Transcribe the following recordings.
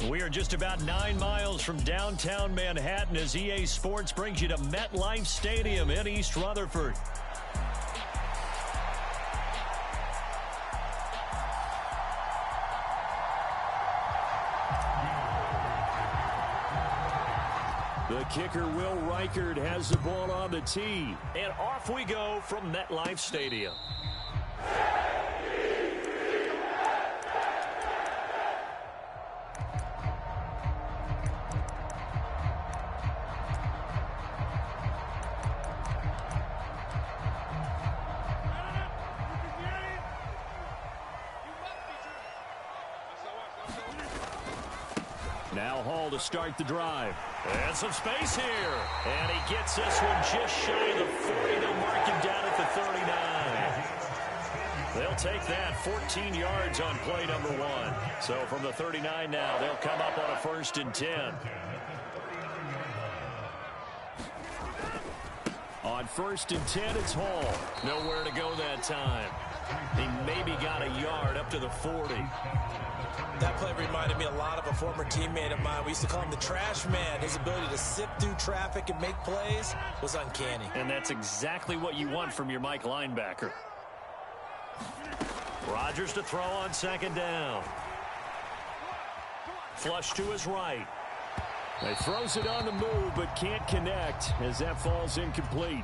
We are just about 9 miles from downtown Manhattan as EA Sports brings you to MetLife Stadium in East Rutherford. The kicker, Will Reichert, has the ball on the tee. And off we go from MetLife Stadium. Now Hall to start the drive. And some space here. And he gets this one just shy of the 40. They'll mark him down at the 39. They'll take that 14 yards on play number 1. So from the 39 now, they'll come up on a 1st and 10. On 1st and 10, it's Hall. Nowhere to go that time. He maybe got a yard up to the 40. That play reminded me a lot of a former teammate of mine. We used to call him the trash man. His ability to sift through traffic and make plays was uncanny. And that's exactly what you want from your Mike linebacker. Rodgers to throw on 2nd down. Flush to his right. He throws it on the move but can't connect as that falls incomplete.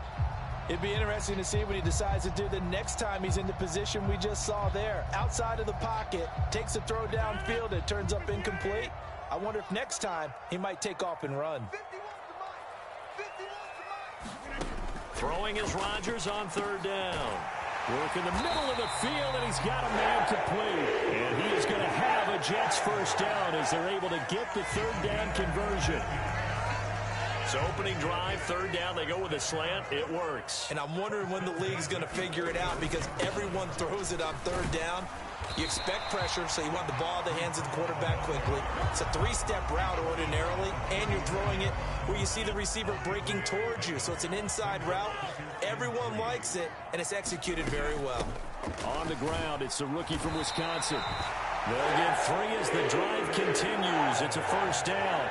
It'd be interesting to see what he decides to do the next time he's in the position we just saw there. Outside of the pocket, takes a throw downfield, it turns up incomplete. I wonder if next time he might take off and run. Throwing is Rodgers on 3rd down. Work in the middle of the field, and he's got a man complete. And he is going to have a Jets 1st down as they're able to get the 3rd down conversion. So opening drive, 3rd down, they go with a slant. It works. And I'm wondering when the league's going to figure it out because everyone throws it on 3rd down. You expect pressure, so you want the ball in the hands of the quarterback quickly. It's a 3-step route ordinarily, and you're throwing it where you see the receiver breaking towards you. So it's an inside route. Everyone likes it, and it's executed very well. On the ground, it's the rookie from Wisconsin. They'll get 3 as the drive continues. It's a 1st down.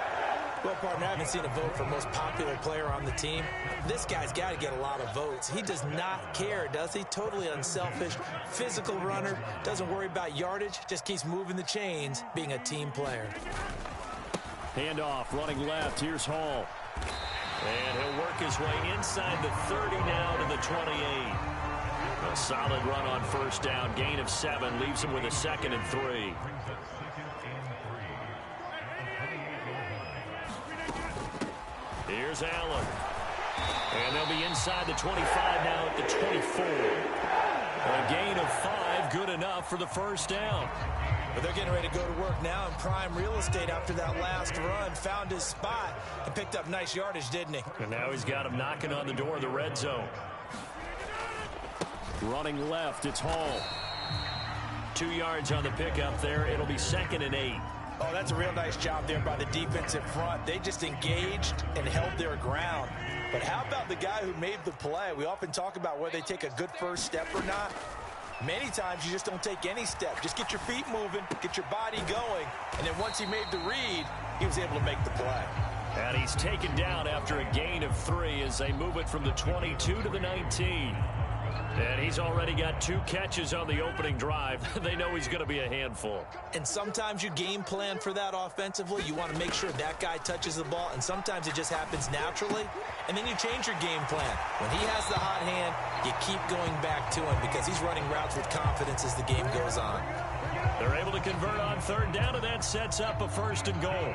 Well, partner, I haven't seen a vote for most popular player on the team. This guy's got to get a lot of votes. He does not care, does he? Totally unselfish, physical runner, doesn't worry about yardage, just keeps moving the chains, being a team player. Handoff, running left. Here's Hall. And he'll work his way inside the 30 now to the 28. A solid run on 1st down. Gain of 7 leaves him with a 2nd and 3. Here's Allen. And they'll be inside the 25 now at the 24. A gain of 5, good enough for the 1st down. But they're getting ready to go to work now in prime real estate after that last run. Found his spot and picked up nice yardage, didn't he? And now he's got him knocking on the door of the red zone. Running left, it's Hall. 2 yards on the pickup there. It'll be 2nd and 8. Oh, that's a real nice job there by the defensive front. They just engaged and held their ground. But how about the guy who made the play? We often talk about whether they take a good 1st step or not. Many times you just don't take any step. Just get your feet moving, get your body going, and then once he made the read, he was able to make the play. And he's taken down after a gain of 3 as they move it from the 22 to the 19. And he's already got 2 catches on the opening drive. They know he's going to be a handful. And sometimes you game plan for that offensively. You want to make sure that guy touches the ball, and sometimes it just happens naturally. And then you change your game plan. When he has the hot hand, you keep going back to him because he's running routes with confidence as the game goes on. They're able to convert on 3rd down, and that sets up a 1st and goal.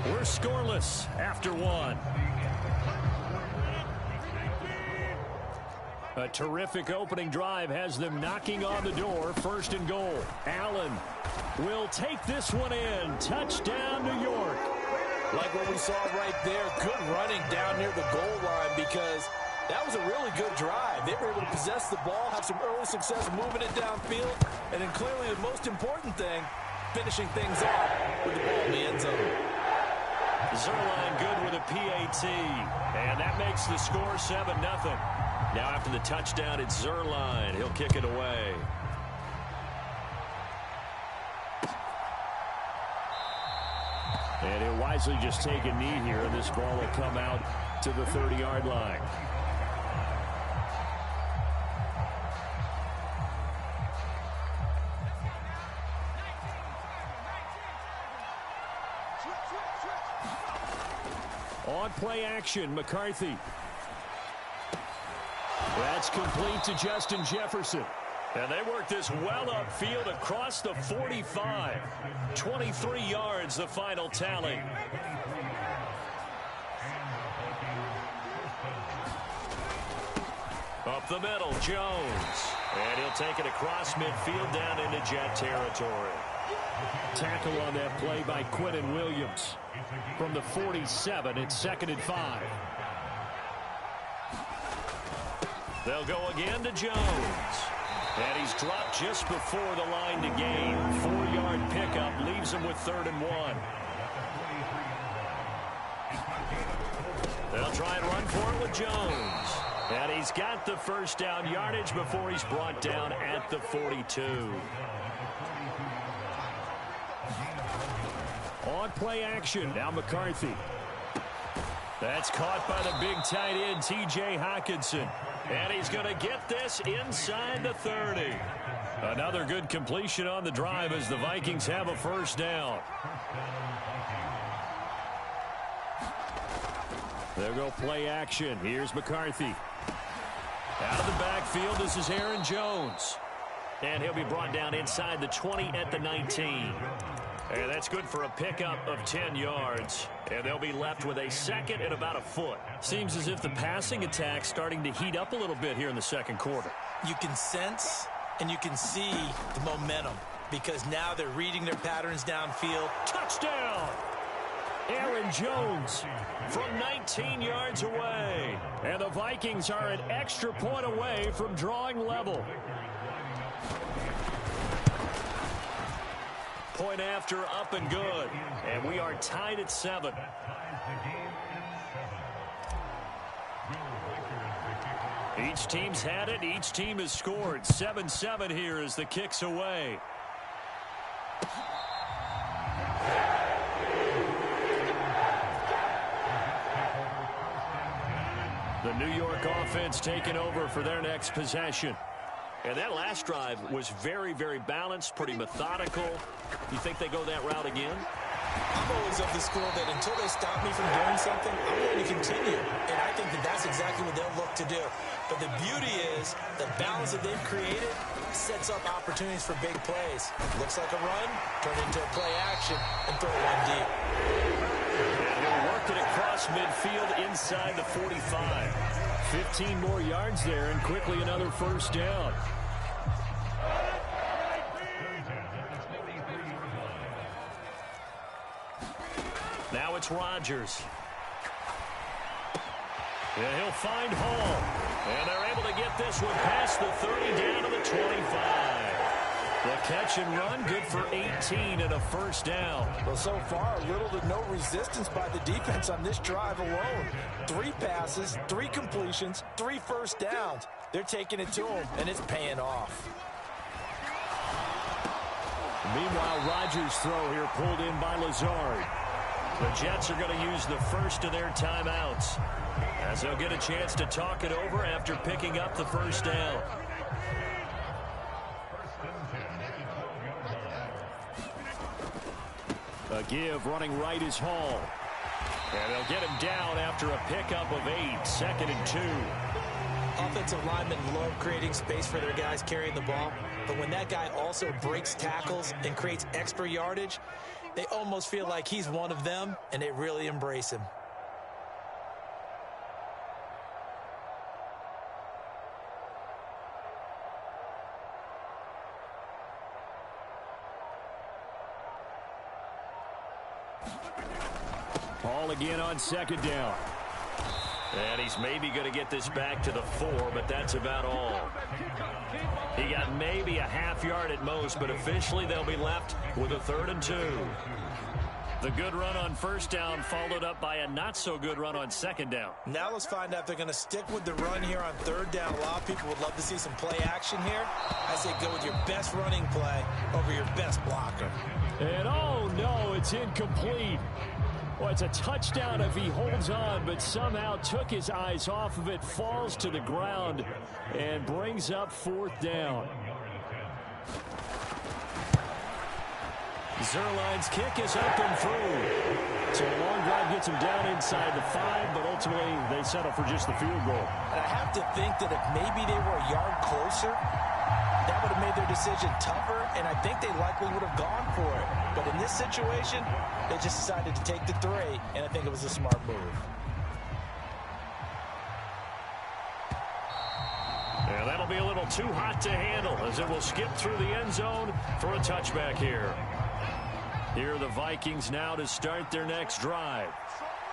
We're scoreless after 1. A terrific opening drive has them knocking on the door. 1st and goal. Allen will take this one in. Touchdown, New York. Like what we saw right there, good running down near the goal line because that was a really good drive. They were able to possess the ball, have some early success moving it downfield, and then clearly the most important thing, finishing things off with the ball in the end zone. Zerline good with a PAT, and that makes the score 7-0. Now after the touchdown, it's Zerline. He'll kick it away. And he'll wisely just take a knee here, and this ball will come out to the 30-yard line. On play action, McCarthy. That's complete to Justin Jefferson. And they work this well upfield across the 45. 23 yards, the final tally. Up the middle, Jones. And he'll take it across midfield down into Jet territory. Tackle on that play by Quinnen Williams. From the 47, it's 2nd and 5. They'll go again to Jones. And he's dropped just before the line to gain. 4-yard pickup leaves him with 3rd and 1. They'll try and run for it with Jones. And he's got the first down yardage before he's brought down at the 42. On play action, now McCarthy. That's caught by the big tight end, T.J. Hockenson. And he's going to get this inside the 30. Another good completion on the drive as the Vikings have a first down. They'll go play action. Here's McCarthy. Out of the backfield, this is Aaron Jones. And he'll be brought down inside the 20 at the 19. And that's good for a pickup of 10 yards. And they'll be left with a 2nd and about a foot. Seems as if the passing attack's starting to heat up a little bit here in the 2nd quarter. You can sense and you can see the momentum because now they're reading their patterns downfield. Touchdown! Aaron Jones from 19 yards away. And the Vikings are an extra point away from drawing level. Point after, up and good. And we are tied at 7. Each team's had it. Each team has scored. 7-7 here as the kick's away. The New York offense taking over for their next possession. And that last drive was very, very balanced, pretty methodical. You think they go that route again? I'm always of the school that until they stop me from doing something, I'm going to continue. And I think that that's exactly what they'll look to do. But the beauty is the balance that they've created sets up opportunities for big plays. Looks like a run, turn it into a play action, and throw one deep. And he'll work it across midfield inside the 45. 15 more yards there, and quickly another first down. Now it's Rodgers. And he'll find Hall. And they're able to get this one past the 30 down to the 25. The catch and run, good for 18 and a first down. Well, so far, little to no resistance by the defense on this drive alone. 3 passes, 3 completions, 3 first downs. They're taking it to them, and it's paying off. Meanwhile, Rodgers' throw here pulled in by Lazard. The Jets are going to use the first of their timeouts as they'll get a chance to talk it over after picking up the first down. A give running right is Hall. And they'll get him down after a pickup of 8, 2nd and 2. Offensive linemen love creating space for their guys carrying the ball. But when that guy also breaks tackles and creates extra yardage, they almost feel like he's one of them, and they really embrace him. Hall again on 2nd down. And he's maybe going to get this back to the 4, but that's about all. He got maybe a half yard at most, but officially they'll be left with a 3rd and 2. The good run on first down followed up by a not-so-good run on second down. Now let's find out if they're going to stick with the run here on third down. A lot of people would love to see some play action here. I say go with your best running play over your best blocker. And oh no, it's incomplete. Well, it's a touchdown if he holds on, but somehow took his eyes off of it, falls to the ground, and brings up fourth down. Zerline's kick is up and through. So a long drive gets him down inside the 5, but ultimately they settle for just the field goal. And I have to think that if maybe they were a yard closer, that would have made their decision tougher, and I think they likely would have gone for it. But in this situation, they just decided to take the 3, and I think it was a smart move. And that'll be a little too hot to handle as it will skip through the end zone for a touchback here. Here are the Vikings now to start their next drive.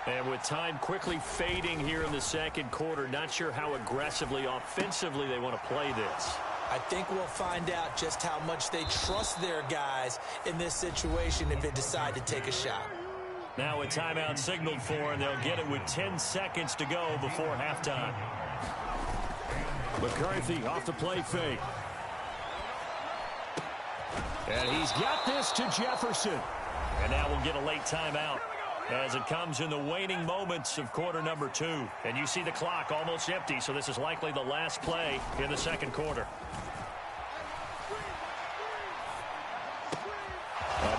And with time quickly fading here in the second quarter, not sure how aggressively, offensively they want to play this. I think we'll find out just how much they trust their guys in this situation if they decide to take a shot. Now a timeout signaled for, and they'll get it with 10 seconds to go before halftime. McCarthy off the play fake. And he's got this to Jefferson. And now we'll get a late timeout as it comes in the waning moments of quarter number 2. And you see the clock almost empty, so this is likely the last play in the second quarter.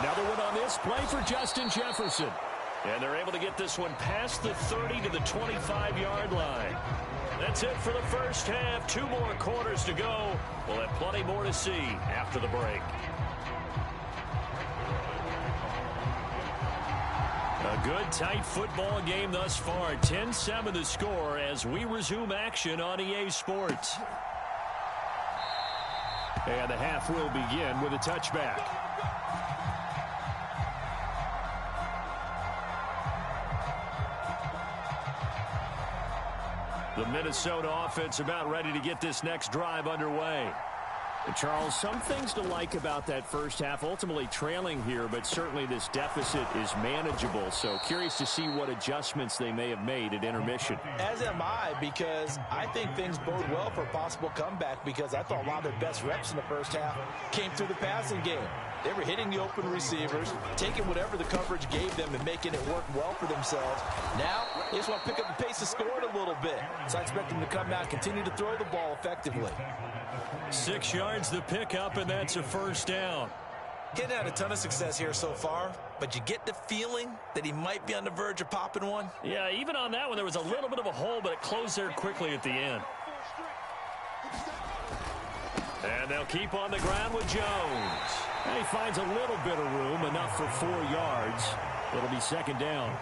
Another one on this play for Justin Jefferson. And they're able to get this one past the 30 to the 25-yard line. That's it for the first half. 2 more quarters to go. We'll have plenty more to see after the break. A good, tight football game thus far. 10-7 the score as we resume action on EA Sports. And the half will begin with a touchback. The Minnesota offense about ready to get this next drive underway. Charles, some things to like about that first half. Ultimately trailing here, but certainly this deficit is manageable. So curious to see what adjustments they may have made at intermission. As am I, because I think things bode well for a possible comeback, because I thought a lot of their best reps in the first half came through the passing game. They were hitting the open receivers, taking whatever the coverage gave them and making it work well for themselves. Now, they just want to pick up the pace of scoring a little bit. So I expect them to come out, continue to throw the ball effectively. 6 yards the pickup, and that's a first down. Getting had a ton of success here so far, but you get the feeling that he might be on the verge of popping one. Yeah, even on that one, there was a little bit of a hole, but it closed there quickly at the end. And they'll keep on the ground with Jones. And he finds a little bit of room, enough for 4 yards. It'll be second down.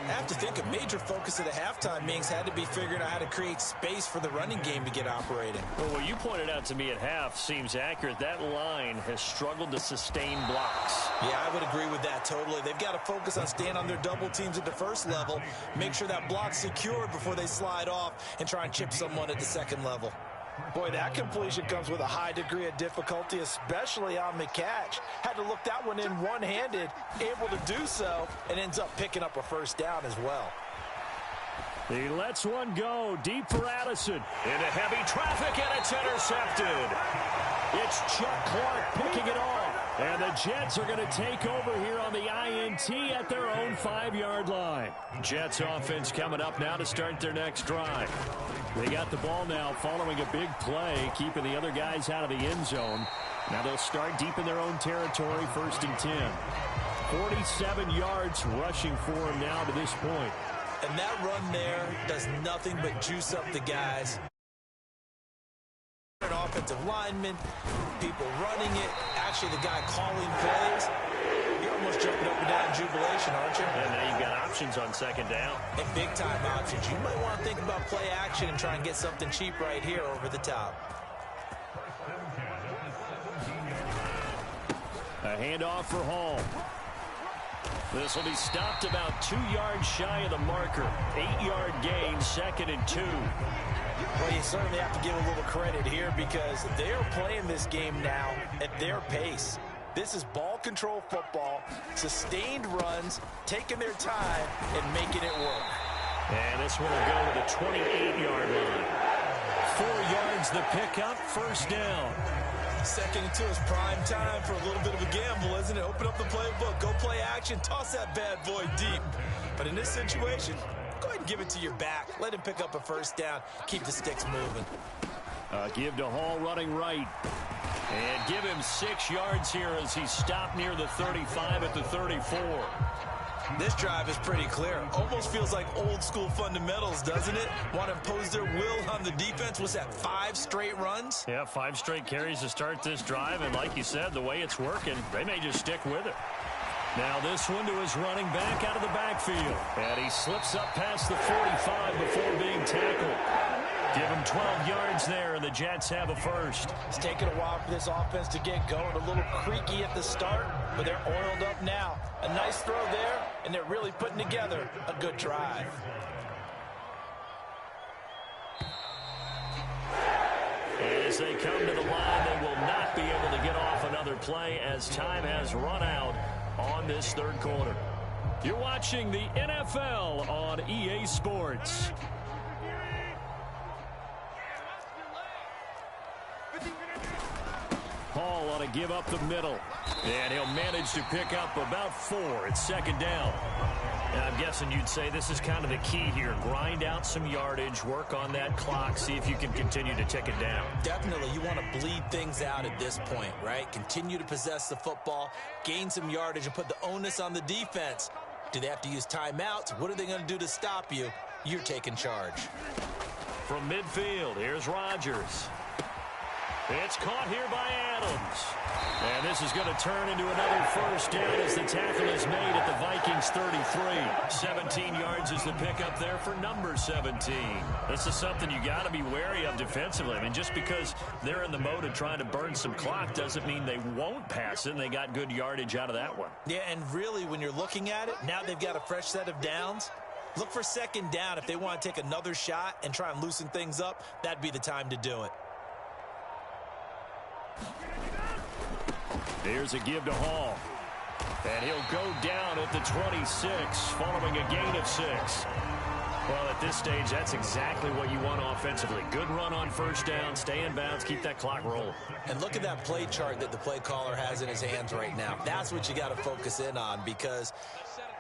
I have to think a major focus of the halftime meetings had to be figuring out how to create space for the running game to get operating. Well, what you pointed out to me at half seems accurate. That line has struggled to sustain blocks. Yeah, I would agree with that totally. They've got to focus on staying on their double teams at the first level, make sure that block's secured before they slide off and try and chip someone at the second level. Boy, that completion comes with a high degree of difficulty, especially on the catch. Had to look that one in one-handed, able to do so, and ends up picking up a first down as well. He lets one go deep for Addison. Into heavy traffic, and it's intercepted. It's Chuck Clark picking it off. And the Jets are going to take over here on the INT at their own 5-yard line. Jets offense coming up now to start their next drive. They got the ball now following a big play, keeping the other guys out of the end zone. Now they'll start deep in their own territory, 1st and 10. 47 yards rushing for him now to this point. And that run there does nothing but juice up the guys. An offensive lineman, people running it, actually the guy calling plays. You're almost jumping up and down in jubilation, aren't you? And now you've got options on second down. And big-time options. You might want to think about play action and try and get something cheap right here over the top. A handoff for Hall. This will be stopped about 2 yards shy of the marker. 8-yard gain, 2nd and 2. Well, you certainly have to give a little credit here because they're playing this game now at their pace. This is ball control football, sustained runs, taking their time, and making it work. And this one will go to the 28-yard line. 4 yards the pickup, first down. 2nd and 2 is prime time for a little bit of a gamble, isn't it? Open up the playbook, go play action, toss that bad boy deep. But in this situation, go ahead and give it to your back. Let him pick up a first down. Keep the sticks moving. Give to Hall running right. And give him 6 yards here as he stopped near the 35 at the 34. This drive is pretty clear. Almost feels like old school fundamentals, doesn't it? Want to impose their will on the defense. What's that, 5 straight runs? Yeah, 5 straight carries to start this drive. And like you said, the way it's working, they may just stick with it. Now this one to his running back out of the backfield. And he slips up past the 45 before being tackled. Give him 12 yards there, and the Jets have a first. It's taken a while for this offense to get going. A little creaky at the start, but they're oiled up now. A nice throw there, and they're really putting together a good drive. And as they come to the line, they will not be able to get off another play as time has run out on this third quarter. You're watching the NFL on EA Sports. Hall ought to give up the middle. And he'll manage to pick up about 4. It's 2nd down. And I'm guessing you'd say this is kind of the key here. Grind out some yardage, work on that clock, see if you can continue to tick it down. Definitely, you want to bleed things out at this point, right? Continue to possess the football, gain some yardage, and put the onus on the defense. Do they have to use timeouts? What are they going to do to stop you? You're taking charge. From midfield, here's Rodgers. It's caught here by Adams. And this is going to turn into another first down as the tackle is made at the Vikings 33. 17 yards is the pickup there for number 17. This is something you got to be wary of defensively. I mean, just because they're in the mode of trying to burn some clock doesn't mean they won't pass it, and they got good yardage out of that one. Yeah, and really, when you're looking at it, now they've got a fresh set of downs. Look for 2nd down. If they want to take another shot and try and loosen things up, that'd be the time to do it. Here's a give to Hall. And he'll go down at the 26 following a gain of 6. Well, at this stage, that's exactly what you want offensively. Good run on first down, stay in bounds, keep that clock rolling. And look at that play chart that the play caller has in his hands right now. That's what you got to focus in on because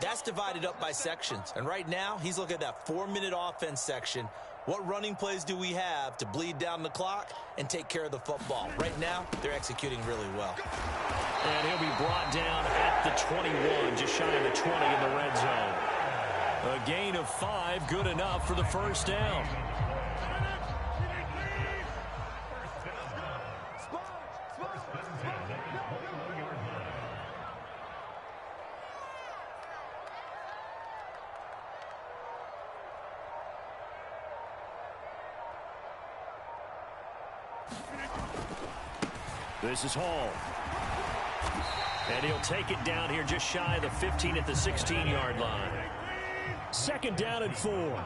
that's divided up by sections. And right now, he's looking at that 4-minute offense section. What running plays do we have to bleed down the clock and take care of the football? Right now, they're executing really well. And he'll be brought down at the 21, just shy of the 20 in the red zone. A gain of 5, good enough for the first down. This is Hall. And he'll take it down here just shy of the 15 at the 16-yard line. 2nd down and 4.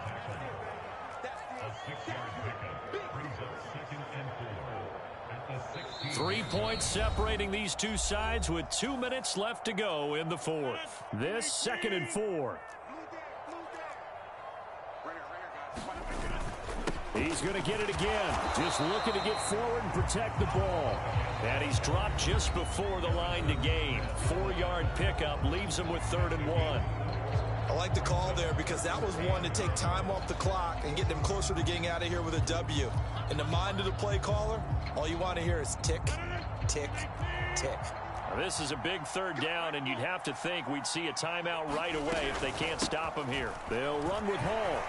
Three points separating these two sides with 2 minutes left to go in the 4th. This 2nd and 4. He's going to get it again. Just looking to get forward and protect the ball. And he's dropped just before the line to gain. 4-yard pickup leaves him with 3rd and 1. I like the call there because that was one to take time off the clock and get them closer to getting out of here with a W. In the mind of the play caller, all you want to hear is tick, tick, tick. Now this is a big 3rd down, and you'd have to think we'd see a timeout right away if they can't stop him here. They'll run with Hall.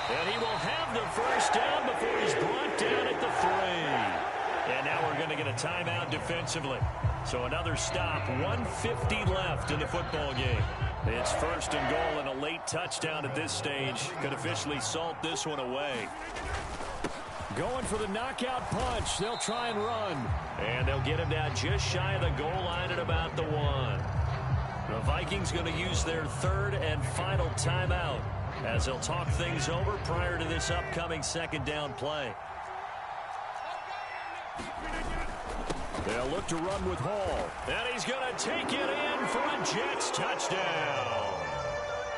And he will have the first down before he's brought down at the 3. And now we're going to get a timeout defensively. So another stop, 1:50 left in the football game. It's 1st and goal and a late touchdown at this stage. Could officially salt this one away. Going for the knockout punch. They'll try and run. And they'll get him down just shy of the goal line at about the 1. The Vikings going to use their 3rd and final timeout as they'll talk things over prior to this upcoming 2nd down play. They'll look to run with Hall. And he's going to take it in for a Jets touchdown.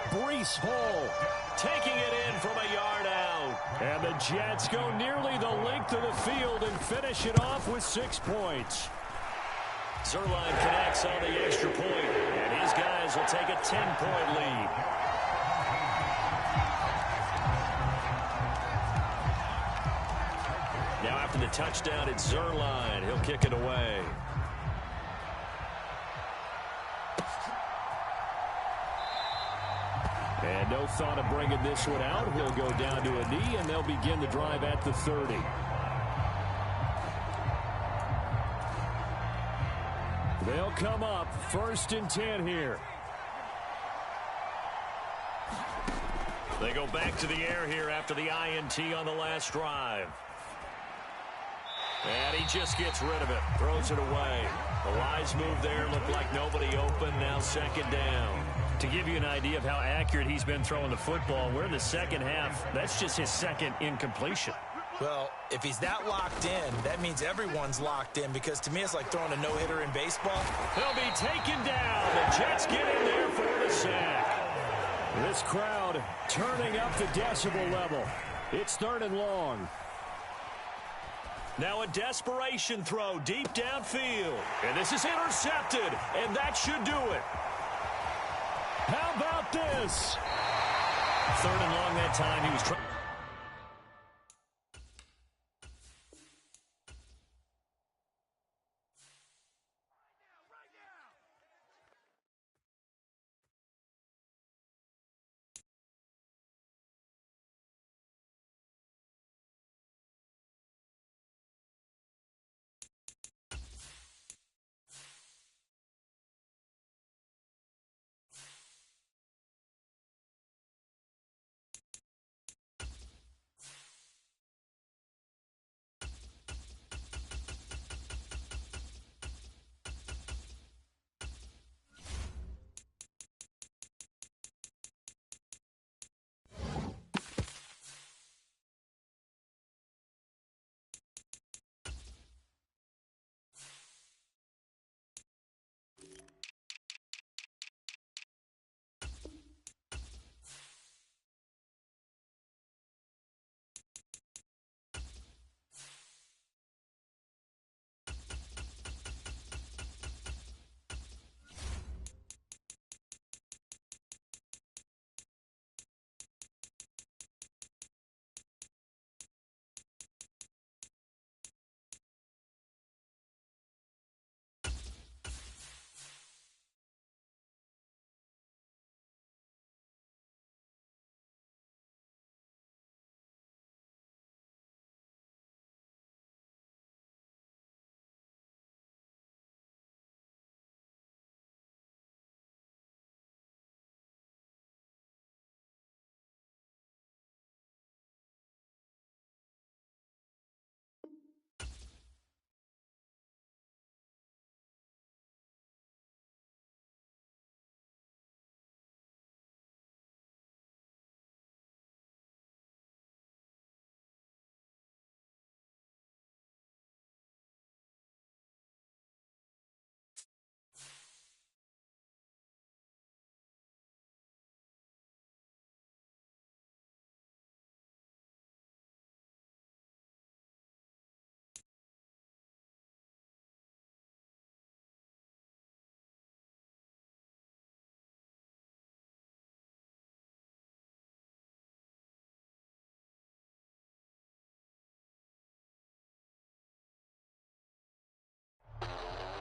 Breece Hall taking it in from a yard out. And the Jets go nearly the length of the field and finish it off with 6 points. Zuerlein connects on the extra point, and his guys will take a 10-point lead. Now after the touchdown, it's Zuerlein. He'll kick it away. And no thought of bringing this one out. He'll go down to a knee, and they'll begin the drive at the 30. They'll come up 1st and 10 here. They go back to the air here after the INT on the last drive. And he just gets rid of it, throws it away. The wise move there, looked like nobody open, now 2nd down. To give you an idea of how accurate he's been throwing the football, we're in the second half. That's just his 2nd incompletion. Well, if he's that locked in, that means everyone's locked in, because to me it's like throwing a no-hitter in baseball. He'll be taken down. The Jets get in there for the sack. This crowd turning up the decibel level. It's 3rd and long. Now a desperation throw deep downfield. And this is intercepted, and that should do it. How about this? 3rd and long that time. He was trying.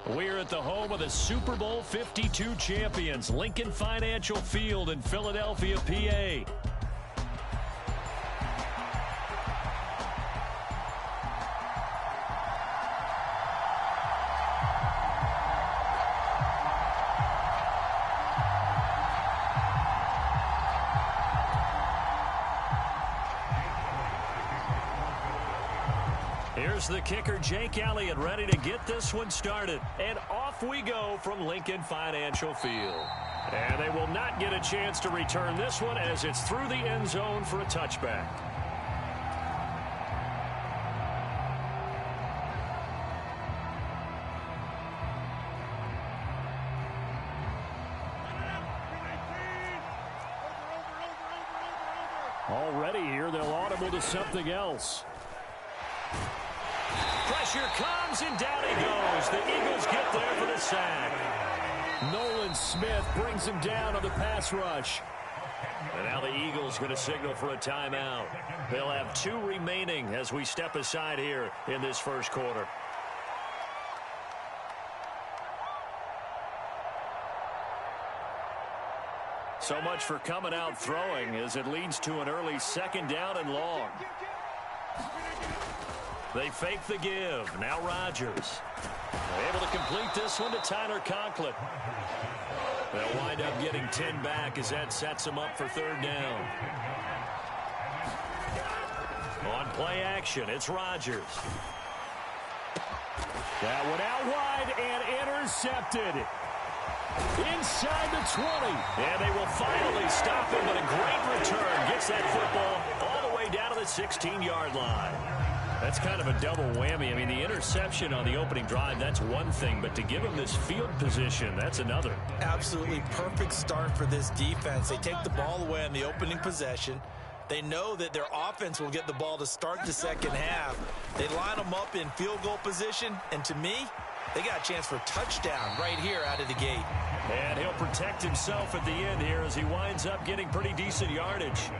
We're at the home of the Super Bowl 52 champions, Lincoln Financial Field in Philadelphia, PA. Here's the kicker, Jake Elliott, ready to get this one started. And off we go from Lincoln Financial Field. And they will not get a chance to return this one as it's through the end zone for a touchback. Already here, they'll audible to something else. Pressure comes, and down he goes. The Eagles get there for the sack. Nolan Smith brings him down on the pass rush. And now the Eagles going to signal for a timeout. They'll have 2 remaining as we step aside here in this first quarter. So much for coming out throwing as it leads to an early 2nd down and long. They fake the give. Now Rodgers. They're able to complete this one to Tyler Conklin. They'll wind up getting 10 back as that sets them up for 3rd down. On play action, it's Rodgers. That one out wide and intercepted. Inside the 20. And they will finally stop him, but a great return. Gets that football all the way down to the 16-yard line. That's kind of a double whammy. I mean, the interception on the opening drive, that's one thing, but to give him this field position, that's another. Absolutely perfect start for this defense. They take the ball away on the opening possession. They know that their offense will get the ball to start the second half. They line them up in field goal position, and to me, they got a chance for touchdown right here out of the gate. And he'll protect himself at the end here as he winds up getting pretty decent yardage.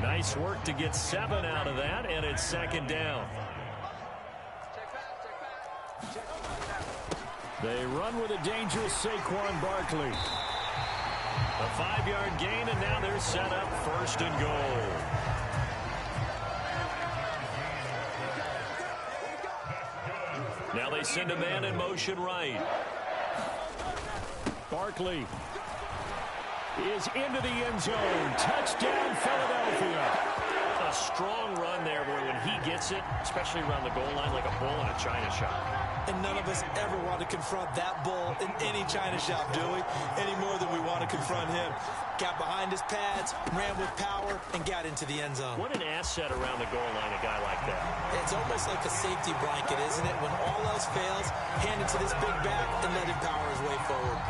Nice work to get 7 out of that, and it's 2nd down. They run with a dangerous Saquon Barkley. A 5-yard gain, and now they're set up 1st and goal. Now they send a man in motion right. Barkley is into the end zone. Touchdown, Philadelphia. A strong run there where when he gets it, especially around the goal line, like a bull in a china shop. And none of us ever want to confront that bull in any china shop, do we? Any more than we want to confront him. Got behind his pads, ran with power, and got into the end zone. What an asset around the goal line, a guy like that. It's almost like a safety blanket, isn't it? When all else fails, hand it to this big back and let him power his way forward.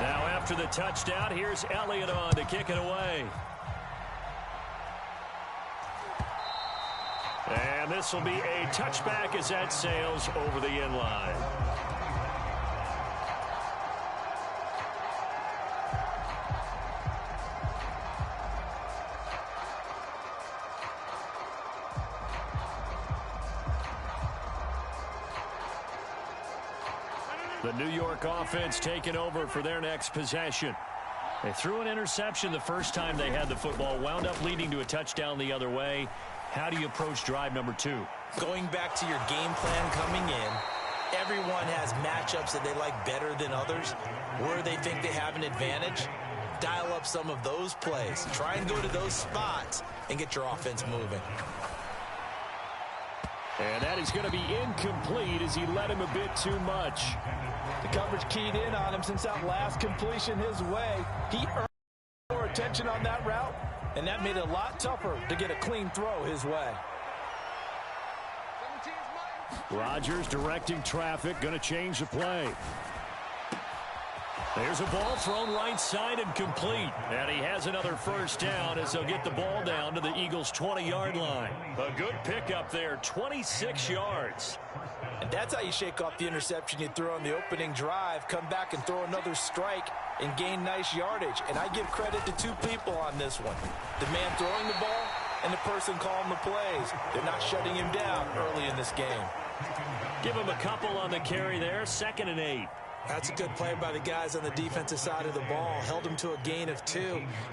Now after the touchdown, here's Elliott on to kick it away. And this will be a touchback as that sails over the end line. The New York offense taking over for their next possession. They threw an interception the first time they had the football, wound up leading to a touchdown the other way. How do you approach drive number 2? Going back to your game plan coming in, everyone has matchups that they like better than others. Where they think they have an advantage, dial up some of those plays. Try and go to those spots and get your offense moving. And that is going to be incomplete as he led him a bit too much. The coverage keyed in on him since that last completion his way. He earned more attention on that route, and that made it a lot tougher to get a clean throw his way. Rodgers directing traffic, going to change the play. There's a ball thrown right side and complete. And he has another first down as they'll get the ball down to the Eagles' 20-yard line. A good pickup there, 26 yards. And that's how you shake off the interception you threw on the opening drive, come back and throw another strike and gain nice yardage. And I give credit to 2 people on this one. The man throwing the ball and the person calling the plays. They're not shutting him down early in this game. Give him a couple on the carry there, 2nd and 8. That's a good play by the guys on the defensive side of the ball. Held him to a gain of 2.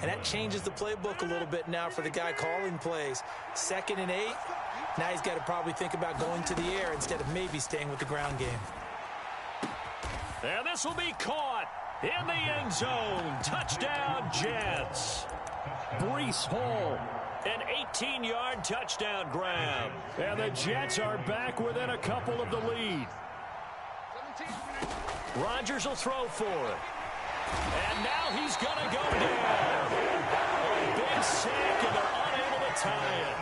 And that changes the playbook a little bit now for the guy calling plays. 2nd and 8. Now he's got to probably think about going to the air instead of maybe staying with the ground game. And this will be caught in the end zone. Touchdown, Jets. Breece Hall, an 18-yard touchdown grab. And the Jets are back within a couple of the lead. Rodgers will throw for it. And now he's going to go down. A big sack, and they're unable to tie it.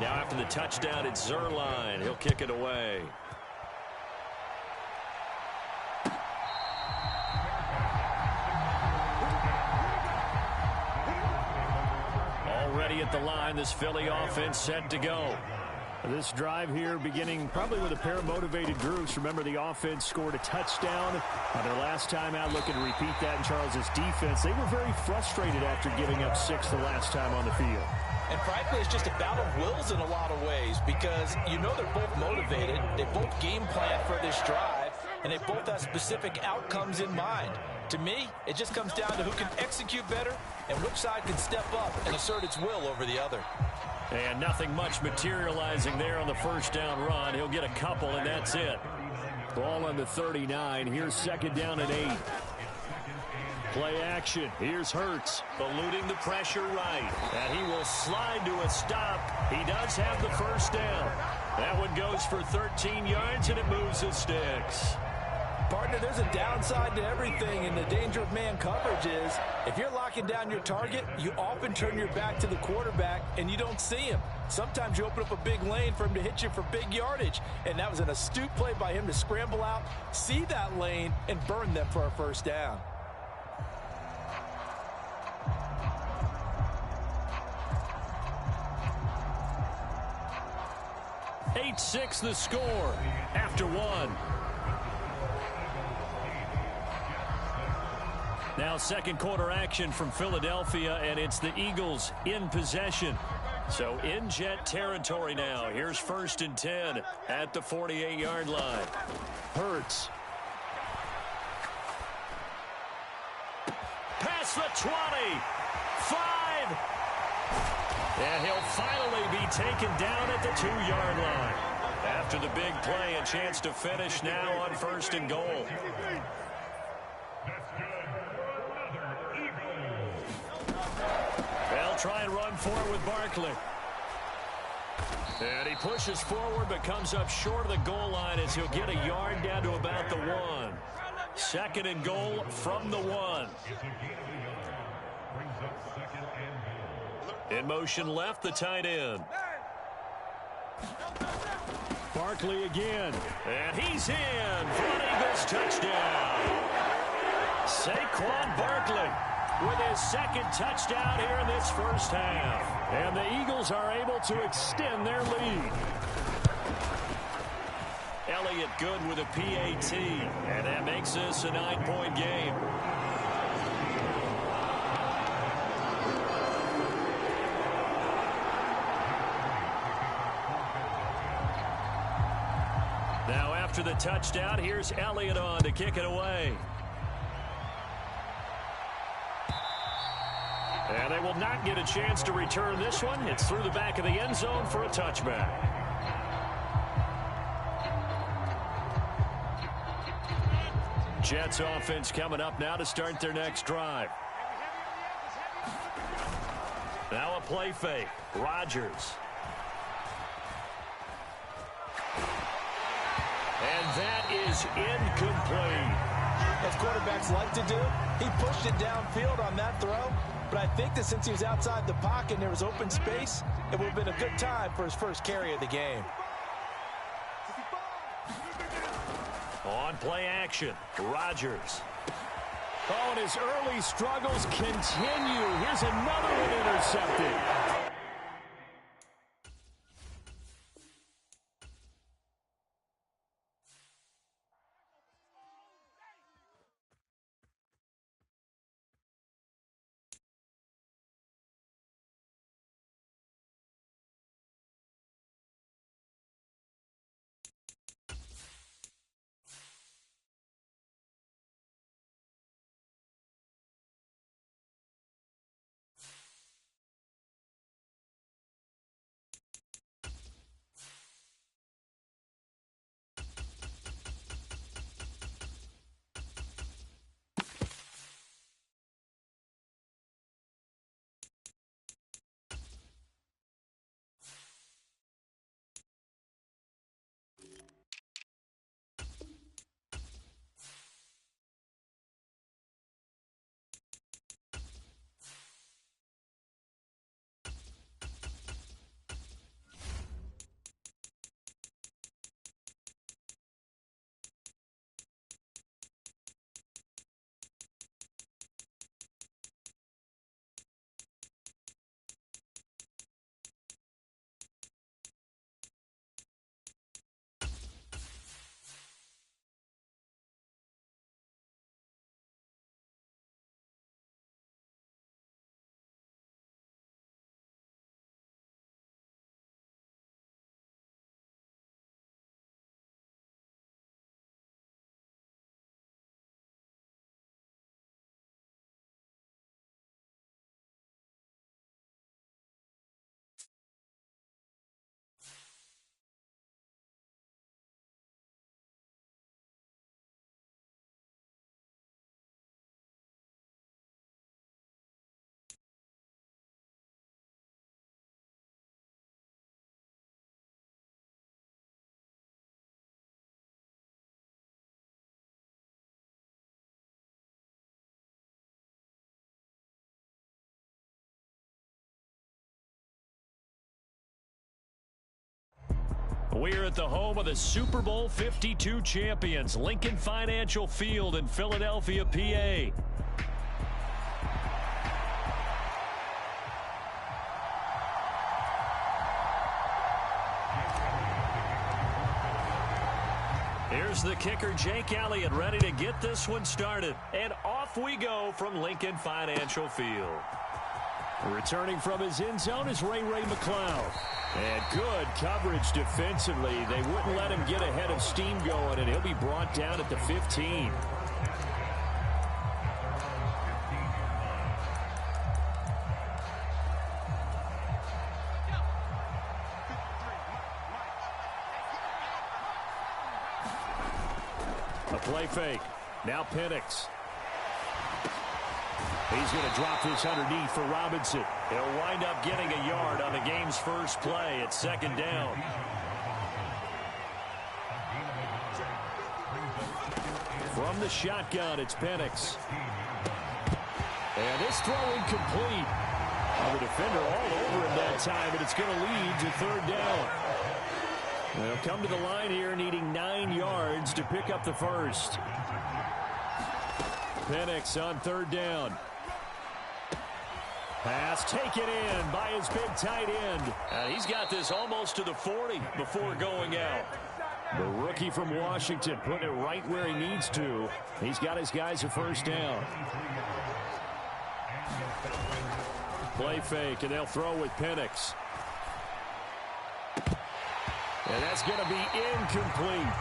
Now after the touchdown, it's Zerline. He'll kick it away. the line. This Philly offense set to go. This drive here beginning probably with a pair of motivated groups. Remember, the offense scored a touchdown on their last time out, looking to repeat that in Charles's defense. They were very frustrated after giving up 6 the last time on the field. And frankly, it's just a battle of wills in a lot of ways because you know they're both motivated. They both game plan for this drive, and they both have specific outcomes in mind. To me, it just comes down to who can execute better and which side can step up and assert its will over the other. And nothing much materializing there on the first down run. He'll get a couple, and that's it. Ball on the 39. Here's second down and 8. Play action. Here's Hurts, eluding the pressure right. And he will slide to a stop. He does have the first down. That one goes for 13 yards, and it moves his sticks. Partner, there's a downside to everything, and the danger of man coverage is if you're locking down your target, you often turn your back to the quarterback and you don't see him. Sometimes you open up a big lane for him to hit you for big yardage, and that was an astute play by him to scramble out, see that lane, and burn them for a first down. Eight-6 the score after one. Now second quarter action from Philadelphia, and it's the Eagles in possession. So in Jet territory now. Here's 1st and 10 at the 48-yard line. Hurts. Past the 20. 5. And he'll finally be taken down at the 2-yard line. After the big play, a chance to finish now on 1st and goal. They'll try and run for it with Barkley. And he pushes forward but comes up short of the goal line as he'll get a yard down to about the 1. 2nd and goal from the 1. In motion left, the tight end. Barkley again. And he's in for an Eagles touchdown. Saquon Barkley with his 2nd touchdown here in this first half. And the Eagles are able to extend their lead. Elliott good with a PAT. And that makes this a 9-point game. Now after the touchdown, here's Elliott on to kick it away. And they will not get a chance to return this one. It's through the back of the end zone for a touchback. Jets offense coming up now to start their next drive. Now a play fake. Rodgers. And that is incomplete. As quarterbacks like to do, he pushed it downfield on that throw. But I think that since he was outside the pocket and there was open space, it would have been a good time for his first carry of the game. On play action, Rodgers. Oh, and his early struggles continue. Here's another one intercepted. We're at the home of the Super Bowl 52 champions, Lincoln Financial Field in Philadelphia, PA. Here's the kicker, Jake Elliott, ready to get this one started. And off we go from Lincoln Financial Field. Returning from his end zone is Ray McCloud. And good coverage defensively. They wouldn't let him get ahead of steam going, and he'll be brought down at the 15. A play fake. Now Penix. He's going to drop this underneath for Robinson. He'll wind up getting a yard on the game's first play at second down. From the shotgun, it's Penix. And this throw incomplete. The defender all over him that time, but it's going to lead to third down. They'll come to the line here needing 9 yards to pick up the first. Penix on third down. Pass taken in by his big tight end. He's got this almost to the 40 before going out. The rookie from Washington putting it right where he needs to. He's got his guys a first down. Play fake, and they'll throw with Penix. And that's going to be incomplete.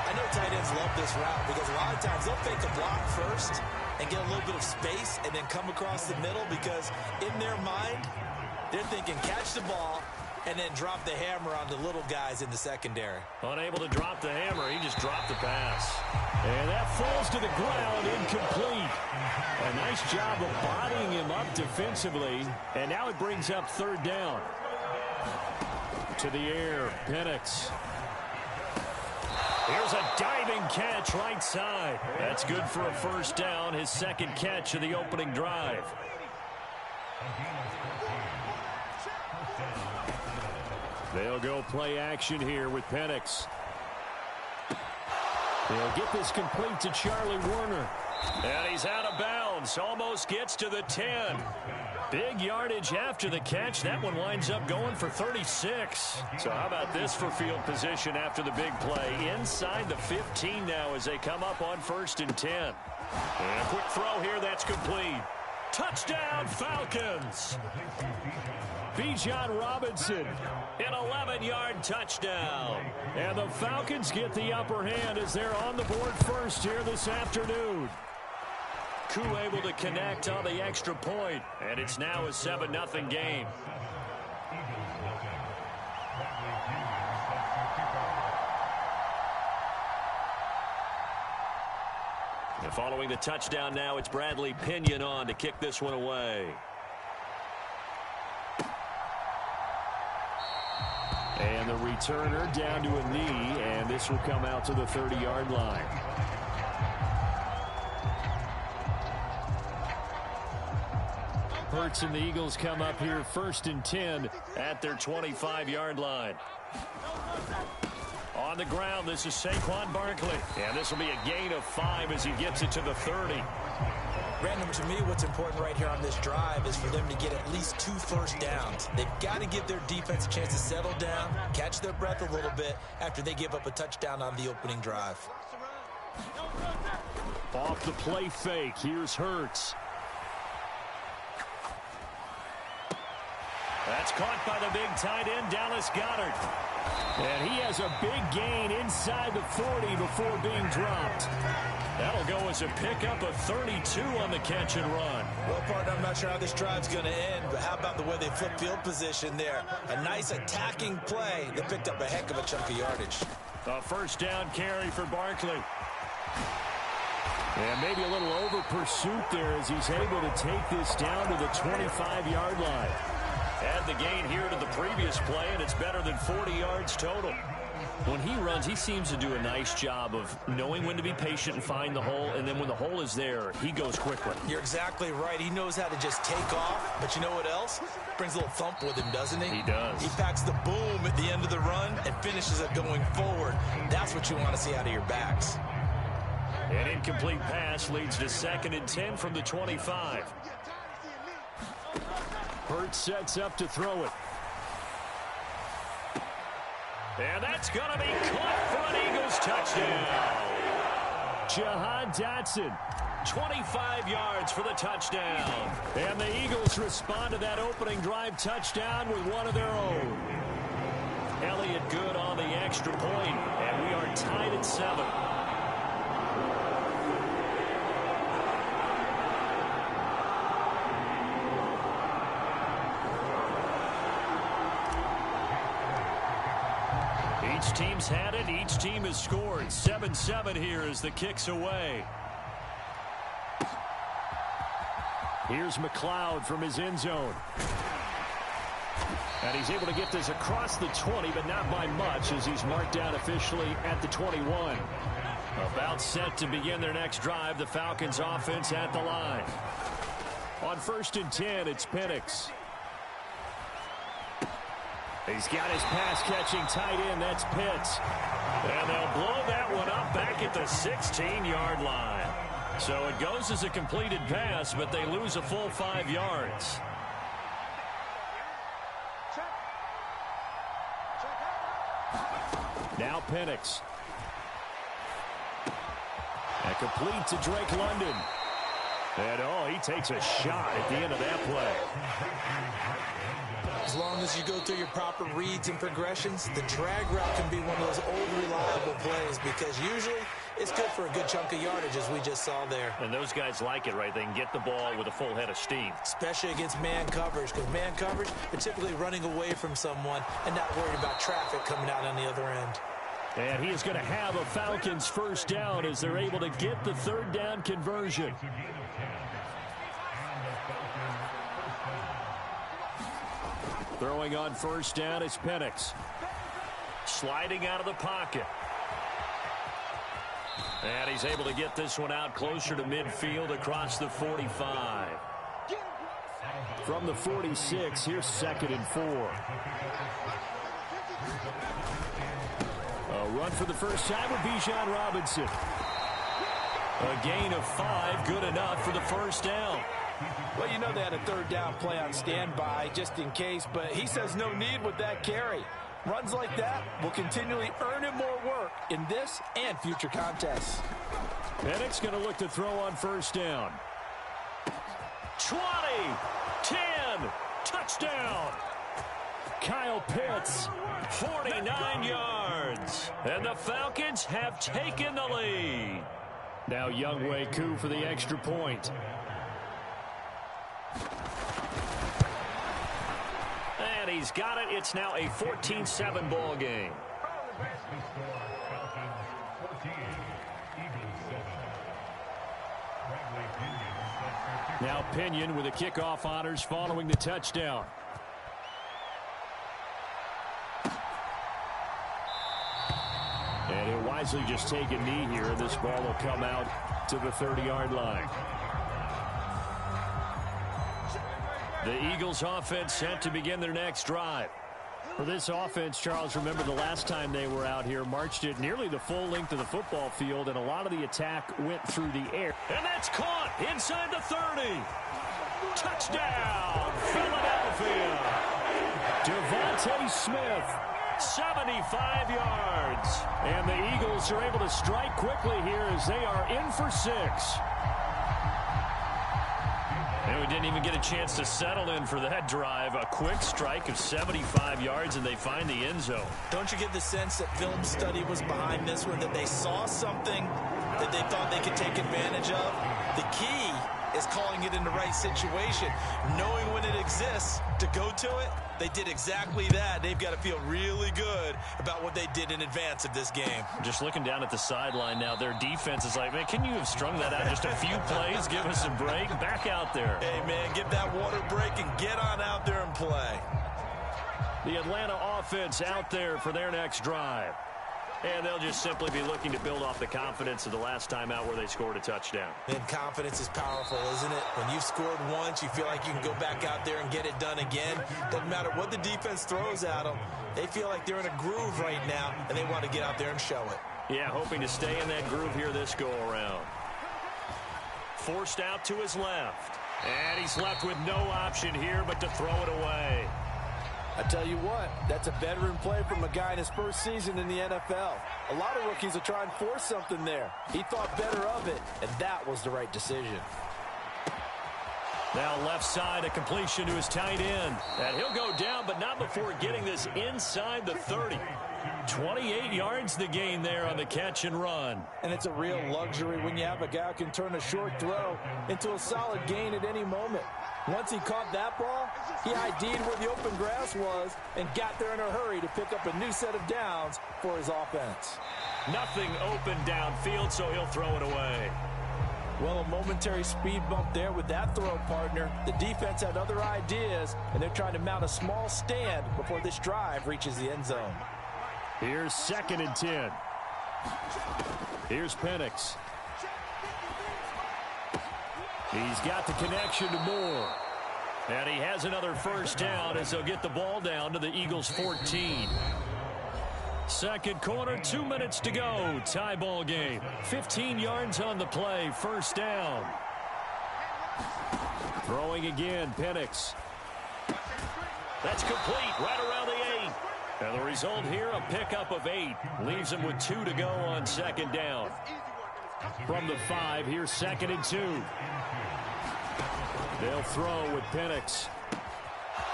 I know tight ends love this route because a lot of times they'll fake a block first and get a little bit of space and then come across the middle because in their mind, they're thinking catch the ball and then drop the hammer on the little guys in the secondary. Unable to drop the hammer, he just dropped the pass. And that falls to the ground, incomplete. A nice job of bodying him up defensively. And now it brings up third down. To the air, Penix. Here's a diving catch right side. That's good for a first down, his second catch of the opening drive. They'll go play action here with Penix. They'll get this complete to Charlie Warner. And he's out of bounds, almost gets to the 10. Big yardage after the catch. That one winds up going for 36. So how about this for field position after the big play? Inside the 15 now as they come up on 1st and 10. And a quick throw here, that's complete. Touchdown, Falcons. Bijan Robinson, an 11-yard touchdown. And the Falcons get the upper hand as they're on the board first here this afternoon. Koo able to connect on the extra point, and it's now a 7-0 game. And following the touchdown now, it's Bradley Pinion on to kick this one away. And the returner down to a knee, and this will come out to the 30-yard line. Hurts and the Eagles come up here 1st and 10 at their 25-yard line. On the ground, this is Saquon Barkley. And this will be a gain of 5 as he gets it to the 30. Random, to me, what's important right here on this drive is for them to get at least 2 first downs. They've got to give their defense a chance to settle down, catch their breath a little bit after they give up a touchdown on the opening drive. Off the play fake, here's Hurts. That's caught by the big tight end, Dallas Goedert. And he has a big gain inside the 40 before being dropped. That'll go as a pickup of 32 on the catch and run. Well, partner, I'm not sure how this drive's going to end, but how about the way they flip field position there? A nice attacking play that picked up a heck of a chunk of yardage. A first down carry for Barkley. And maybe a little over pursuit there as he's able to take this down to the 25-yard line. Add the gain here to the previous play, and it's better than 40 yards total. When he runs, he seems to do a nice job of knowing when to be patient and find the hole, and then when the hole is there, he goes quickly. You're exactly right. He knows how to just take off, but you know what else? Brings a little thump with him, doesn't he? He does. He packs the boom at the end of the run and finishes it going forward. That's what you want to see out of your backs. An incomplete pass leads to 2nd and 10 from the 25. Hurts sets up to throw it. And that's going to be caught for an Eagles touchdown. Jahan Dotson, 25 yards for the touchdown. And the Eagles respond to that opening drive touchdown with one of their own. Elliott good on the extra point, and we are tied at 7. Each team's had it. Each team has scored. 7-7 here as the kick's away. Here's McLeod from his end zone. And he's able to get this across the 20, but not by much as he's marked down officially at the 21. About set to begin their next drive. The Falcons offense at the line. On 1st and 10, it's Penix. He's got his pass-catching tight end. That's Pitts. And they'll blow that one up back at the 16-yard line. So it goes as a completed pass, but they lose a full 5 yards. Now Penix. And complete to Drake London. And, he takes a shot at the end of that play. As long as you go through your proper reads and progressions, the drag route can be one of those old reliable plays because usually it's good for a good chunk of yardage, as we just saw there. And those guys like it, right? They can get the ball with a full head of steam. Especially against man coverage, because man coverage, they're typically running away from someone and not worried about traffic coming out on the other end. And he is going to have a Falcons first down as they're able to get the 3rd down conversion. Throwing on 1st down is Penix. Sliding out of the pocket. And he's able to get this one out closer to midfield across the 45. From the 46, here's 2nd and 4. A run for the first time with Bijan Robinson. A gain of 5, good enough for the first down. Well, you know they had a 3rd down play on standby just in case, but he says no need with that carry. Runs like that will continually earn him more work in this and future contests. Penix going to look to throw on 1st down. 20, 10, touchdown. Kyle Pitts, 49 yards. And the Falcons have taken the lead. Now Younghoe Koo for the extra point. And he's got it. It's now a 14-7 ball game. Now Pinion with the kickoff honors following the touchdown. And he'll wisely just take a knee here, and this ball will come out to the 30-yard line. The Eagles offense set to begin their next drive. For this offense, Charles, remember the last time they were out here, marched it nearly the full length of the football field, and a lot of the attack went through the air. And that's caught inside the 30. Touchdown, Philadelphia. Devontae Smith, 75 yards. And the Eagles are able to strike quickly here as they are in for 6. And we didn't even get a chance to settle in for that drive. A quick strike of 75 yards, and they find the end zone. Don't you get the sense that film study was behind this one, that they saw something that they thought they could take advantage of? The key is calling it in the right situation, knowing when it exists to go to it. They did exactly that. They've got to feel really good about what they did in advance of this game. Just looking down at the sideline now, their defense is like, man, can you have strung that out just a few plays? Give us a break. Back out there. Hey, man, give that water break and get on out there and play. The Atlanta offense out there for their next drive. And they'll just simply be looking to build off the confidence of the last time out where they scored a touchdown. And confidence is powerful, isn't it? When you've scored once, you feel like you can go back out there and get it done again. Doesn't matter what the defense throws at them. They feel like they're in a groove right now, and they want to get out there and show it. Yeah, hoping to stay in that groove here this go-around. Forced out to his left. And he's left with no option here but to throw it away. I tell you what, that's a veteran play from a guy in his first season in the NFL. A lot of rookies will try and force something there. He thought better of it, and that was the right decision. Now left side, a completion to his tight end. And he'll go down, but not before getting this inside the 30. 28 yards the gain there on the catch and run. And it's a real luxury when you have a guy who can turn a short throw into a solid gain at any moment. Once he caught that ball, he ID'd where the open grass was and got there in a hurry to pick up a new set of downs for his offense. Nothing open downfield, so he'll throw it away. Well, a momentary speed bump there with that throw, partner. The defense had other ideas, and they're trying to mount a small stand before this drive reaches the end zone. Here's 2nd and 10. Here's Penix. He's got the connection to Moore. And he has another first down as they'll get the ball down to the Eagles 14. Second quarter, 2 minutes to go. Tie ball game. 15 yards on the play. First down. Throwing again, Penix. That's complete right around the 8. And the result here, a pickup of 8. Leaves him with 2 to go on second down. From the 5, here's 2nd and 2. They'll throw with Penix.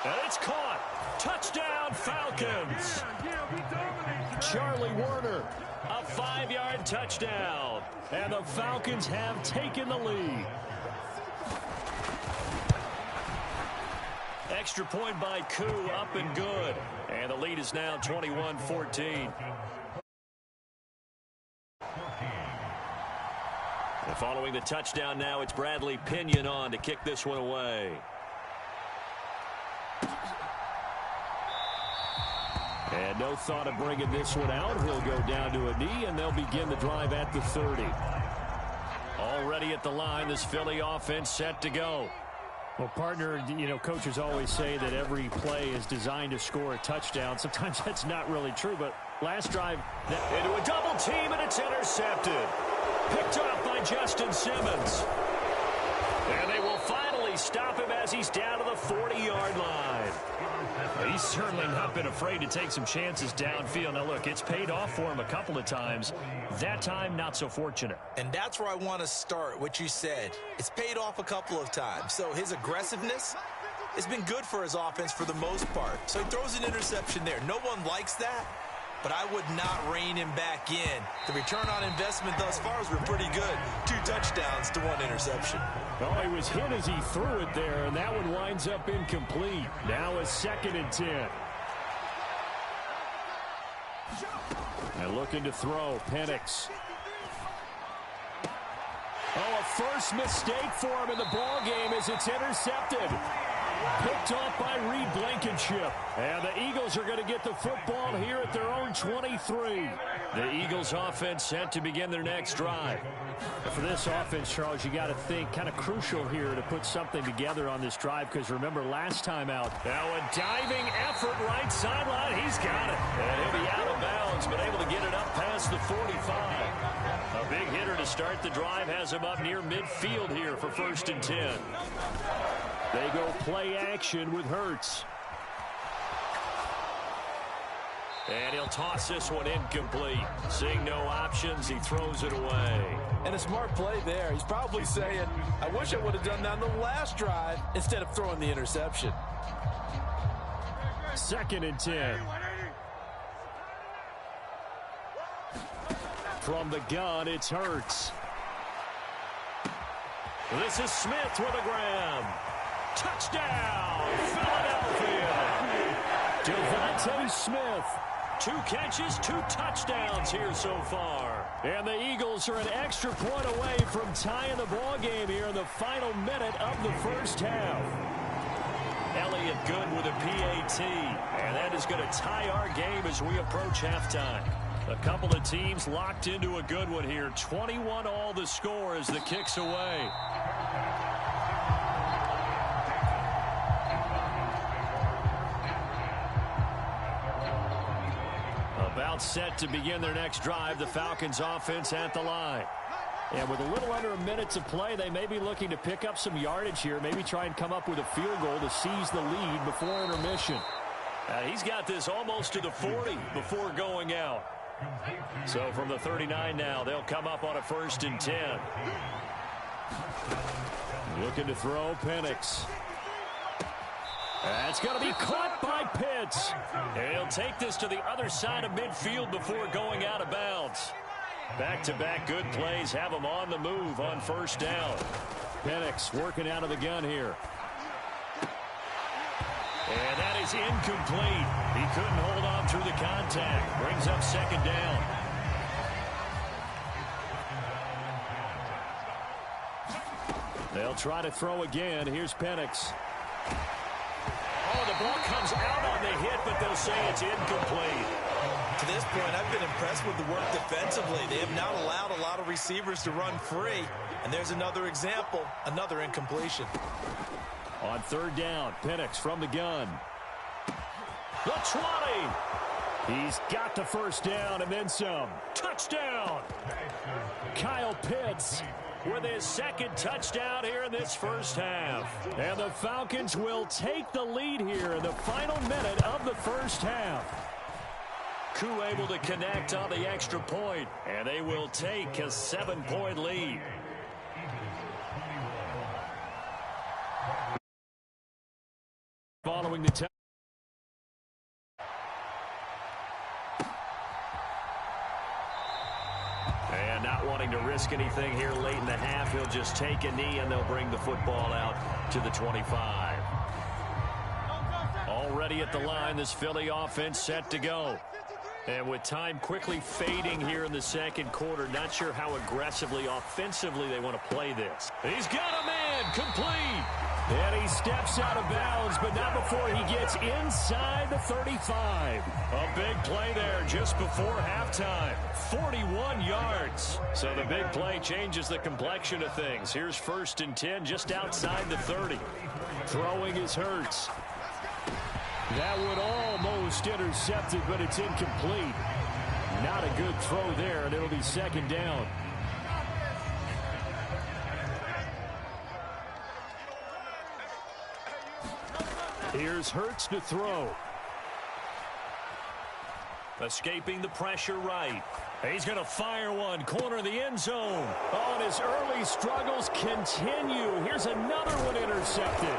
And it's caught. Touchdown, Falcons. Charlie Warner. A 5-yard touchdown. And the Falcons have taken the lead. Extra point by Koo, up and good. And the lead is now 21-14. And following the touchdown now, it's Bradley Pinion on to kick this one away. And no thought of bringing this one out. He'll go down to a knee, and they'll begin the drive at the 30. Already at the line, this Philly offense set to go. Well, partner, you know, coaches always say that every play is designed to score a touchdown. Sometimes that's not really true, but last drive... Into a double team, and it's intercepted. Picked off by Justin Simmons. And they will finally stop him as he's down to the 40-yard line. He's certainly not been afraid to take some chances downfield. Now, look, it's paid off for him a couple of times. That time, not so fortunate. And that's where I want to start, what you said. It's paid off a couple of times. So his aggressiveness has been good for his offense for the most part. So he throws an interception there. No one likes that, but I would not rein him back in. The return on investment thus far has been pretty good. 2 touchdowns to 1 interception. Oh, he was hit as he threw it there, and that one winds up incomplete. Now a 2nd and 10. And looking to throw, Penix. Oh, a first mistake for him in the ball game as it's intercepted. Picked off by Reed Blankenship. And the Eagles are going to get the football here at their own 23. The Eagles offense set to begin their next drive. For this offense, Charles, you got to think kind of crucial here to put something together on this drive, because remember last time out. Now a diving effort right sideline. He's got it. And he'll be out of bounds, but able to get it up past the 45. A big hitter to start the drive has him up near midfield here for 1st and 10. They go play action with Hurts. And he'll toss this one incomplete. Seeing no options, he throws it away. And a smart play there. He's probably saying, I wish I would have done that on the last drive instead of throwing the interception. 2nd and 10. From the gun, it's Hurts. This is Smith with a grab. Touchdown, Philadelphia. Devontae Smith. 2 catches, 2 touchdowns here so far. And the Eagles are an extra point away from tying the ball game here in the final minute of the first half. Elliott good with a PAT. And that is going to tie our game as we approach halftime. A couple of teams locked into a good one here. 21 all the score as the kick's away. About set to begin their next drive. The Falcons offense at the line. And with a little under a minute to play, they may be looking to pick up some yardage here. Maybe try and come up with a field goal to seize the lead before intermission. He's got this almost to the 40 before going out. So from the 39 now, they'll come up on a 1st and 10. Looking to throw, Penix. That's going to be caught by Pitts. And he'll take this to the other side of midfield before going out of bounds. Back-to-back good plays have him on the move on 1st down. Penix working out of the gun here. And that is incomplete. He couldn't hold on through the contact. Brings up 2nd down. They'll try to throw again. Here's Penix. Oh, the ball comes out on the hit, but they'll say it's incomplete. To this point, I've been impressed with the work defensively. They have not allowed a lot of receivers to run free. And there's another example, another incompletion. On 3rd down, Penix from the gun. The 20. He's got the 1st down and then some. Touchdown. Kyle Pitts with his 2nd touchdown here in this 1st half. And the Falcons will take the lead here in the final minute of the 1st half. Koo able to connect on the extra point, and they will take a 7-point lead. Following the touchdown. And not wanting to risk anything here late in the half, he'll just take a knee and they'll bring the football out to the 25. Already at the line, this Philly offense set to go. And with time quickly fading here in the 2nd quarter, not sure how aggressively, offensively they want to play this. He's got a man, complete. And he steps out of bounds, but not before he gets inside the 35. A big play there just before halftime. 41 yards. So the big play changes the complexion of things. Here's 1st and 10 just outside the 30. Throwing is Hurts. That would almost intercept it, but it's incomplete. Not a good throw there, and it'll be 2nd down. Here's Hurts to throw. Escaping the pressure right. He's going to fire one. Corner of the end zone. Oh, and his early struggles continue. Here's another one intercepted.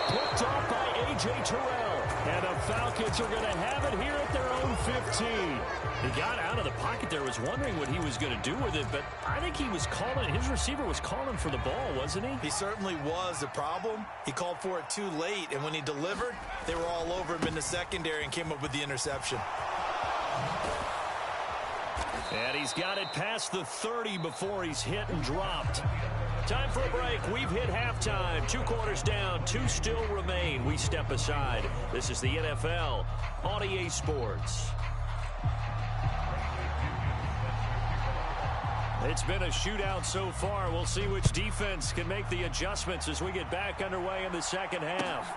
Picked off by A.J. Terrell. And the Falcons are going to have it here at their own 15. He got out of the pocket there, was wondering what he was going to do with it, but I think he was calling, his receiver was calling for the ball, wasn't he? He certainly was. The problem, he called for it too late, and when he delivered, they were all over him in the secondary and came up with the interception. And he's got it past the 30 before he's hit and dropped. Time for a break. We've hit halftime. 2 quarters down. 2 still remain. We step aside. This is the NFL on EA Sports. It's been a shootout so far. We'll see which defense can make the adjustments as we get back underway in the 2nd half.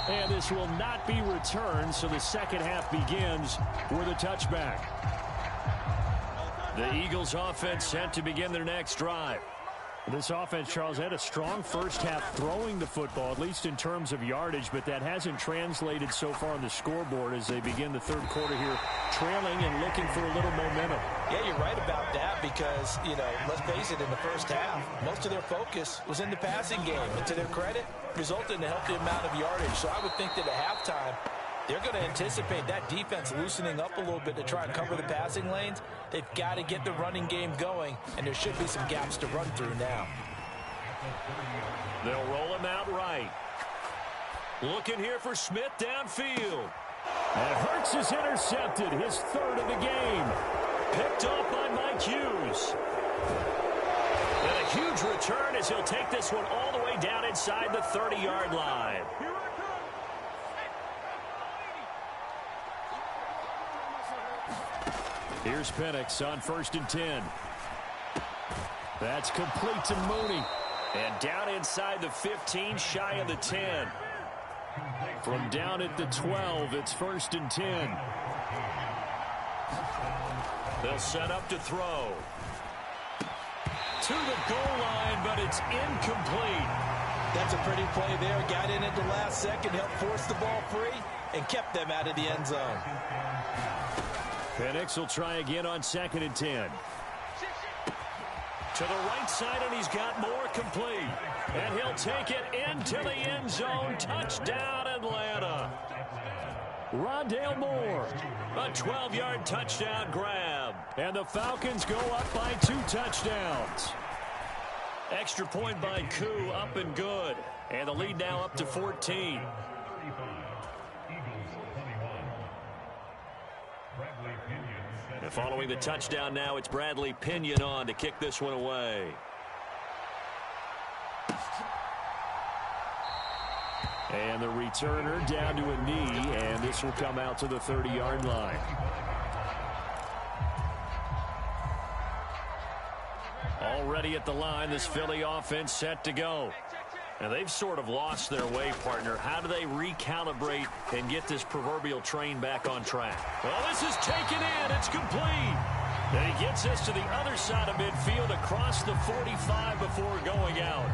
And this will not be returned, so the 2nd half begins with a touchback. The Eagles offense set to begin their next drive. This offense, Charles, had a strong 1st half throwing the football, at least in terms of yardage, but that hasn't translated so far on the scoreboard as they begin the 3rd quarter here, trailing and looking for a little momentum. Yeah, you're right about that because, let's face it, in the 1st half, most of their focus was in the passing game. And to their credit, resulted in a healthy amount of yardage. So I would think that at halftime, they're going to anticipate that defense loosening up a little bit to try and cover the passing lanes. They've got to get the running game going, and there should be some gaps to run through now. They'll roll him out right. Looking here for Smith downfield. And Hurts is intercepted, his 3rd of the game. Picked off by Mike Hughes. And a huge return as he'll take this one all the way down inside the 30-yard line. here's Penix on 1st and 10. That's complete to Mooney. And down inside the 15, shy of the 10. From down at the 12, it's 1st and 10. They'll set up to throw. To the goal line, but it's incomplete. That's a pretty play there. Got in at the last second, helped force the ball free, and kept them out of the end zone. Penix will try again on 2nd and 10. To the right side, and he's got more complete. And he'll take it into the end zone. Touchdown, Atlanta. Rondale Moore. A 12-yard touchdown grab. And the Falcons go up by 2 touchdowns. Extra point by Koo, up and good. And the lead now up to 14. And following the touchdown now, it's Bradley Pinion on to kick this one away. And the returner down to a knee, and this will come out to the 30-yard line. Already at the line, this Philly offense set to go. And they've sort of lost their way, partner. How do they recalibrate and get this proverbial train back on track? Well, this is taken in. It's complete. And he gets this to the other side of midfield across the 45 before going out.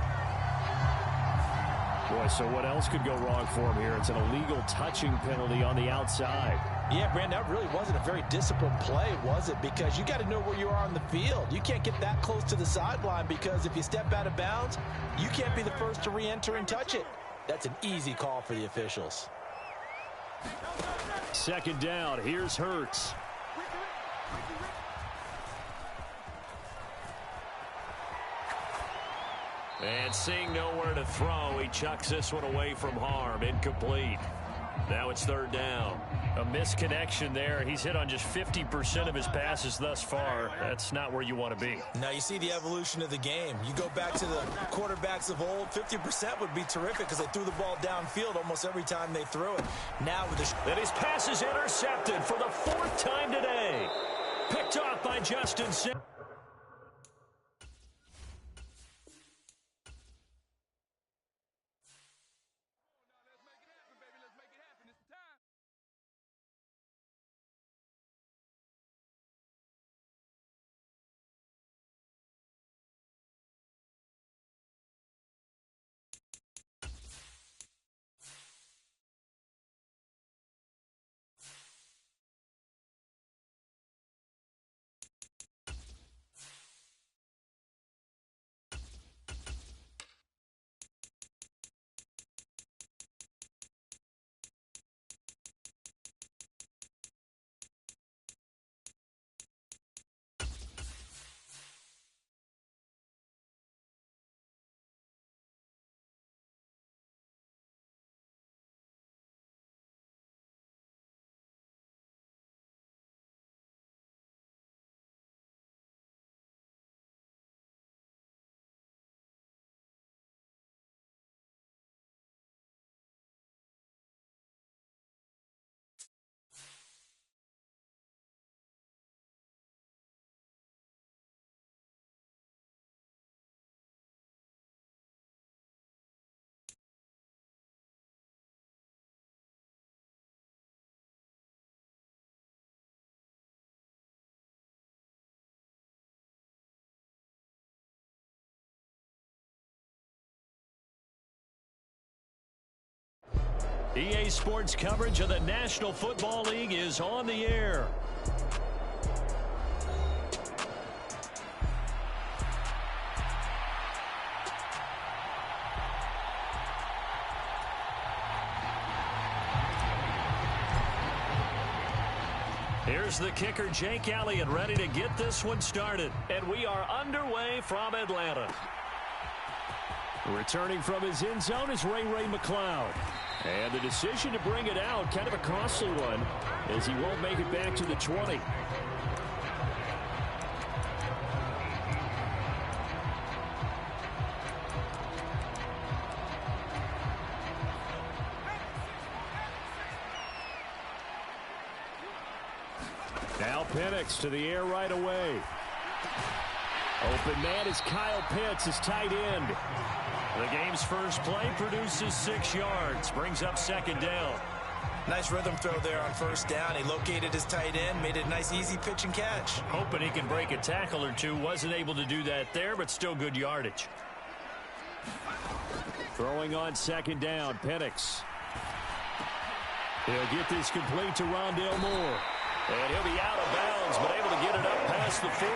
Boy, so what else could go wrong for him here? It's an illegal touching penalty on the outside. Yeah, Brandon, that really wasn't a very disciplined play, was it? Because you got to know where you are on the field. You can't get that close to the sideline because if you step out of bounds, you can't be the first to re-enter and touch it. That's an easy call for the officials. 2nd down. Here's Hurts. And seeing nowhere to throw, he chucks this one away from harm. Incomplete. Now it's 3rd down. A misconnection there. He's hit on just 50% of his passes thus far. That's not where you want to be. Now you see the evolution of the game. You go back to the quarterbacks of old, 50% would be terrific because they threw the ball downfield almost every time they threw it. Now with the... And his pass is intercepted for the 4th time today. Picked off by Justin Simmons. EA Sports coverage of the National Football League is on the air. Here's the kicker, Jake Elliott, ready to get this one started. And we are underway from Atlanta. Returning from his end zone is Ray McLeod. And the decision to bring it out, kind of a costly one, as he won't make it back to the 20. Now Penix to the air right away. Open man is Kyle Pitts, his tight end. The game's first play produces 6 yards, brings up second down. Nice rhythm throw there on first down. He located his tight end, made it a nice, easy pitch and catch. Hoping he can break a tackle or two. Wasn't able to do that there, but still good yardage. Throwing on second down, Penix. He'll get this complete to Rondale Moore. And he'll be out of bounds, but able to get it up past the 45.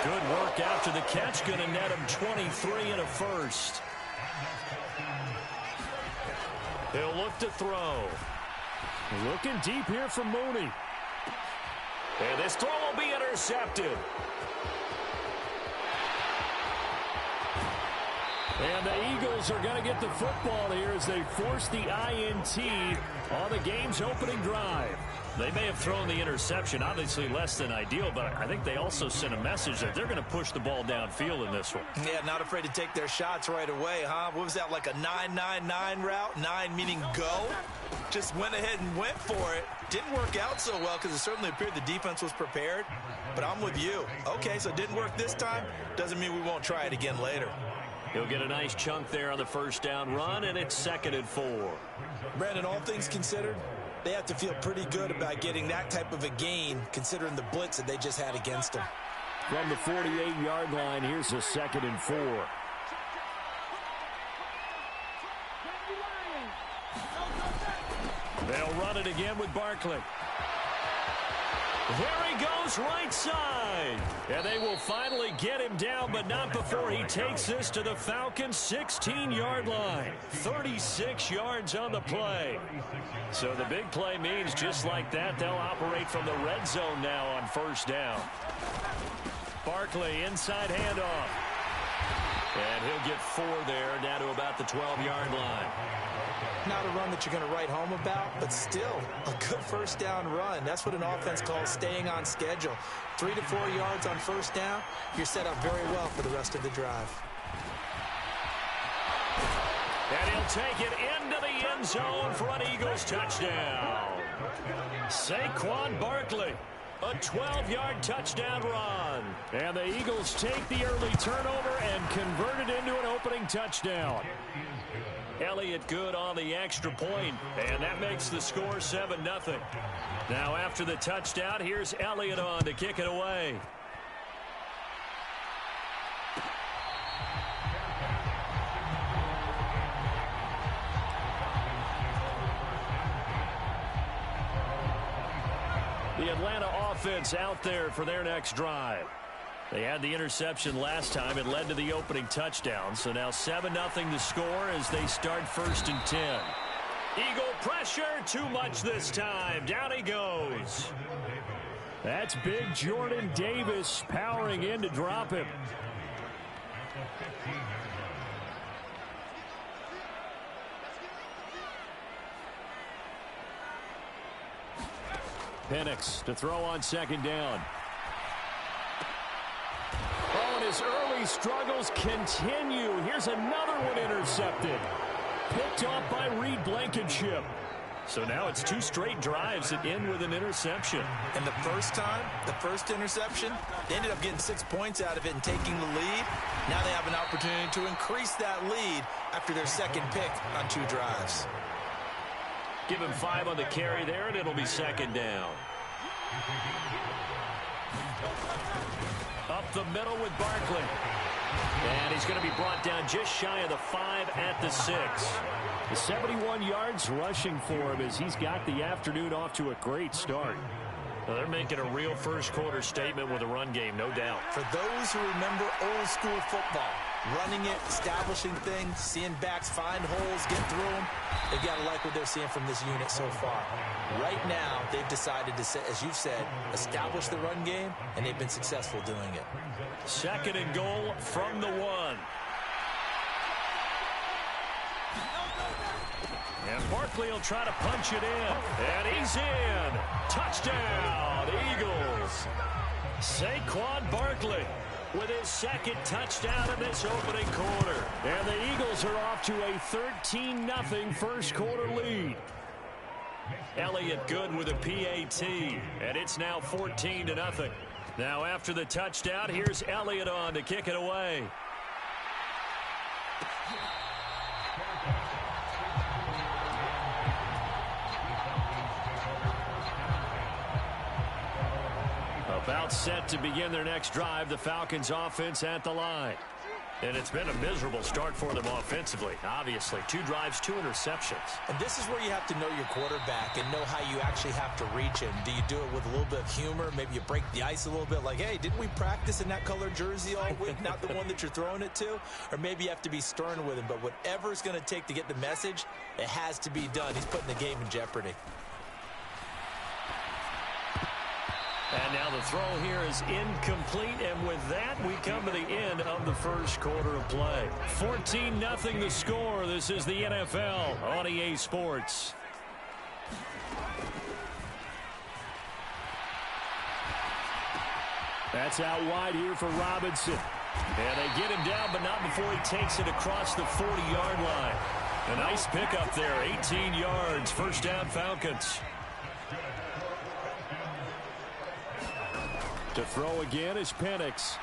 Good work after the catch. Going to net him 23 and a first. He'll look to throw. Looking deep here for Mooney. And this throw will be intercepted. And the Eagles are going to get the football here as they force the INT on the game's opening drive. They may have thrown the interception, obviously less than ideal, but I think they also sent a message that they're going to push the ball downfield in this one. Yeah, not afraid to take their shots right away, huh? What was that, like a 9-9-9 route? 9 meaning go? Just went ahead and went for it. Didn't work out so well because it certainly appeared the defense was prepared. But I'm with you. Okay, so it didn't work this time. Doesn't mean we won't try it again later. He'll get a nice chunk there on the first down run, and it's 2nd and 4. Brandon, all things considered, they have to feel pretty good about getting that type of a gain considering the blitz that they just had against them. From the 48-yard line, here's a 2nd and 4. They'll run it again with Barkley. There he goes, right side. And they will finally get him down, but not before he takes this to the Falcons' 16-yard line. 36 yards on the play. So the big play means just like that, they'll operate from the red zone now on first down. Barkley, inside handoff. And he'll get 4 there, down to about the 12-yard line. Not a run that you're going to write home about, but still a good first down run. That's what an offense calls staying on schedule. 3 to 4 yards on first down, you're set up very well for the rest of the drive. And he'll take it into the end zone for an Eagles touchdown. Saquon Barkley, a 12-yard touchdown run. And the Eagles take the early turnover and convert it into an opening touchdown. Elliott good on the extra point, and that makes the score 7-0. Now after the touchdown, here's Elliott on to kick it away. The Atlanta offense out there for their next drive. They had the interception last time. It led to the opening touchdown. So now 7-0 the score as they start 1st and 10. Eagle pressure, too much this time. Down he goes. That's big Jordan Davis powering in to drop him. Penix to throw on second down. Oh, and his early struggles continue. Here's another one intercepted. Picked off by Reed Blankenship. So now it's 2 straight drives that end with an interception. And the first time, the first interception, they ended up getting 6 points out of it and taking the lead. Now they have an opportunity to increase that lead after their second pick on 2 drives. Give him 5 on the carry there, and it'll be second down. Up the middle with Barkley. And he's going to be brought down just shy of the 5 at the 6. The 71 yards rushing for him as he's got the afternoon off to a great start. Well, they're making a real first-quarter statement with a run game, no doubt. For those who remember old-school football, running it, establishing things, seeing backs find holes, get through them, they've got to like what they're seeing from this unit so far. Right now, they've decided to, as you've said, establish the run game, and they've been successful doing it. 2nd and goal from the 1. And Barkley will try to punch it in. And he's in. Touchdown, Eagles. Saquon Barkley with his 2nd touchdown in this opening quarter. And the Eagles are off to a 13-0 first quarter lead. Elliott good with a PAT, and it's now 14-0. Now after the touchdown, here's Elliott on to kick it away. About set to begin their next drive, the Falcons offense at the line. And it's been a miserable start for them offensively, obviously. 2 drives, 2 interceptions. And this is where you have to know your quarterback and know how you actually have to reach him. Do you do it with a little bit of humor? Maybe you break the ice a little bit, like, hey, didn't we practice in that color jersey all week? Not the one that you're throwing it to? Or maybe you have to be stern with him. But whatever it's going to take to get the message, it has to be done. He's putting the game in jeopardy. And now the throw here is incomplete, and with that, we come to the end of the first quarter of play. 14-0 the score. This is the NFL on EA Sports. That's out wide here for Robinson. And they get him down, but not before he takes it across the 40-yard line. A nice pickup there, 18 yards, first down Falcons. To throw again is Penix.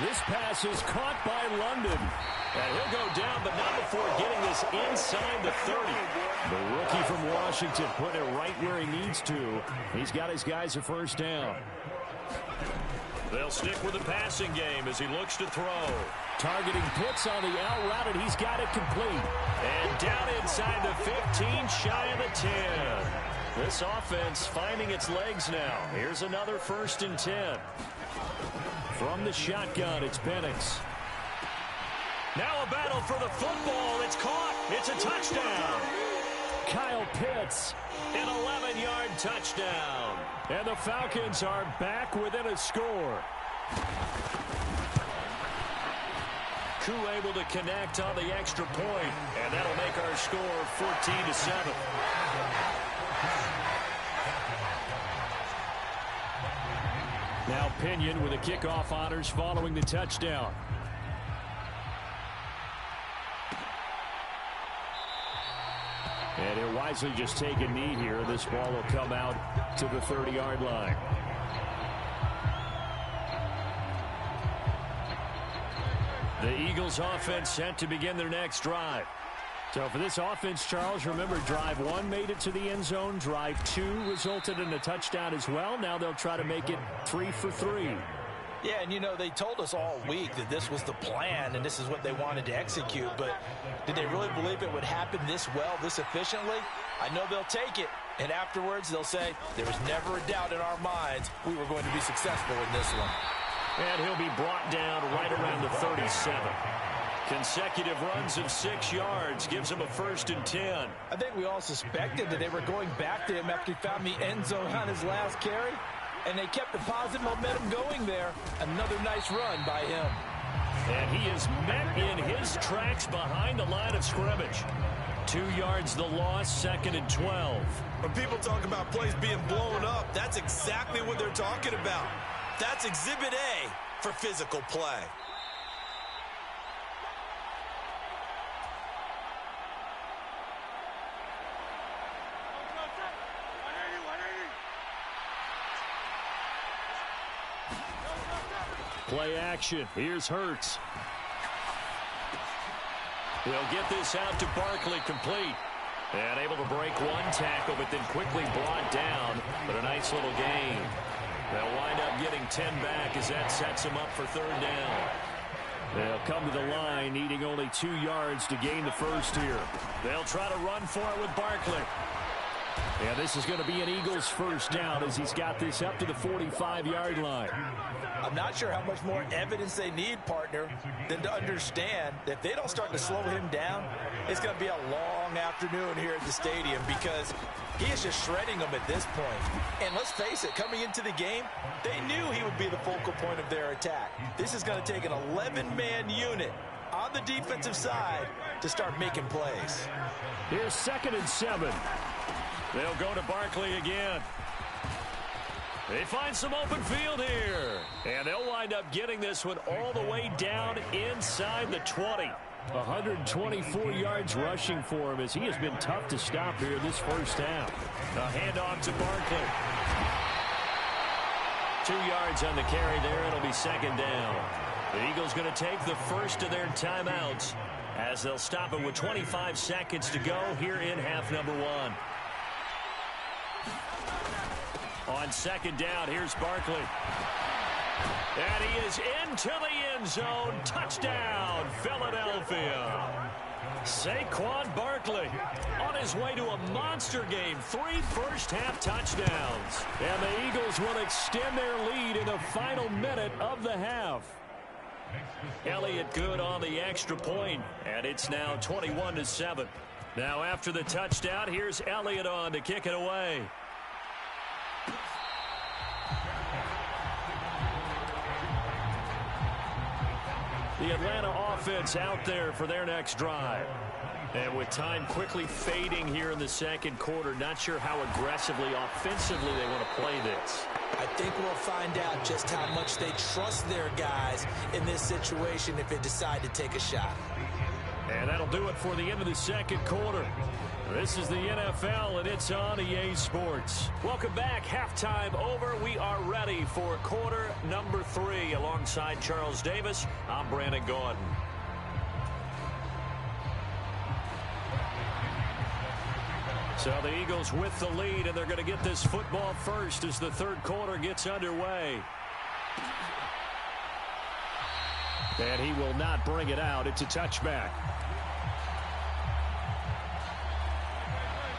This pass is caught by London. And he'll go down, but not before getting this inside the 30. The rookie from Washington putting it right where he needs to. He's got his guys a first down. They'll stick with the passing game as he looks to throw. Targeting Pitts on the out route, and he's got it complete. And down inside the 15, shy of the 10. This offense finding its legs now. Here's another 1st and 10. From the shotgun, it's Penix. Now a battle for the football. It's caught. It's a touchdown. Kyle Pitts, an 11-yard touchdown. And the Falcons are back within a score. Koo able to connect on the extra point, and that'll make our score 14-7. Now Pinion with the kickoff honors following the touchdown. And he'll wisely just take a knee here. This ball will come out to the 30-yard line. The Eagles offense set to begin their next drive. So for this offense, Charles, remember drive 1 made it to the end zone. Drive 2 resulted in a touchdown as well. Now they'll try to make it 3 for 3. Yeah, and you know, they told us all week that this was the plan and this is what they wanted to execute. But did they really believe it would happen this well, this efficiently? I know they'll take it. And afterwards, they'll say, there was never a doubt in our minds we were going to be successful in this one. And he'll be brought down right around the 37. Consecutive runs of 6 yards gives him a 1st and 10. I think we all suspected that they were going back to him after he found the end zone on his last carry. And they kept the positive momentum going there. Another nice run by him. And he is met in his tracks behind the line of scrimmage. 2 yards the loss, 2nd and 12. When people talk about plays being blown up, that's exactly what they're talking about. That's Exhibit A for physical play. Play action. Here's Hurts. They'll get this out to Barkley, complete. And able to break 1 tackle, but then quickly brought down. But a nice little gain. They'll wind up getting 10 back as that sets them up for 3rd down. They'll come to the line, needing only 2 yards to gain the first here. They'll try to run for it with Barkley. And this is going to be an Eagles 1st down as he's got this up to the 45-yard line. I'm not sure how much more evidence they need, partner, than to understand that if they don't start to slow him down, it's going to be a long afternoon here at the stadium because he is just shredding them at this point. And let's face it, coming into the game, they knew he would be the focal point of their attack. This is going to take an 11-man unit on the defensive side to start making plays. Here's 2nd and 7. They'll go to Barkley again. They find some open field here. And they'll wind up getting this one all the way down inside the 20. 124 yards rushing for him as he has been tough to stop here this first half. A handoff to Barkley. 2 yards on the carry there. It'll be second down. The Eagles going to take the first of their timeouts as they'll stop it with 25 seconds to go here in half number 1. On second down, here's Barkley. And he is into the end zone. Touchdown, Philadelphia. Saquon Barkley on his way to a monster game. 3 first-half touchdowns. And the Eagles will extend their lead in the final minute of the half. Elliott good on the extra point, and it's now 21-7. Now after the touchdown, here's Elliott on to kick it away. The Atlanta offense out there for their next drive. And with time quickly fading here in the second quarter, not sure how aggressively, offensively they want to play this. I think we'll find out just how much they trust their guys in this situation if they decide to take a shot. And that'll do it for the end of the second quarter. This is the NFL, and it's on EA Sports. Welcome back. Halftime over. We are ready for quarter number 3. Alongside Charles Davis, I'm Brandon Gaudin. So the Eagles with the lead, and they're going to get this football first as the third quarter gets underway. And he will not bring it out. It's a touchback.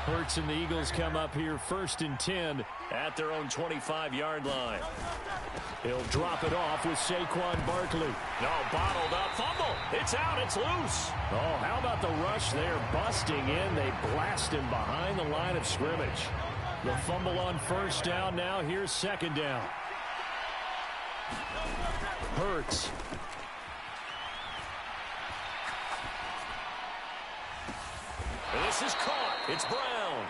Hurts and the Eagles come up here 1st and 10 at their own 25-yard line. He'll drop it off with Saquon Barkley. No, bottled up, fumble. It's out, it's loose. Oh, how about the rush there? Busting in, they blast him behind the line of scrimmage. The fumble on first down, now here's second down. Hurts. This is caught. It's Brown.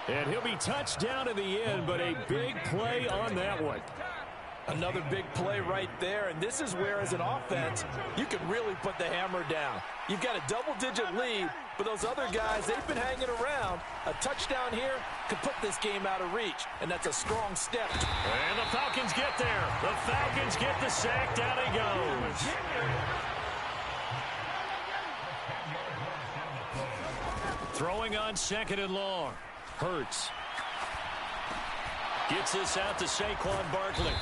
And he'll be touched down in the end, but a big play on that one. Another big play right there, and this is where, as an offense, you can really put the hammer down. You've got a double-digit lead, but those other guys, they've been hanging around. A touchdown here could put this game out of reach, and that's a strong step. And the Falcons get there. The Falcons get the sack. Down he goes. Throwing on second and long. Hurts. Gets this out to Saquon Barkley.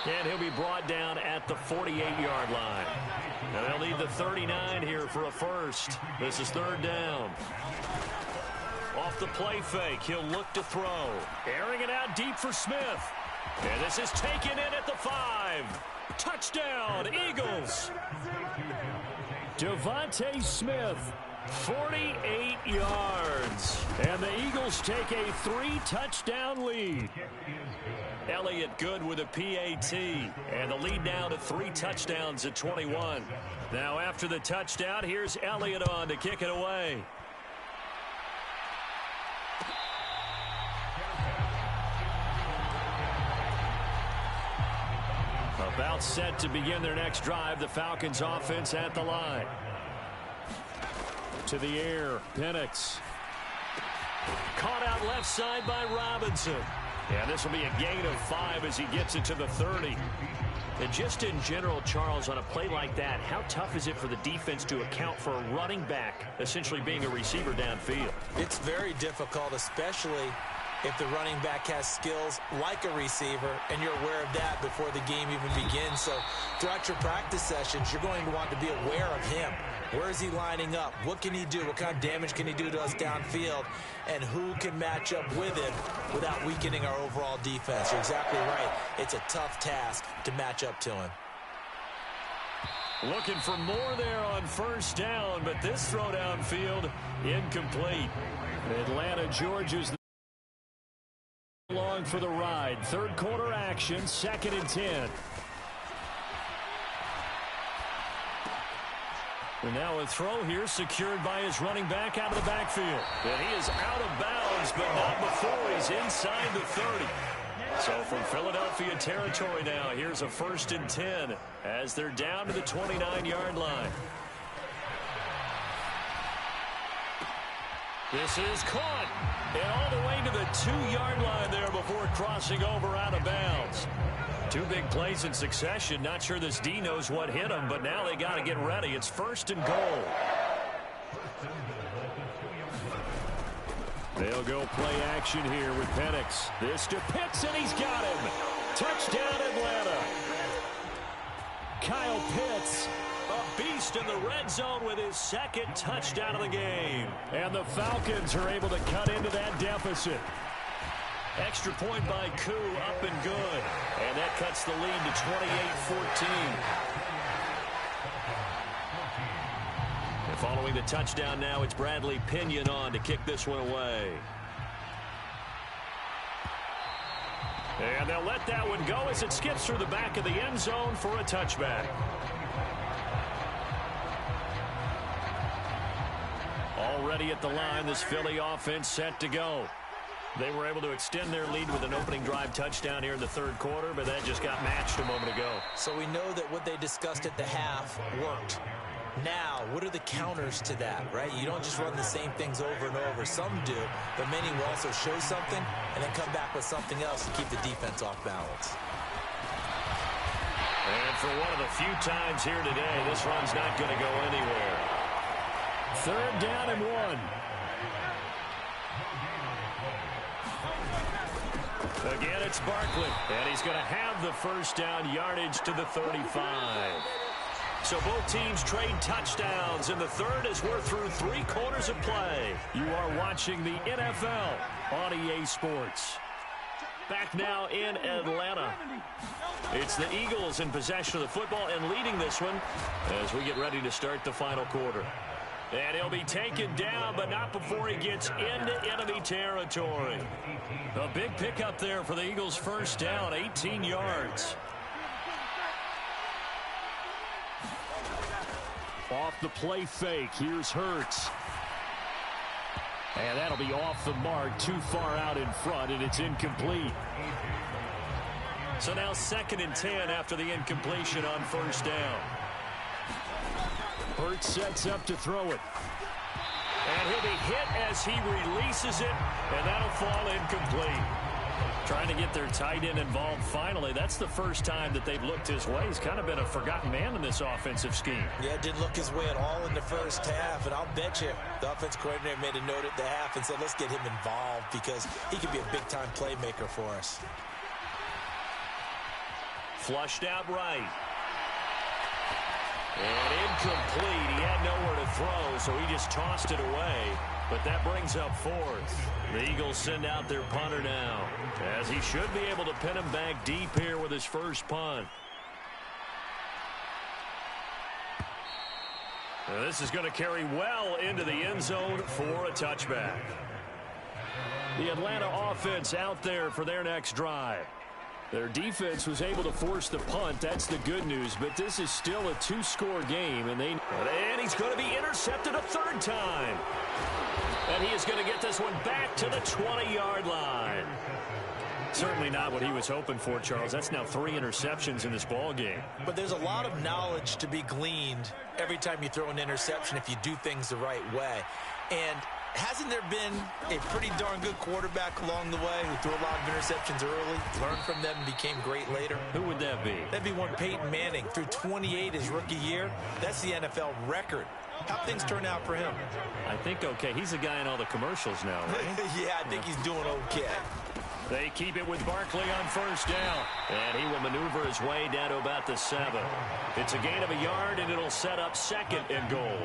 And he'll be brought down at the 48-yard line. Now they'll need the 39 here for a first. This is third down. Off the play fake, he'll look to throw. Airing it out deep for Smith. And this is taken in at the 5. Touchdown, Eagles. Devontae Smith. 48 yards. And the Eagles take a 3-touchdown lead. Elliott good with a PAT. And the lead now to 3 touchdowns at 21. Now after the touchdown, here's Elliott on to kick it away. About set to begin their next drive. The Falcons offense at the line. To the air, Penix. Caught out left side by Robinson. Yeah, this will be a gain of 5 as he gets it to the 30. And just in general, Charles, on a play like that, how tough is it for the defense to account for a running back essentially being a receiver downfield? It's very difficult, especially if the running back has skills like a receiver, and you're aware of that before the game even begins. So throughout your practice sessions, you're going to want to be aware of him. Where is he lining up? What can he do? What kind of damage can he do to us downfield? And who can match up with him without weakening our overall defense? You're exactly right. It's a tough task to match up to him. Looking for more there on first down, but this throw downfield incomplete. Atlanta, Georgia's along for the ride. Third quarter action, 2nd and 10. And now a throw here secured by his running back out of the backfield. And he is out of bounds, but not before he's inside the 30. So from Philadelphia territory now, here's a 1st and 10 as they're down to the 29-yard line. This is caught. And all the way to the 2-yard line there before crossing over out of bounds. 2 big plays in succession. Not sure this D knows what hit him, but now they got to get ready. It's 1st and goal. They'll go play action here with Penix. This to Pitts, and he's got him. Touchdown, Atlanta. Kyle Pitts, a beast in the red zone with his 2nd touchdown of the game. And the Falcons are able to cut into that deficit. Extra point by Koo, up and good. And that cuts the lead to 28-14. And following the touchdown now, it's Bradley Pinion on to kick this one away. And they'll let that one go as it skips through the back of the end zone for a touchback. Already at the line, this Philly offense set to go. They were able to extend their lead with an opening drive touchdown here in the 3rd quarter, but that just got matched a moment ago. So we know that what they discussed at the half worked. Now, what are the counters to that, right? You don't just run the same things over and over. Some do, but many will also show something and then come back with something else to keep the defense off balance. And for one of the few times here today, this run's not going to go anywhere. 3rd down and 1. Again, it's Barkley, and he's going to have the 1st down, yardage to the 35. So both teams trade touchdowns, and the 3rd as we're through 3 quarters of play. You are watching the NFL on EA Sports. Back now in Atlanta. It's the Eagles in possession of the football and leading this one as we get ready to start the final quarter. And he'll be taken down, but not before he gets into enemy territory. A big pickup there for the Eagles' 1st down, 18 yards. Off the play fake, here's Hurts. And that'll be off the mark, too far out in front, and it's incomplete. So now 2nd and 10 after the incompletion on 1st down. Hurts sets up to throw it. And he'll be hit as he releases it, and that'll fall incomplete. Trying to get their tight end involved finally. That's the 1st time that they've looked his way. He's kind of been a forgotten man in this offensive scheme. Yeah, didn't look his way at all in the 1st half, and I'll bet you the offense coordinator made a note at the half and said, let's get him involved because he could be a big-time playmaker for us. Flushed out right. And incomplete. He had nowhere to throw, so he just tossed it away. But that brings up 4th. The Eagles send out their punter now, as he should be able to pin him back deep here with his 1st punt. Now this is going to carry well into the end zone for a touchback. The Atlanta offense out there for their next drive. Their defense was able to force the punt. That's the good news, but this is still a 2-score game, and he's going to be intercepted a 3rd time. And he is going to get this one back to the 20-yard line. Certainly not what he was hoping for, Charles. That's now 3 interceptions in this ball game. But there's a lot of knowledge to be gleaned every time you throw an interception if you do things the right way. And hasn't there been a pretty darn good quarterback along the way who threw a lot of interceptions early, learned from them, and became great later? Who would that be? That'd be one Peyton Manning. Threw 28 his rookie year. That's the NFL record. How'd things turn out for him? I think okay. He's the guy in all the commercials now, right? Yeah, I think he's doing okay. They keep it with Barkley on 1st down. And he will maneuver his way down to about the 7. It's a gain of a yard, and it'll set up 2nd and goal.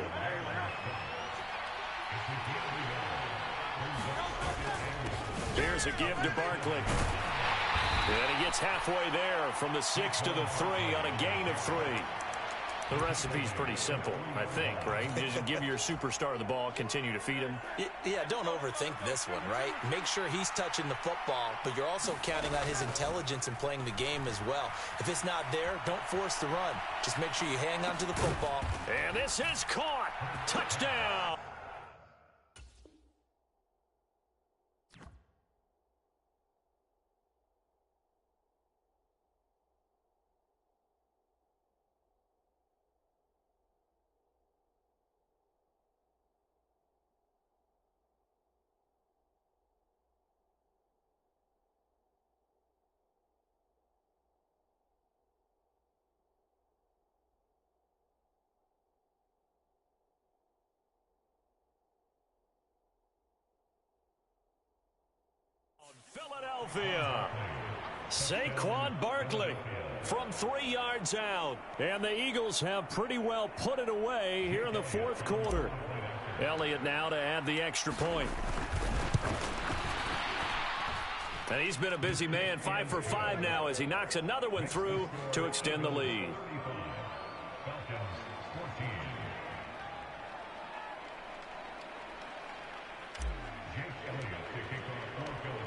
Here's a give to Barkley. And he gets halfway there from the 6 to the 3 on a gain of 3. The recipe's pretty simple, I think, right? Just give your superstar the ball, continue to feed him. Yeah, don't overthink this one, right? Make sure he's touching the football, but you're also counting on his intelligence in playing the game as well. If it's not there, don't force the run. Just make sure you hang on to the football. And this is caught. Touchdown. Philadelphia. Saquon Barkley from 3 yards out. And the Eagles have pretty well put it away here in the fourth quarter. Elliott now to add the extra point. And he's been a busy man, 5 for 5 now as he knocks another one through to extend the lead.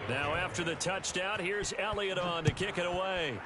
Now after the touchdown, here's Elliott on to kick it away.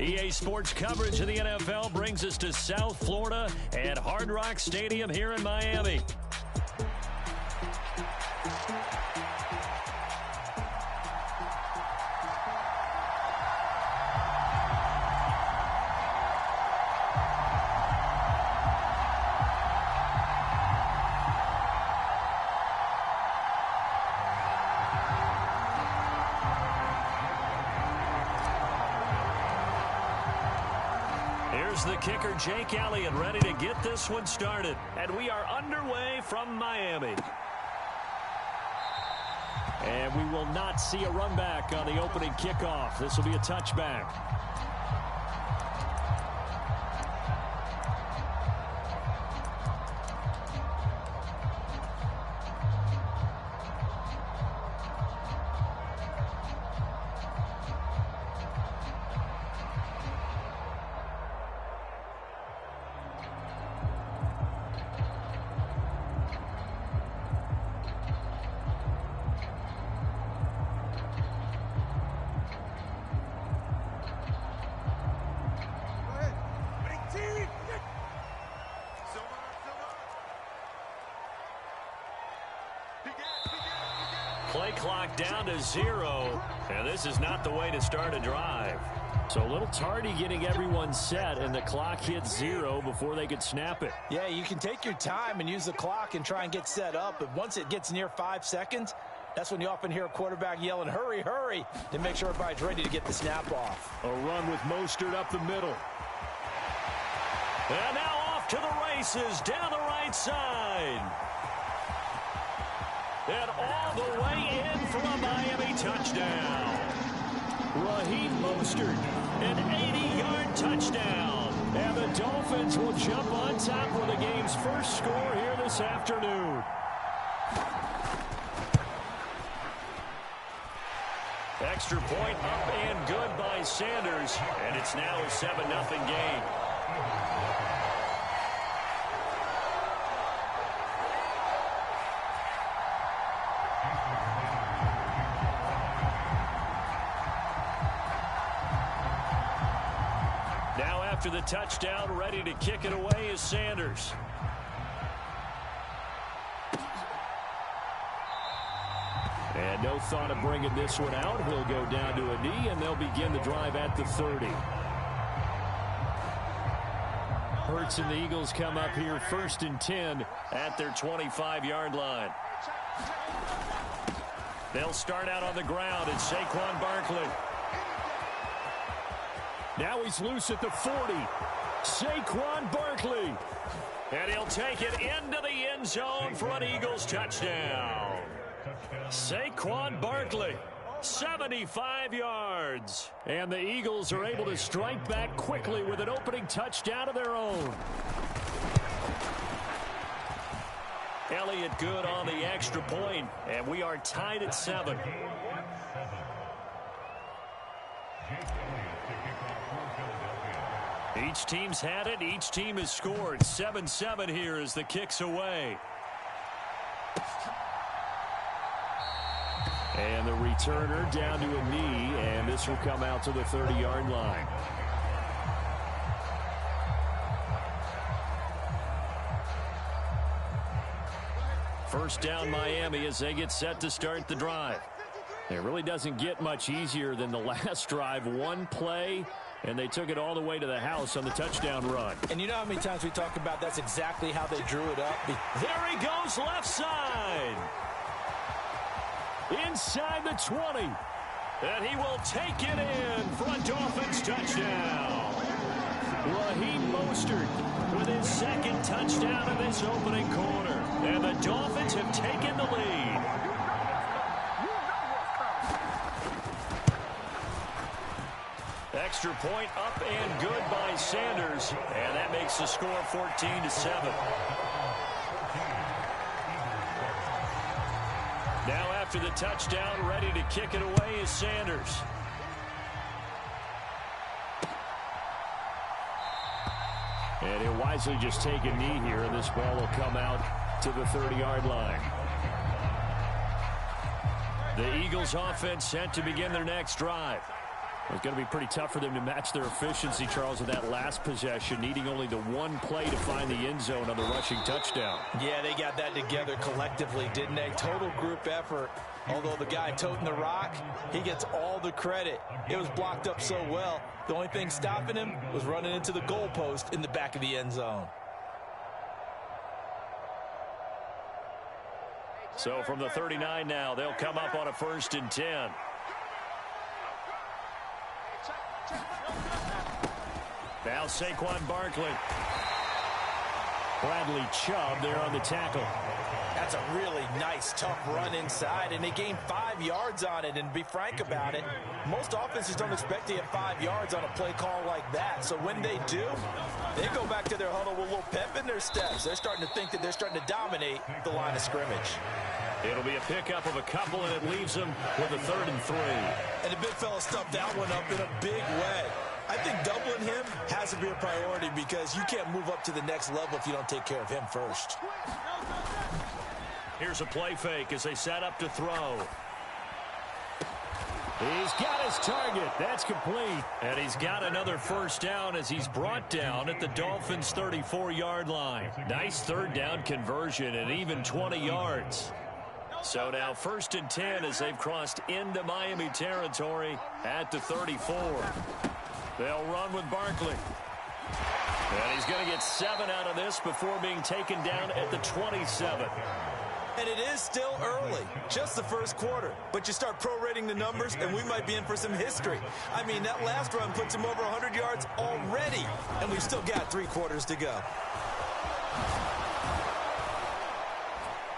EA Sports coverage of the NFL brings us to South Florida at Hard Rock Stadium here in Miami. The kicker, Jake Elliott, ready to get this one started. And we are underway from Miami. And we will not see a run back on the opening kickoff. This will be a touchback. play clock down to 0, and this is not the way to start a drive. So a little tardy getting everyone set, and the clock hit 0 before they could snap it. Yeah, you can take your time and use the clock and try and get set up, but once it gets near 5 seconds, that's when you often hear a quarterback yelling, hurry, hurry, to make sure everybody's ready to get the snap off. A run with Mostert up the middle. And now off to the races down the right side. And all the way in for a Miami touchdown. Raheem Mostert, an 80-yard touchdown. And the Dolphins will jump on top for the game's first score here this afternoon. Extra point up and good by Sanders. And it's now a 7-0 game. Now after the touchdown, ready to kick it away is Sanders. And no thought of bringing this one out. He'll go down to a knee, and they'll begin the drive at the 30. Hurts and the Eagles come up here 1st and 10 at their 25-yard line. They'll start out on the ground. It's Saquon Barkley. Now he's loose at the 40. Saquon Barkley. And he'll take it into the end zone for an Eagles touchdown. Saquon Barkley, 75 yards. And the Eagles are able to strike back quickly with an opening touchdown of their own. Elliott good on the extra point, and we are tied at 7. Each team's had it. Each team has scored. 7-7 here as the kick's away. And the returner down to a knee, and this will come out to the 30-yard line. First down Miami as they get set to start the drive. It really doesn't get much easier than the last drive. One play, and they took it all the way to the house on the touchdown run. And you know how many times we talk about that's exactly how they drew it up? There he goes left side. Inside the 20. And he will take it in for a Dolphins touchdown. Raheem Mostert with his second touchdown of this opening quarter. And the Dolphins have taken the lead. Extra point up and good by Sanders. And that makes the score 14-7. Now after the touchdown, ready to kick it away is Sanders. And he'll wisely just take a knee here, and this ball will come out to the 30-yard line. The Eagles offense set to begin their next drive. It's going to be pretty tough for them to match their efficiency, Charles, with that last possession, needing only the one play to find the end zone on the rushing touchdown. Yeah, they got that together collectively, didn't they? Total group effort. Although the guy toting the rock, he gets all the credit. It was blocked up so well. The only thing stopping him was running into the goalpost in the back of the end zone. So from the 39 now, they'll come up on a 1st and 10. Now Saquon Barkley. Bradley Chubb there on the tackle. That's a really nice, tough run inside, and they gained 5 yards on it. And to be frank about it, most offenses don't expect to get 5 yards on a play call like that. So when they do, they go back to their huddle with a little pep in their steps. They're starting to think that they're starting to dominate the line of scrimmage. It'll be a pickup of a couple, and it leaves them with a 3rd and 3. And the big fella stuffed that one up in a big way. I think doubling him has to be a priority because you can't move up to the next level if you don't take care of him first. Here's a play fake as they set up to throw. He's got his target. That's complete. And he's got another first down as he's brought down at the Dolphins' 34-yard line. Nice 3rd down conversion and even 20 yards. So now 1st and 10 as they've crossed into Miami territory at the 34. They'll run with Barkley. And he's going to get 7 out of this before being taken down at the 27. And it is still early, just the first quarter. But you start prorating the numbers, and we might be in for some history. I mean, that last run puts him over 100 yards already, and we've still got 3 quarters to go.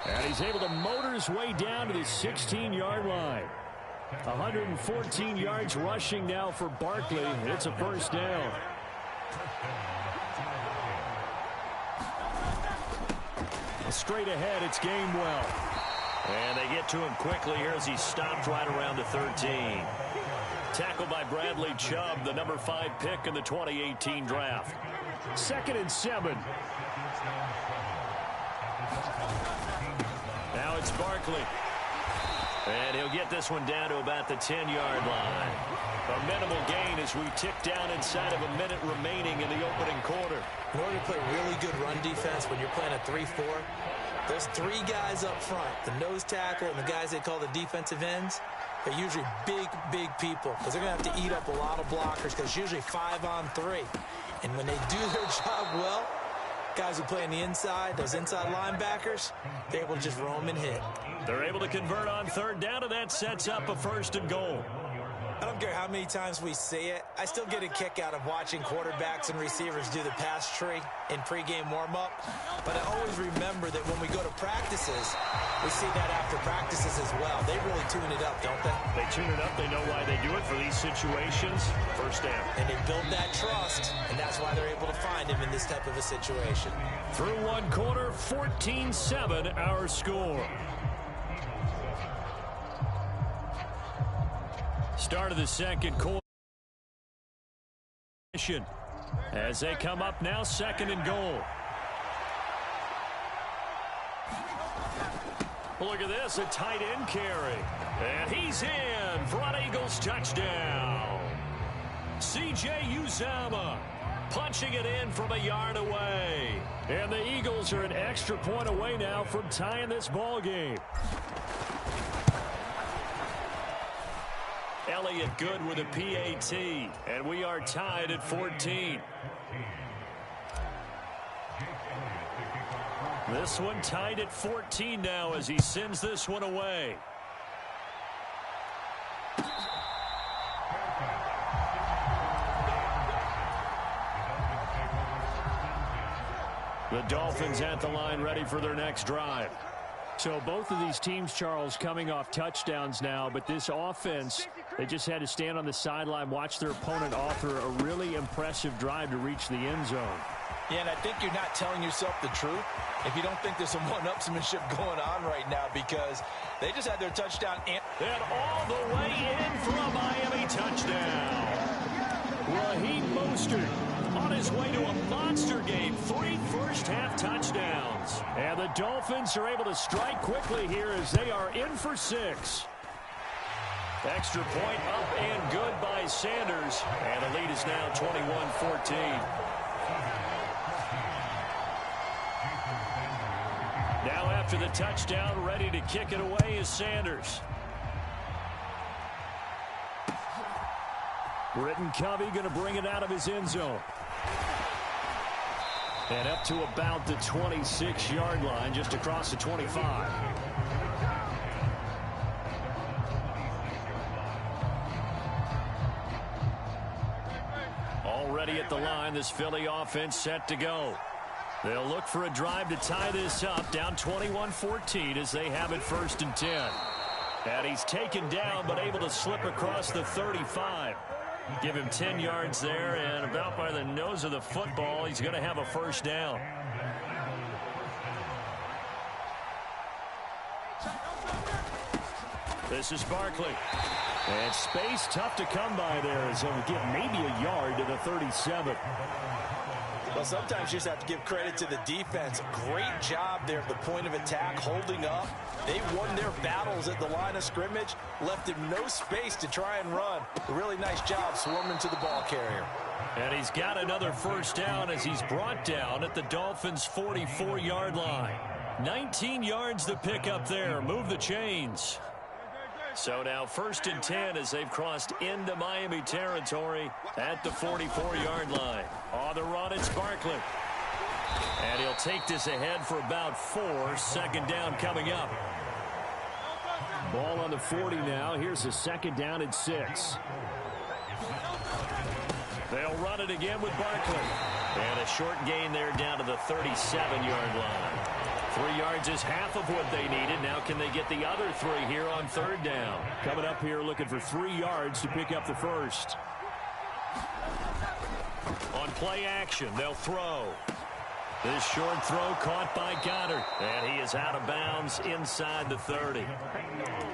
And he's able to motor his way down to the 16-yard line. 114 yards rushing now for Barkley. It's a first down. Straight ahead, it's Gainwell. And they get to him quickly here as he stopped right around the 13. Tackled by Bradley Chubb, the number 5 pick in the 2018 draft. 2nd and 7. Now it's Barkley. And he'll get this one down to about the 10-yard line. A minimal gain as we tick down inside of a minute remaining in the opening quarter. In order to play really good run defense when you're playing a 3-4, those 3 guys up front, the nose tackle and the guys they call the defensive ends, they're usually big, big people because they're going to have to eat up a lot of blockers because it's usually 5-on-3. And when they do their job well, guys who play on the inside, those inside linebackers, they're able to just roam and hit. They're able to convert on 3rd down, and that sets up a 1st and goal. I don't care how many times we see it. I still get a kick out of watching quarterbacks and receivers do the pass tree in pregame warm-up. But I always remember that when we go to practices, we see that after practices as well. They really tune it up, don't they? They tune it up. They know why they do it for these situations. First down. And they build that trust, and that's why they're able to find him in this type of a situation. Through 1 quarter, 14-7 our score. Start of the 2nd quarter. As they come up now, 2nd and goal. Look at this, a tight end carry. And he's in for an Eagles touchdown. C.J. Uzomah punching it in from a yard away. And the Eagles are an extra point away now from tying this ball game. Elliott good with a PAT, and we are tied at 14. This one tied at 14 now as he sends this one away. The Dolphins at the line ready for their next drive. So both of these teams, Charles, coming off touchdowns now, but this offense, they just had to stand on the sideline, watch their opponent author a really impressive drive to reach the end zone. Yeah, and I think you're not telling yourself the truth if you don't think there's some one-upsmanship going on right now because they just had their touchdown. And all the way in for a Miami touchdown. Raheem Mostert on his way to a monster game. 3 first-half touchdowns. And the Dolphins are able to strike quickly here as they are in for 6. Extra point up and good by Sanders. And the lead is now 21-14. Now after the touchdown, ready to kick it away is Sanders. Britton Covey going to bring it out of his end zone. And up to about the 26-yard line, just across the 25. Already at the line, this Philly offense set to go. They'll look for a drive to tie this up, down 21-14 as they have it 1st and 10. And he's taken down but able to slip across the 35. Give him 10 yards there, and about by the nose of the football, he's going to have a 1st down. This is Barkley. And space tough to come by there as he'll get maybe a yard to the 37. Well, sometimes you just have to give credit to the defense. Great job there at the point of attack, holding up. They won their battles at the line of scrimmage, left him no space to try and run. A really nice job swarming to the ball carrier. And he's got another 1st down as he's brought down at the Dolphins' 44-yard line. 19 yards to pick up there. Move the chains. So now 1st and 10 as they've crossed into Miami territory at the 44-yard line. On the run, it's Barkley. And he'll take this ahead for about 4. 2nd down coming up. Ball on the 40 now. Here's a 2nd down and 6. They'll run it again with Barkley. And a short gain there down to the 37-yard line. 3 yards is half of what they needed. Now can they get the other 3 here on 3rd down? Coming up here looking for 3 yards to pick up the first. On play action, they'll throw. This short throw caught by Goddard. And he is out of bounds inside the 30.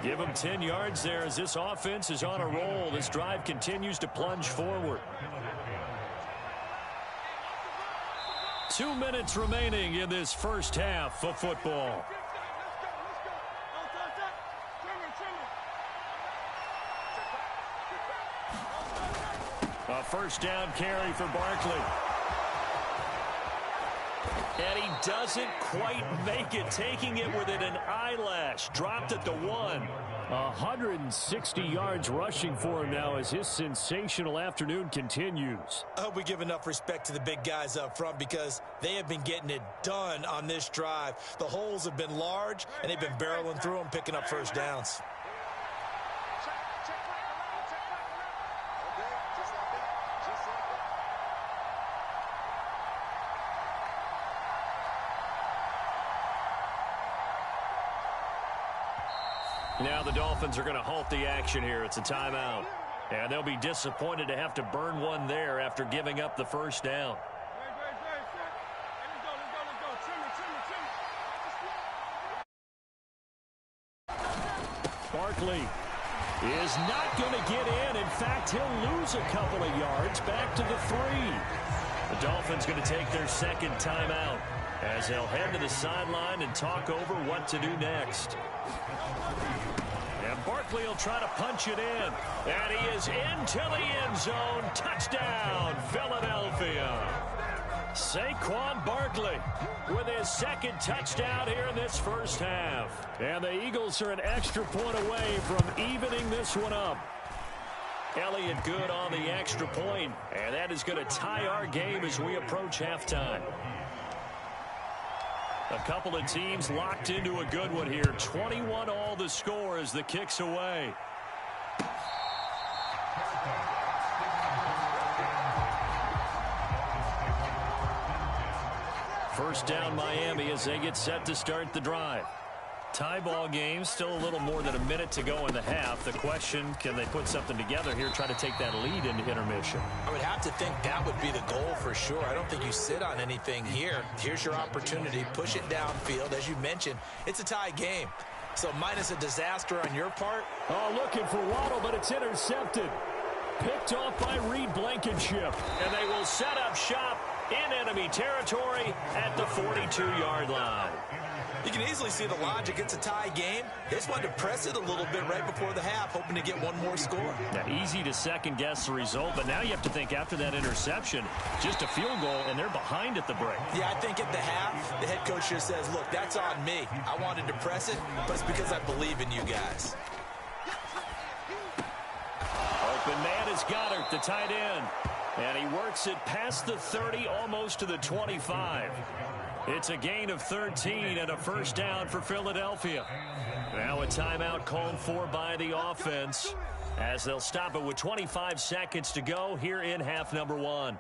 Give him 10 yards there as this offense is on a roll. This drive continues to plunge forward. 2 minutes remaining in this first half of football. A 1st down carry for Barkley. And he doesn't quite make it, taking it within an eyelash. Dropped at the 1. 160 yards rushing for him now as his sensational afternoon continues. I hope we give enough respect to the big guys up front because they have been getting it done on this drive. The holes have been large, and they've been barreling through them, picking up 1st downs. Now the Dolphins are going to halt the action here. It's a timeout. And they'll be disappointed to have to burn one there after giving up the 1st down. Barkley is not going to get in. In fact, he'll lose a couple of yards back to the 3. The Dolphins going to take their 2nd timeout as they'll head to the sideline and talk over what to do next. And Barkley will try to punch it in. And he is into the end zone. Touchdown, Philadelphia. Saquon Barkley with his 2nd touchdown here in this first half. And the Eagles are an extra point away from evening this one up. Elliott good on the extra point. And that is going to tie our game as we approach halftime. A couple of teams locked into a good one here. 21 all the score as the kick's away. First down Miami as they get set to start the drive. Tie ball game, still a little more than a minute to go in the half. The question, can they put something together here, try to take that lead into intermission? I would have to think that would be the goal for sure. I don't think you sit on anything here. Here's your opportunity. Push it downfield. As you mentioned, it's a tie game. So minus a disaster on your part. Oh, looking for Waddle, but it's intercepted. Picked off by Reed Blankenship. And they will set up shop in enemy territory at the 42-yard line. You can easily see the logic. It's a tie game. They just wanted to press it a little bit right before the half, hoping to get one more score. Now, easy to second-guess the result, but now you have to think after that interception, just a field goal, and they're behind at the break. Yeah, I think at the half, the head coach just says, look, that's on me. I wanted to press it, but it's because I believe in you guys. Open man is Goddard, the tight end. And he works it past the 30, almost to the 25. It's a gain of 13 and a first down for Philadelphia. Now a timeout called for by the offense as they'll stop it with 25 seconds to go here in half number 1.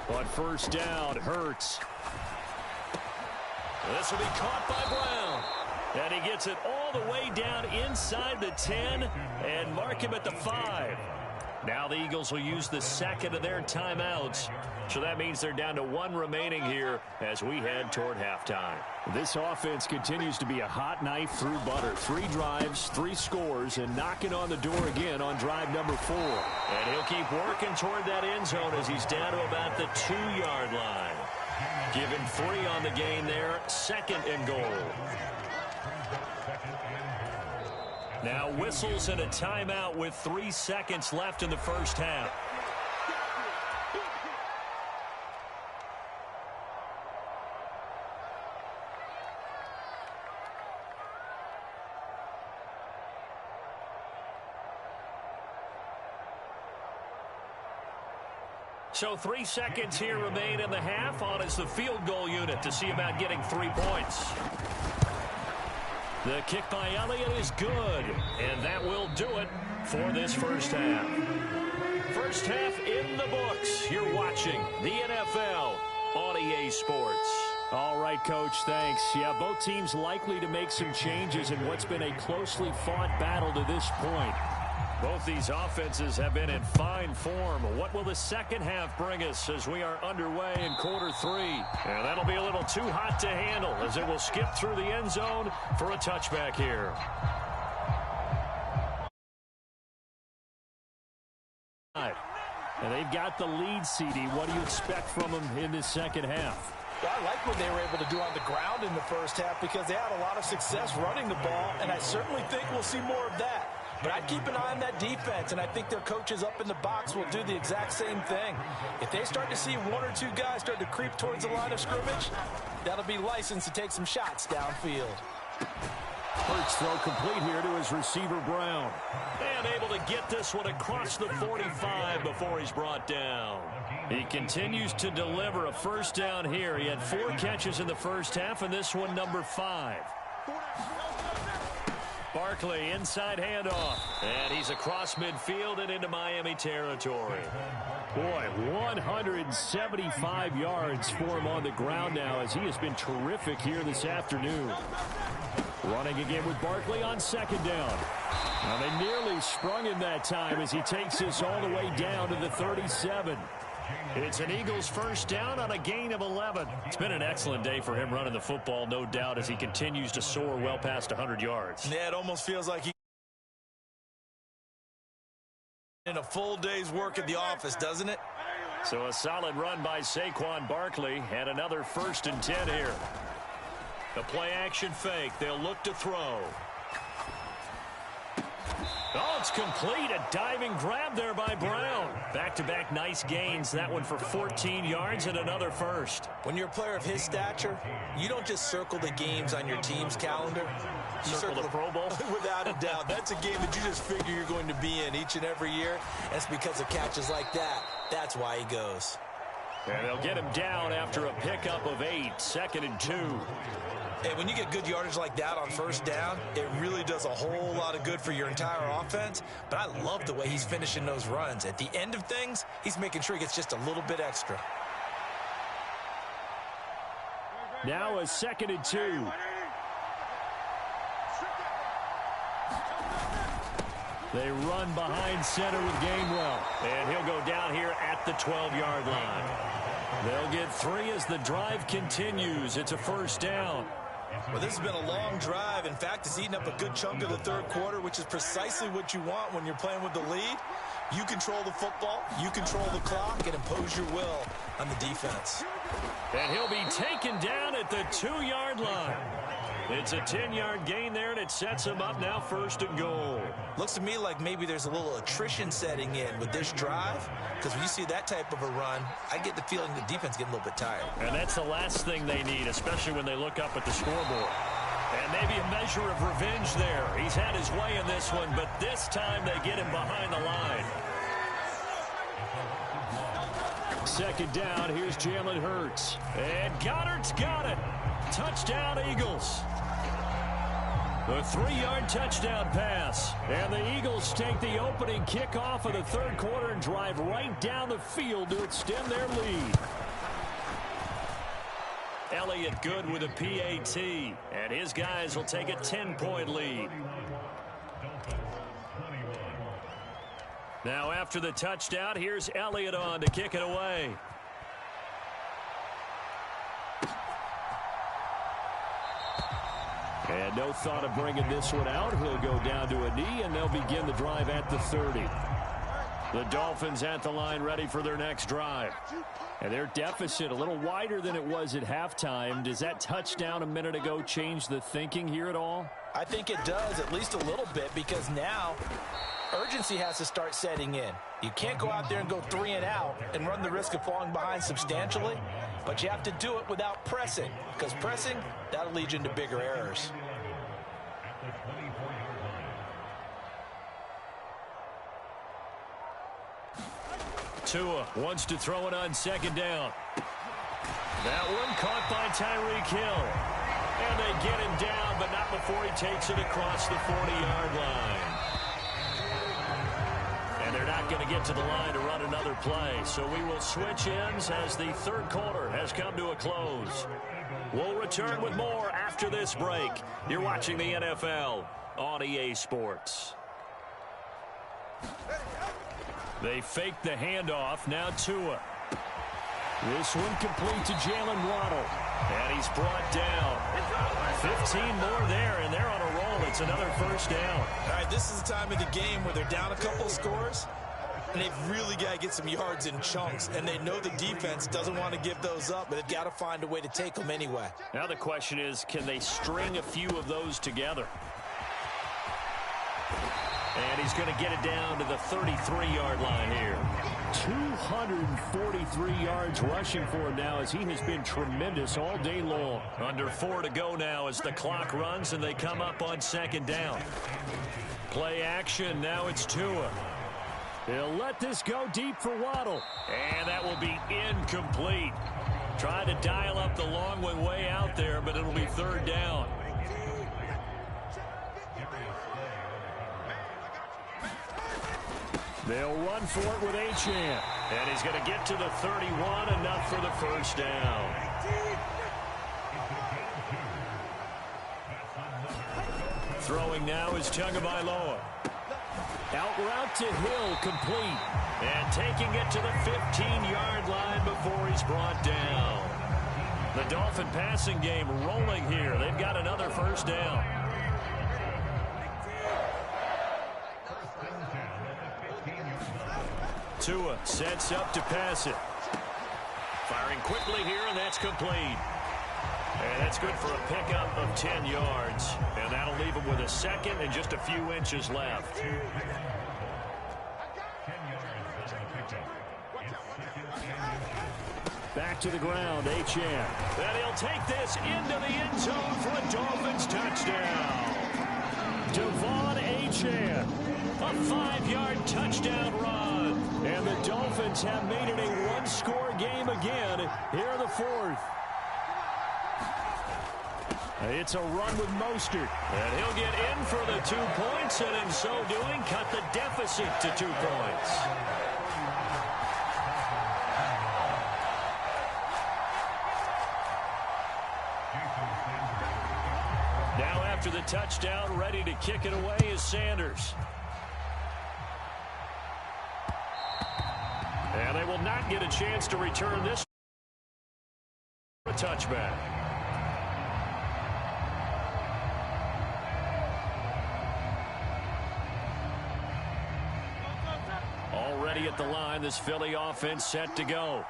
On first down, Hurts. This will be caught by Brown. And he gets it all the way down inside the 10 and mark him at the 5. Now the Eagles will use the second of their timeouts. So that means they're down to 1 remaining here as we head toward halftime. This offense continues to be a hot knife through butter. 3 drives, 3 scores, and knocking on the door again on drive number 4. And he'll keep working toward that end zone as he's down to about the 2-yard line. Give him 3 on the gain there. 2nd and goal. Now whistles and a timeout with 3 seconds left in the first half. So 3 seconds here remain in the half. On is the field goal unit to see about getting 3 points. The kick by Elliott is good, and that will do it for this first half. First half in the books. You're watching the NFL on EA Sports. All right, Coach, thanks. Yeah, both teams likely to make some changes in what's been a closely fought battle to this point. Both these offenses have been in fine form. What will the second half bring us as we are underway in quarter 3? And that'll be a little too hot to handle as it will skip through the end zone for a touchback here. And they've got the lead, CD. What do you expect from them in this second half? Well, I like what they were able to do on the ground in the first half because they had a lot of success running the ball, and I certainly think we'll see more of that. But I'd keep an eye on that defense, and I think their coaches up in the box will do the exact same thing. If they start to see 1 or 2 guys start to creep towards the line of scrimmage, that'll be licensed to take some shots downfield. Hurts throw complete here to his receiver, Brown. And able to get this one across the 45 before he's brought down. He continues to deliver a first down here. He had 4 catches in the first half, and this one number 5. Barkley, inside handoff. And he's across midfield and into Miami territory. Boy, 175 yards for him on the ground now as he has been terrific here this afternoon. Running again with Barkley on second down. Now they nearly sprung him that time as he takes this all the way down to the 37. It's an Eagles first down on a gain of 11. It's been an excellent day for him running the football, no doubt, as he continues to soar well past 100 yards. Yeah, it almost feels like he in a full day's work at the office, doesn't it? So a solid run by Saquon Barkley and another 1st and 10 here. The play action fake. They'll look to throw. Oh, it's complete. A diving grab there by Brown. Back-to-back nice gains. That one for 14 yards and another first. When you're a player of his stature, you don't just circle the games on your team's calendar. You Circle the Pro Bowl? Without a doubt. That's a game that you just figure you're going to be in each and every year. That's because of catches like that. That's why he goes. And they'll get him down after a pickup of 8. 2nd and 2. And when you get good yardage like that on first down, it really does a whole lot of good for your entire offense. But I love the way he's finishing those runs. At the end of things, he's making sure he gets just a little bit extra. Now a 2nd and 2. They run behind center with Gainwell. And he'll go down here at the 12-yard line. They'll get 3 as the drive continues. It's a first down. Well, this has been a long drive. In fact, it's eaten up a good chunk of the third quarter, which is precisely what you want when you're playing with the lead. You control the football, you control the clock, and impose your will on the defense. And he'll be taken down at the 2-yard line. It's a 10-yard gain there, and it sets him up now 1st and goal. Looks to me like maybe there's a little attrition setting in with this drive, because when you see that type of a run, I get the feeling the defense getting a little bit tired. And that's the last thing they need, especially when they look up at the scoreboard. And maybe a measure of revenge there. He's had his way in this one, but this time they get him behind the line. 2nd down, here's Jalen Hurts. And Goddard's got it. Touchdown, Eagles. A 3-yard touchdown pass. And the Eagles take the opening kickoff of the third quarter and drive right down the field to extend their lead. Elliott good with a PAT. And his guys will take a 10-point lead. Now after the touchdown, here's Elliott on to kick it away. And no thought of bringing this one out. He'll go down to a knee, and they'll begin the drive at the 30. The Dolphins at the line ready for their next drive. And their deficit a little wider than it was at halftime. Does that touchdown a minute ago change the thinking here at all? I think it does, at least a little bit, because now urgency has to start setting in. You can't go out there and go 3 and out and run the risk of falling behind substantially, but you have to do it without pressing, because pressing, that'll lead you into bigger errors. Tua wants to throw it on second down. That one caught by Tyreek Hill. And they get him down, but not before he takes it across the 40-yard line. And they're not going to get to the line to run another play. So we will switch ends as the third quarter has come to a close. We'll return with more after this break. You're watching the NFL on EA Sports. They fake the handoff. Now Tua. This one complete to Jalen Waddle. And he's brought down. 15 more there, and they're on a roll. It's another first down. All right, this is the time of the game where they're down a couple of scores, and they've really got to get some yards in chunks, and they know the defense doesn't want to give those up, but they've got to find a way to take them anyway. Now the question is, can they string a few of those together? And he's going to get it down to the 33-yard line here. 243 yards rushing for him now as he has been tremendous all day long. Under 4 to go now as the clock runs and they come up on second down. Play action. Now it's Tua. He'll let this go deep for Waddle. And that will be incomplete. Trying to dial up the long one way out there, but it'll be third down. They'll run for it with Achane. And he's going to get to the 31, enough for the first down. Throwing now is Tagovailoa. Out route to Hill, complete. And taking it to the 15-yard line before he's brought down. The Dolphin passing game rolling here. They've got another first down. Tua sets up to pass it. Firing quickly here, and that's complete. And that's good for a pickup of 10 yards. And that'll leave him with a second and just a few inches left. Back to the ground, Achane. And he'll take this into the end zone for a Dolphins touchdown. Devon Achane, a 5-yard touchdown run. And the Dolphins have made it a one-score game again here in the fourth. It's a run with Mostert. And he'll get in for the 2 points, and in so doing, cut the deficit to 2 points. Now after the touchdown, ready to kick it away is Sanders. And they will not get a chance to return this. A touchback. Already at the line, this Philly offense set to go.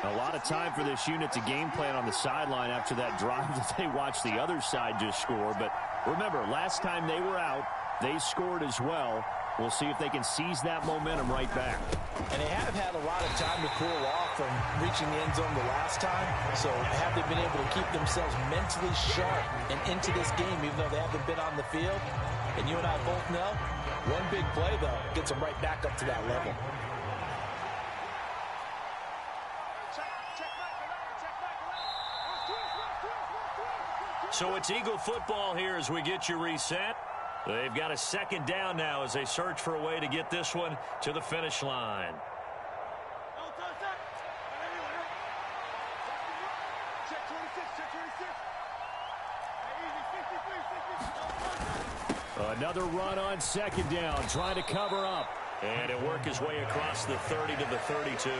A lot of time for this unit to game plan on the sideline after that drive that they watched the other side just score. But remember, last time they were out, they scored as well. We'll see if they can seize that momentum right back. And they have had a lot of time to cool off from reaching the end zone the last time. So have they been able to keep themselves mentally sharp and into this game, even though they haven't been on the field? And you and I both know, one big play, though, gets them right back up to that level. So it's Eagle football here as we get you reset. They've got a second down now as they search for a way to get this one to the finish line. Another run on second down, trying to cover up. And he'll work his way across the 30 to the 32.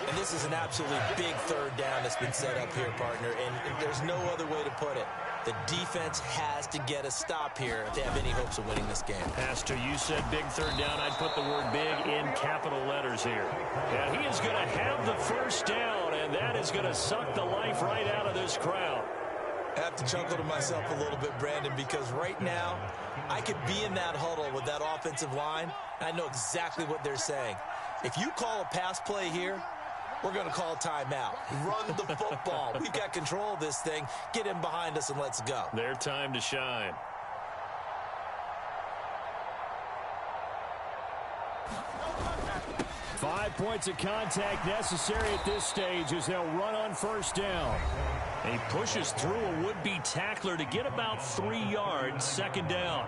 And this is an absolutely big third down that's been set up here, partner. And there's no other way to put it. The defense has to get a stop here if they have any hopes of winning this game. Pastor, you said big third down. I'd put the word big in capital letters here. And he is going to have the first down, and that is going to suck the life right out of this crowd. I have to chuckle to myself a little bit, Brandon, because right now I could be in that huddle with that offensive line. I know exactly what they're saying. If you call a pass play here, we're going to call timeout. Run the football. We've got control of this thing. Get in behind us and let's go. Their time to shine. 5 points of contact necessary at this stage as they'll run on first down. He pushes through a would-be tackler to get about 3 yards, second down.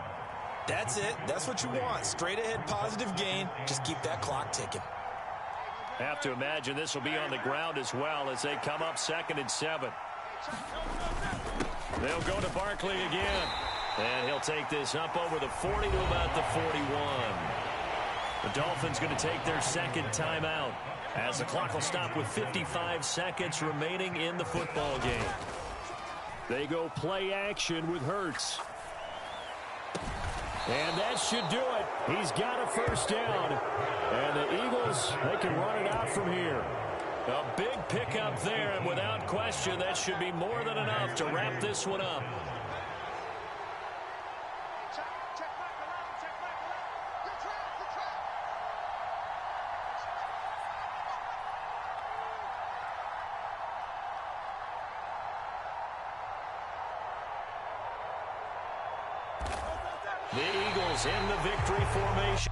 That's it. That's what you want. Straight ahead positive gain. Just keep that clock ticking. Have to imagine this will be on the ground as well as they come up 2nd and 7. They'll go to Barkley again. And he'll take this up over the 40 to about the 41. The Dolphins going to take their second timeout as the clock will stop with 55 seconds remaining in the football game. They go play action with Hurts. And that should do it. He's got a first down. And the Eagles, they can run it out from here. A big pickup there, and without question, that should be more than enough to wrap this one up. The Eagles in the victory formation.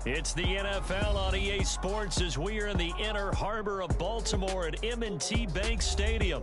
It's the NFL on EA Sports as we are in the inner harbor of Baltimore at M&T Bank Stadium.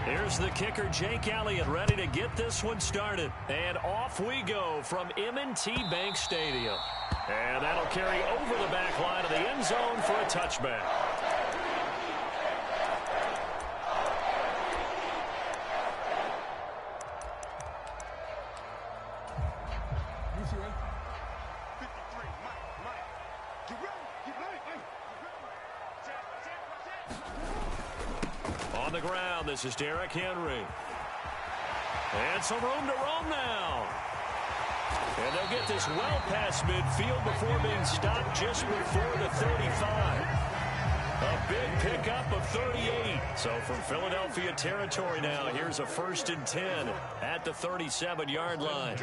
Here's the kicker, Jake Elliott, ready to get this one started. And off we go from M&T Bank Stadium. And that'll carry over the back line of the end zone for a touchback. On the ground, this is Derrick Henry. And some room to roam now. And they'll get this well past midfield before being stopped just before the 35. A big pickup of 38. So from Philadelphia territory now, here's a 1st and 10 at the 37-yard line.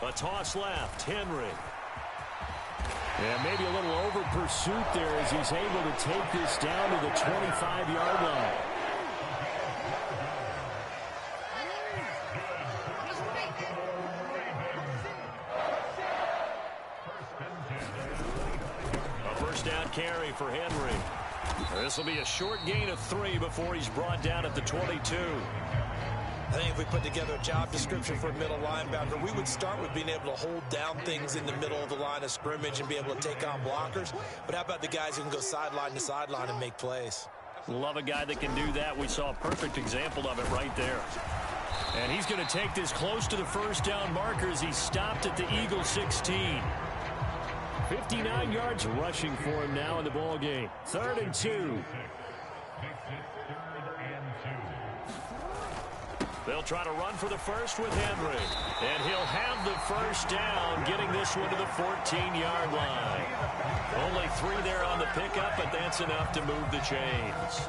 A toss left, Henry. And maybe a little over pursuit there as he's able to take this down to the 25-yard line. first down carry for Henry. This will be a short gain of 3 before he's brought down at the 22. I think if we put together a job description for a middle linebacker, we would start with being able to hold down things in the middle of the line of scrimmage and be able to take on blockers. But how about the guys who can go sideline to sideline and make plays? Love a guy that can do that. We saw a perfect example of it right there. And he's going to take this close to the first down marker as he stopped at the Eagle 16. 59 yards rushing for him now in the ball game. 3rd and 2. They'll try to run for the first with Henry. And he'll have the first down, getting this one to the 14-yard line. Only 3 there on the pickup, but that's enough to move the chains.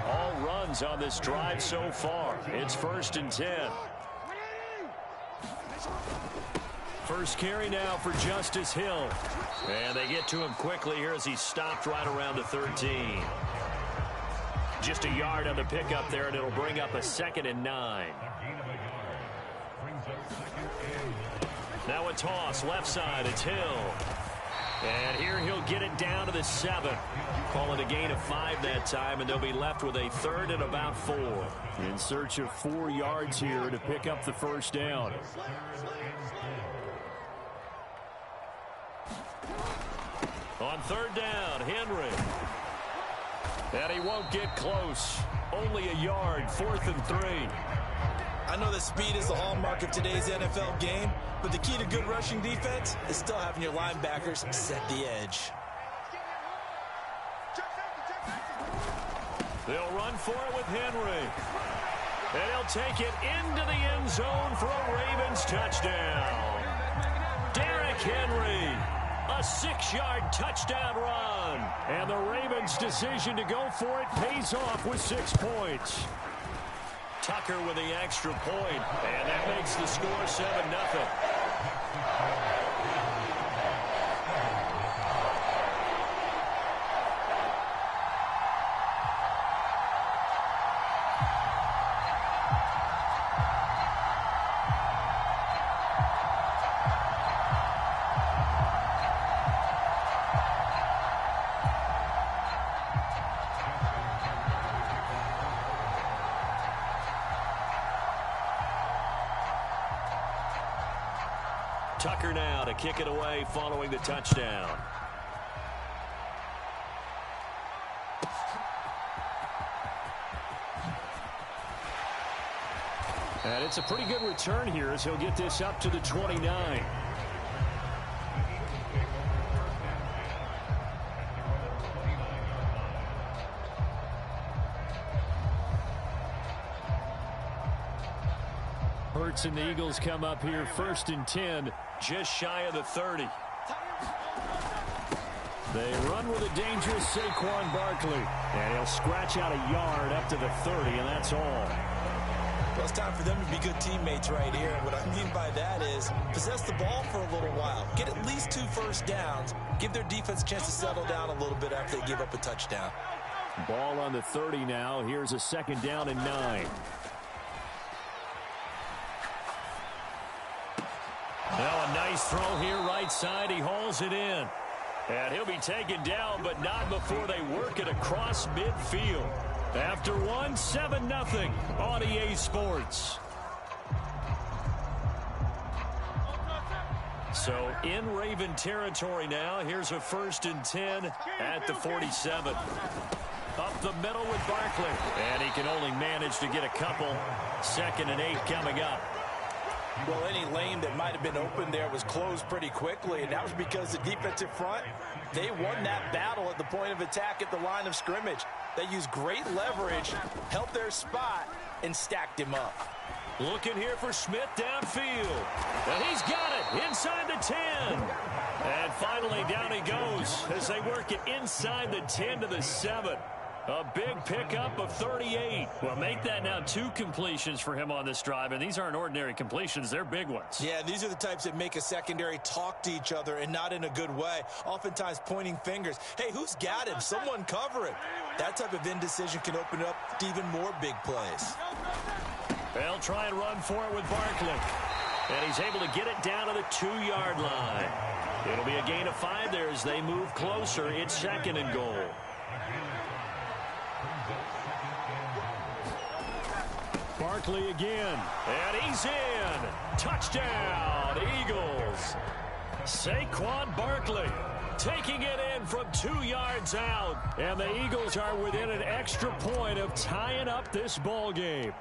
All runs on this drive so far. It's 1st and 10. First carry now for Justice Hill. And they get to him quickly here as he stopped right around the 13. Just a yard on the pickup there, and it'll bring up a 2nd and 9. Now a toss, left side, it's Hill. And here he'll get it down to the 7. Call it a gain of 5 that time, and they'll be left with a 3rd and about 4. In search of 4 yards here to pick up the first down. On 3rd down, Henry. And he won't get close. Only a yard, 4th and 3. I know that speed is the hallmark of today's NFL game, but the key to good rushing defense is still having your linebackers set the edge. They'll run for it with Henry. And he'll take it into the end zone for a Ravens touchdown. Derrick Henry. A 6-yard touchdown run. And the Ravens' decision to go for it pays off with 6 points. Tucker with the extra point, and that makes the score 7-0. Tucker now to kick it away following the touchdown. And it's a pretty good return here as he'll get this up to the 29. Hurts and the Eagles come up here 1st and 10, just shy of the 30. They run with a dangerous Saquon Barkley, and he'll scratch out a yard up to the 30, and that's all. Well, it's time for them to be good teammates right here. What I mean by that is possess the ball for a little while. Get at least 2 first downs. Give their defense a chance to settle down a little bit after they give up a touchdown. Ball on the 30 now. Here's a 2nd down and 9. Now a nice throw here right side. He hauls it in. And he'll be taken down, but not before they work it across midfield. After 7-0 on EA Sports. So in Raven territory now. Here's a 1st and 10 at the 47. Up the middle with Barkley. And he can only manage to get a couple. 2nd and 8 coming up. Well, any lane that might have been open there was closed pretty quickly, and that was because the defensive front, they won that battle at the point of attack at the line of scrimmage. They used great leverage, held their spot, and stacked him up. Looking here for Smith downfield. And he's got it inside the 10. And finally down he goes as they work it inside the 10 to the 7. A big pickup of 38. Well, make that now 2 completions for him on this drive, and these aren't ordinary completions. They're big ones. Yeah, these are the types that make a secondary talk to each other and not in a good way. Oftentimes pointing fingers. Hey, who's got him? Someone cover him. That type of indecision can open up to even more big plays. They'll try and run for it with Barkley. And he's able to get it down to the 2-yard line. It'll be a gain of 5 there as they move closer. It's 2nd and goal. Barkley again. And he's in. Touchdown, Eagles. Saquon Barkley taking it in from 2 yards out. And the Eagles are within an extra point of tying up this ball game.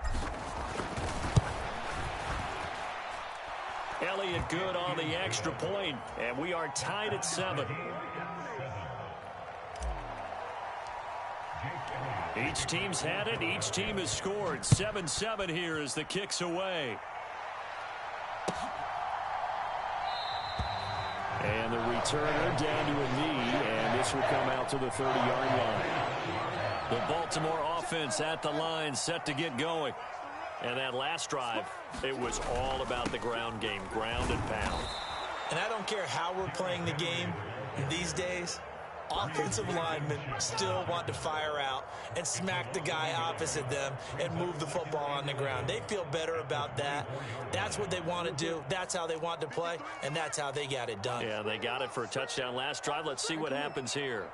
Elliott good on the extra point, and we are tied at 7. Each team's had it. Each team has scored. 7-7 here as the kick's away. And the returner down to a knee, and this will come out to the 30-yard line. The Baltimore offense at the line, set to get going. And that last drive, it was all about the ground game, ground and pound. And I don't care how we're playing the game these days, offensive linemen still want to fire out and smack the guy opposite them and move the football on the ground. They feel better about that. That's what they want to do. That's how they want to play, and that's how they got it done. Yeah, they got it for a touchdown last drive. Let's see what happens here.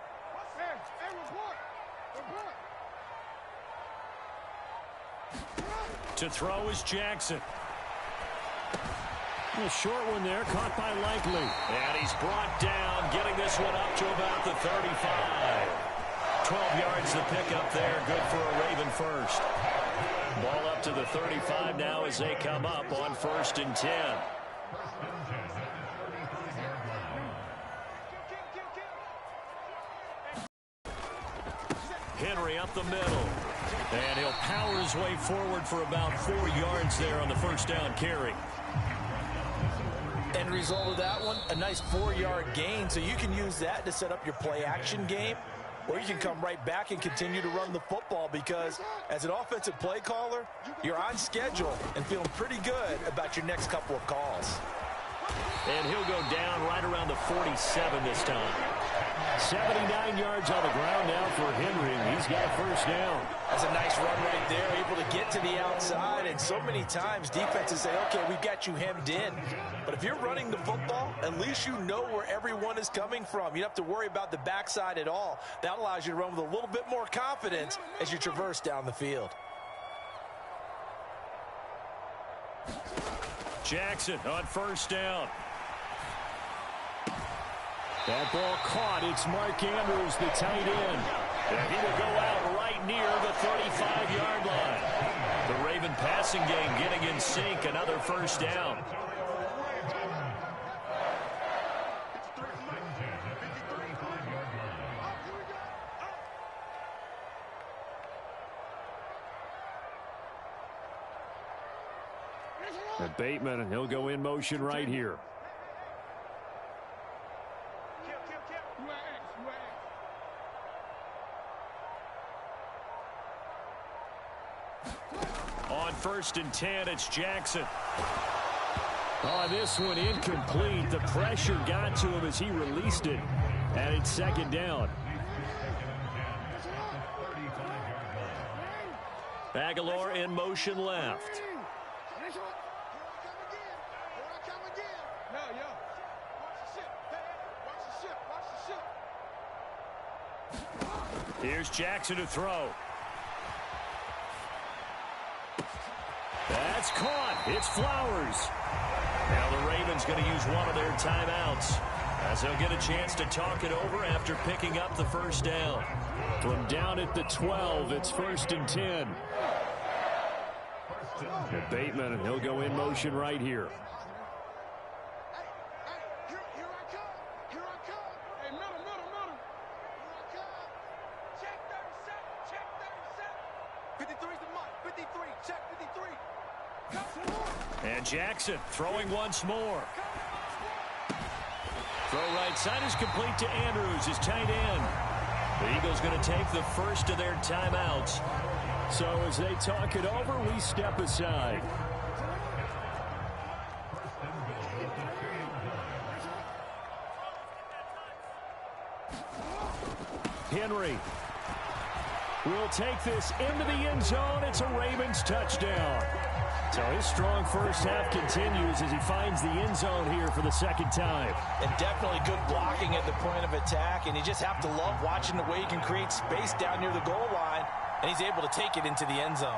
To throw is Jackson. A short one there, caught by Likely. And he's brought down, getting this one up to about the 35. 12 yards the pickup there, good for a Raven first. Ball up to the 35 now as they come up on 1st and 10. Henry up the middle. And he'll power his way forward for about 4 yards there on the first down carry. End result of that one, a nice 4-yard gain, so you can use that to set up your play-action game, or you can come right back and continue to run the football because as an offensive play caller, you're on schedule and feeling pretty good about your next couple of calls. And he'll go down right around the 47 this time. 79 yards on the ground now for Henry. He's got a first down. That's a nice run right there, able to get to the outside. And so many times defenses say, okay, we've got you hemmed in. But if you're running the football, at least you know where everyone is coming from. You don't have to worry about the backside at all. That allows you to run with a little bit more confidence as you traverse down the field. Jackson on first down. That ball caught. It's Mark Andrews, the tight end. And he will go out right near the 35-yard line. The Raven passing game getting in sync. Another first down. And Bateman, and he'll go in motion right here. On 1st and 10, it's Jackson. Oh, this one incomplete. The pressure got to him as he released it. And it's 2nd down. Aguilar in motion left. Here's Jackson to throw. That's caught. It's Flowers. Now the Ravens going to use one of their timeouts as they'll get a chance to talk it over after picking up the first down. From down at the 12, it's 1st and 10. And Bateman, and he'll go in motion right here. And Jackson throwing once more. Throw right side is complete to Andrews, his tight end. The Eagles going to take the first of their timeouts. So as they talk it over, we step aside. Henry will take this into the end zone. It's a Ravens touchdown. So his strong first half continues as he finds the end zone here for the second time. And definitely good blocking at the point of attack, and you just have to love watching the way he can create space down near the goal line, and he's able to take it into the end zone.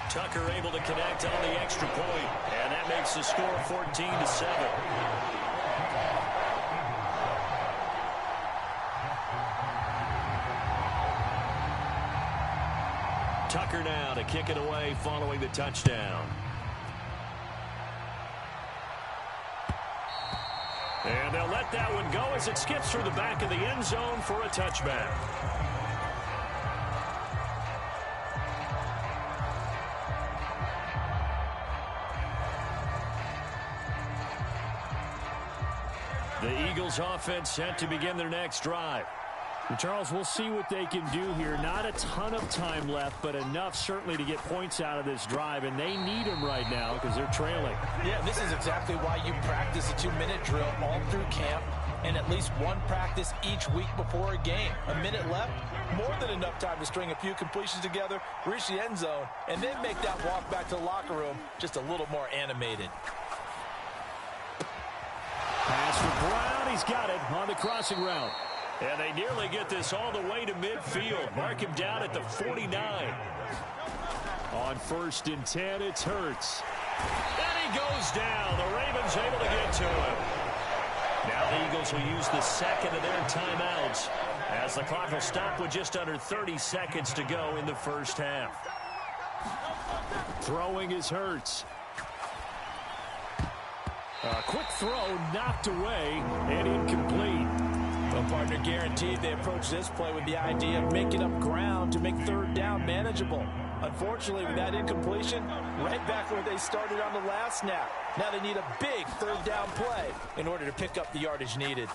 Tucker able to connect on the extra point, and that makes the score 14-7. Tucker now to kick it away following the touchdown. And they'll let that one go as it skips through the back of the end zone for a touchback. The Eagles offense set to begin their next drive. And Charles, we'll see what they can do here. Not a ton of time left, but enough certainly to get points out of this drive, and they need them right now because they're trailing. Yeah, this is exactly why you practice a 2-minute drill all through camp and at least one practice each week before a game. A minute left, more than enough time to string a few completions together, reach the end zone, and then make that walk back to the locker room just a little more animated. Pass for Brown. He's got it on the crossing route. And they nearly get this all the way to midfield. Mark him down at the 49. On 1st and 10, it's Hurts. And he goes down. The Ravens able to get to him. Now the Eagles will use the second of their timeouts as the clock will stop with just under 30 seconds to go in the first half. Throwing is Hurts. A quick throw knocked away and incomplete. Well, partner, guaranteed they approach this play with the idea of making up ground to make third down manageable. Unfortunately, with that incompletion, right back where they started on the last snap. Now they need a big third down play in order to pick up the yardage needed.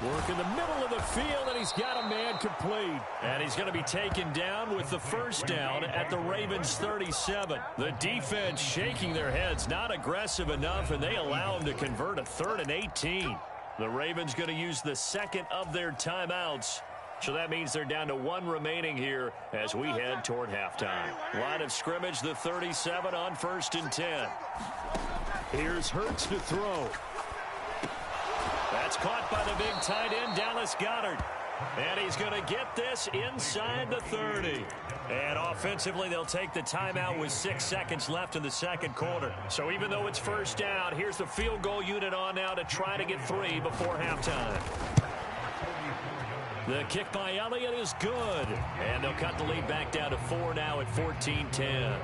Work in the middle of the field, and he's got a man complete. And he's going to be taken down with the first down at the Ravens' 37. The defense shaking their heads, not aggressive enough, and they allow him to convert a 3rd and 18. The Ravens going to use the second of their timeouts. So that means they're down to 1 remaining here as we head toward halftime. Line of scrimmage, the 37 on 1st and 10. Here's Hurts to throw. That's caught by the big tight end, Dallas Goedert. And he's going to get this inside the 30. And offensively, they'll take the timeout with 6 seconds left in the second quarter. So even though it's first down, here's the field goal unit on now to try to get 3 before halftime. The kick by Elliott is good. And they'll cut the lead back down to 4 now at 14-10.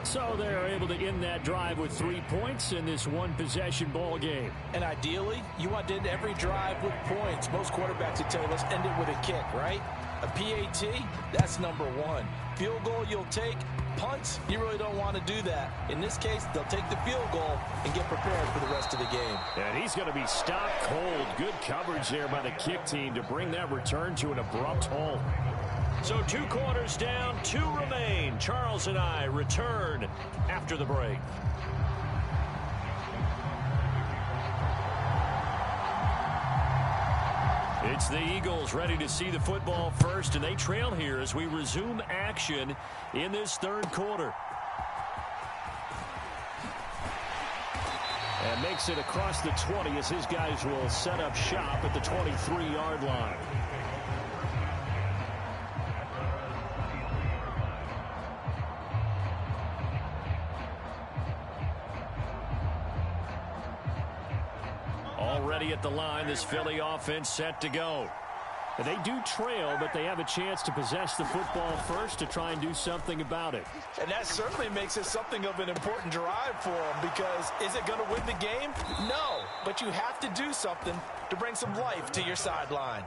So they're able to end that drive with 3 points in this one-possession ball game. And ideally, you want to end every drive with points. Most quarterbacks would tell you, let's end it with a kick, right? A PAT, that's number 1. Field goal you'll take. Punts, you really don't want to do that. In this case, they'll take the field goal and get prepared for the rest of the game. And he's going to be stopped cold. Good coverage there by the kick team to bring that return to an abrupt halt. So 2 quarters down, 2 remain. Charles and I return after the break. It's the Eagles ready to see the football first, and they trail here as we resume action in this 3rd quarter. And makes it across the 20 as his guys will set up shop at the 23-yard line. Already at the line, this Philly offense set to go. They do trail, but they have a chance to possess the football first to try and do something about it. And that certainly makes it something of an important drive for them, because is it going to win the game? No, but you have to do something to bring some life to your sideline.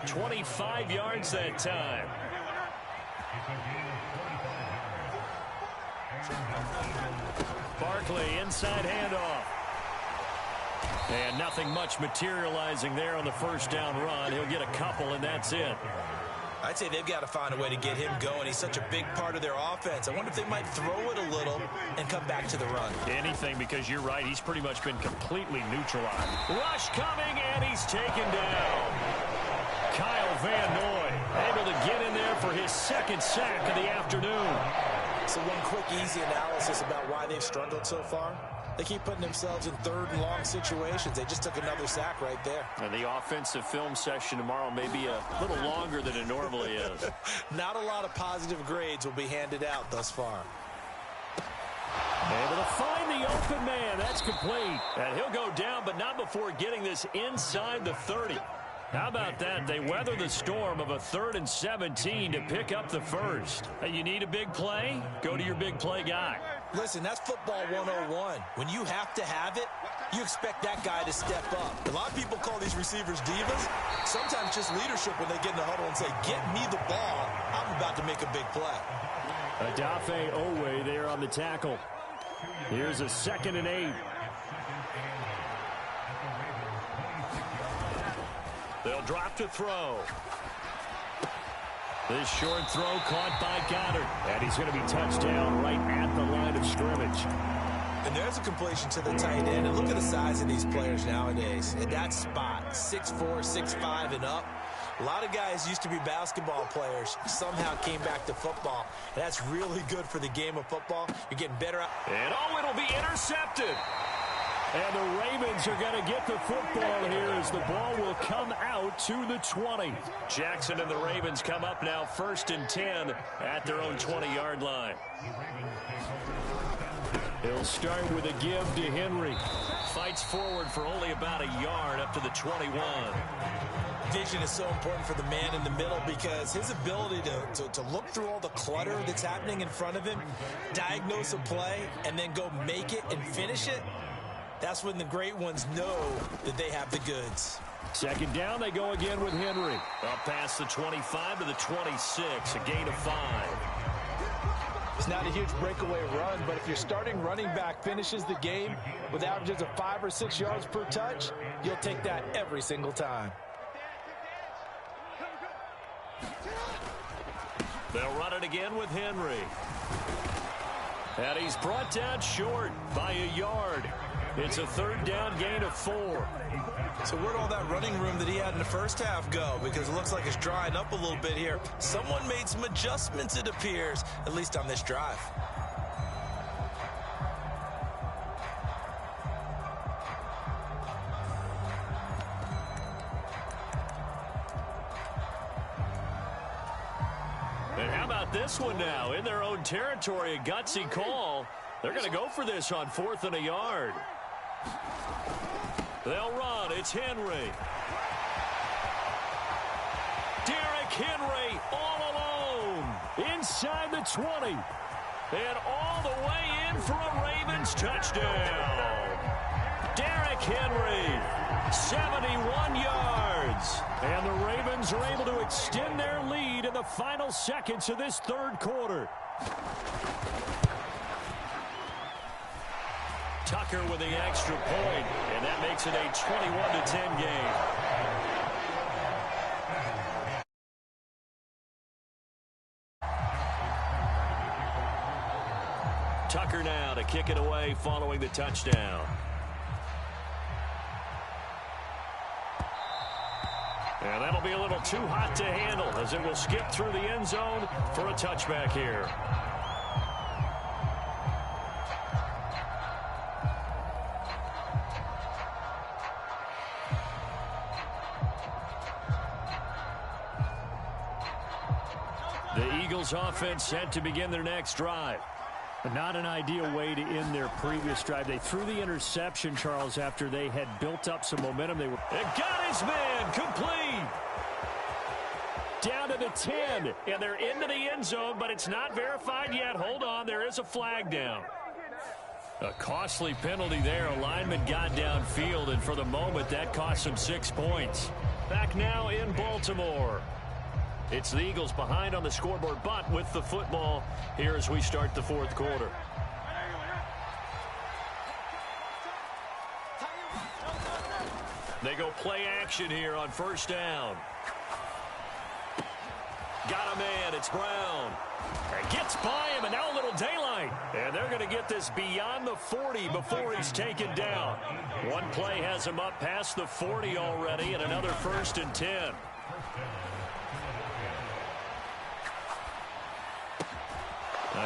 25 yards that time. Barkley, inside handoff. And nothing much materializing there on the first down run. He'll get a couple, and that's it. I'd say they've got to find a way to get him going. He's such a big part of their offense. I wonder if they might throw it a little and come back to the run. Anything, because you're right. He's pretty much been completely neutralized. Rush coming, and he's taken down. Kyle Van Noy able to get in there for his second sack of the afternoon. So one quick, easy analysis about why they've struggled so far. They keep putting themselves in third and long situations. They just took another sack right there. And the offensive film session tomorrow may be a little longer than it normally is. Not a lot of positive grades will be handed out thus far. Able to find the open man. That's complete. And he'll go down, but not before getting this inside the 30. How about that? They weather the storm of a 3rd and 17 to pick up the first. Hey, you need a big play? Go to your big play guy. Listen, that's football 101. When you have to have it, you expect that guy to step up. A lot of people call these receivers divas. Sometimes just leadership when they get in the huddle and say, get me the ball. I'm about to make a big play. Adafe Owe there on the tackle. Here's a 2nd and 8. They'll drop to throw. This short throw caught by Goddard. And he's going to be touched down right at the line of scrimmage. And there's a completion to the tight end. And look at the size of these players nowadays. At that spot, 6'4", 6'5", and up. A lot of guys used to be basketball players, somehow came back to football. And that's really good for the game of football. You're getting better out. And it'll be intercepted. And the Ravens are going to get the football here as the ball will come out to the 20. Jackson and the Ravens come up now 1st and 10 at their own 20-yard line. He'll start with a give to Henry. Fights forward for only about a yard up to the 21. Vision is so important for the man in the middle because his ability to look through all the clutter that's happening in front of him, diagnose a play, and then go make it and finish it. That's when the great ones know that they have the goods. 2nd down, they go again with Henry. Up past the 25 to the 26, a gain of 5. It's not a huge breakaway run, but if your starting running back finishes the game with averages of 5 or 6 yards per touch, you'll take that every single time. They'll run it again with Henry. And he's brought down short by a yard. It's a 3rd down gain of 4. So where'd all that running room that he had in the first half go? Because it looks like it's drying up a little bit here. Someone made some adjustments, it appears, at least on this drive. And how about this one now? In their own territory, a gutsy call. They're going to go for this on 4th and a yard. They'll run. It's Henry. Derrick Henry all alone inside the 20. And all the way in for a Ravens touchdown. Derrick Henry, 71 yards. And the Ravens are able to extend their lead in the final seconds of this 3rd quarter. Tucker with the extra point, and that makes it a 21-10 game. Tucker now to kick it away following the touchdown. And that'll be a little too hot to handle as it will skip through the end zone for a touchback here. The Eagles offense set to begin their next drive. Not an ideal way to end their previous drive. They threw the interception, Charles, after they had built up some momentum. They got his man complete. Down to the 10, and they're into the end zone, but it's not verified yet. Hold on, there is a flag down. A costly penalty there. A lineman got downfield, and for the moment, that cost him 6 points. Back now in Baltimore. It's the Eagles behind on the scoreboard, but with the football here as we start the 4th quarter. They go play action here on 1st down. Got a man. It's Brown. And gets by him, and now a little daylight. And they're going to get this beyond the 40 before he's taken down. One play has him up past the 40 already, and another 1st and 10.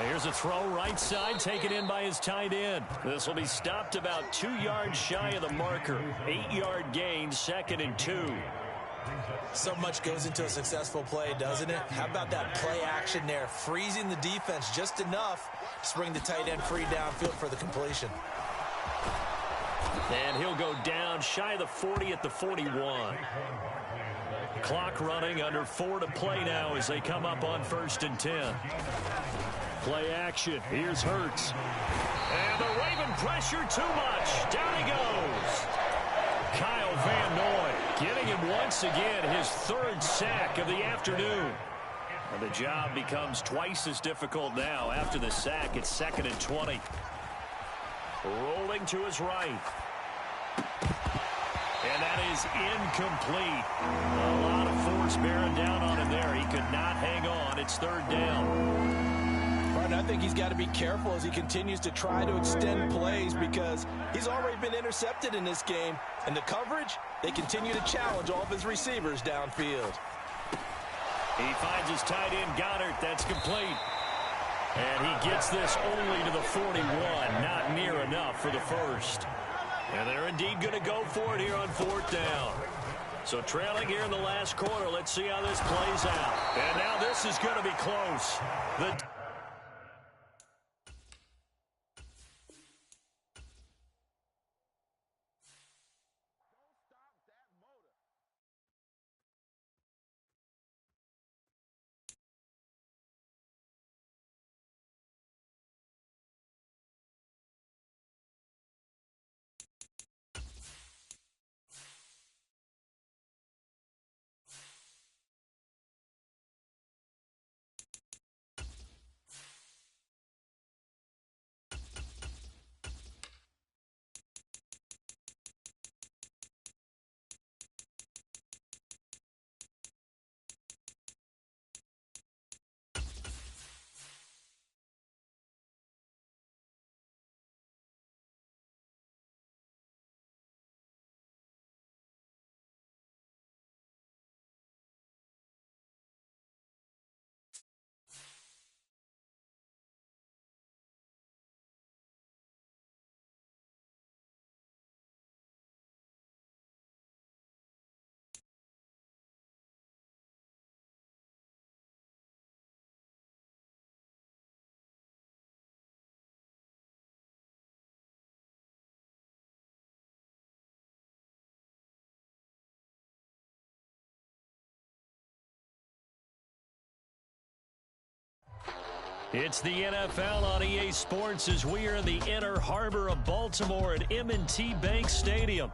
Here's a throw right side, taken in by his tight end. This will be stopped about 2 yards shy of the marker. 8-yard gain, 2nd and 2. So much goes into a successful play, doesn't it? How about that play action there, freezing the defense just enough to bring the tight end free downfield for the completion. And he'll go down shy of the 40 at the 41. Clock running, under 4 to play now as they come up on 1st and 10. Play action. Here's Hurts. And the Raven pressure too much. Down he goes. Kyle Van Noy getting him once again, his 3rd sack of the afternoon. And the job becomes twice as difficult now. After the sack, it's 2nd and 20. Rolling to his right. And that is incomplete. A lot of force bearing down on him there. He could not hang on. It's 3rd down. I think he's got to be careful as he continues to try to extend plays because he's already been intercepted in this game. And the coverage, they continue to challenge all of his receivers downfield. He finds his tight end, Goddard. That's complete. And he gets this only to the 41. Not near enough for the 1st. And they're indeed going to go for it here on 4th down. So trailing here in the last quarter. Let's see how this plays out. And now this is going to be close. It's the NFL on EA Sports as we are in the inner harbor of Baltimore at M&T Bank Stadium.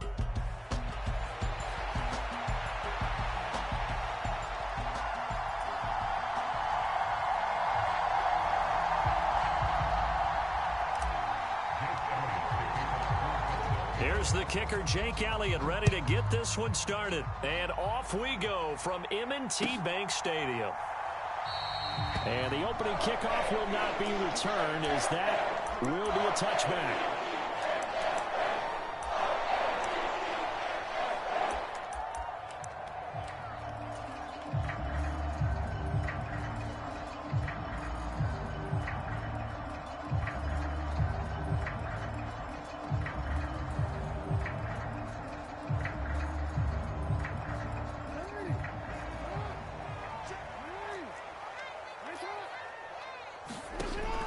Here's the kicker, Jake Elliott, ready to get this one started. And off we go from M&T Bank Stadium. And the opening kickoff will not be returned as that will be a touchback.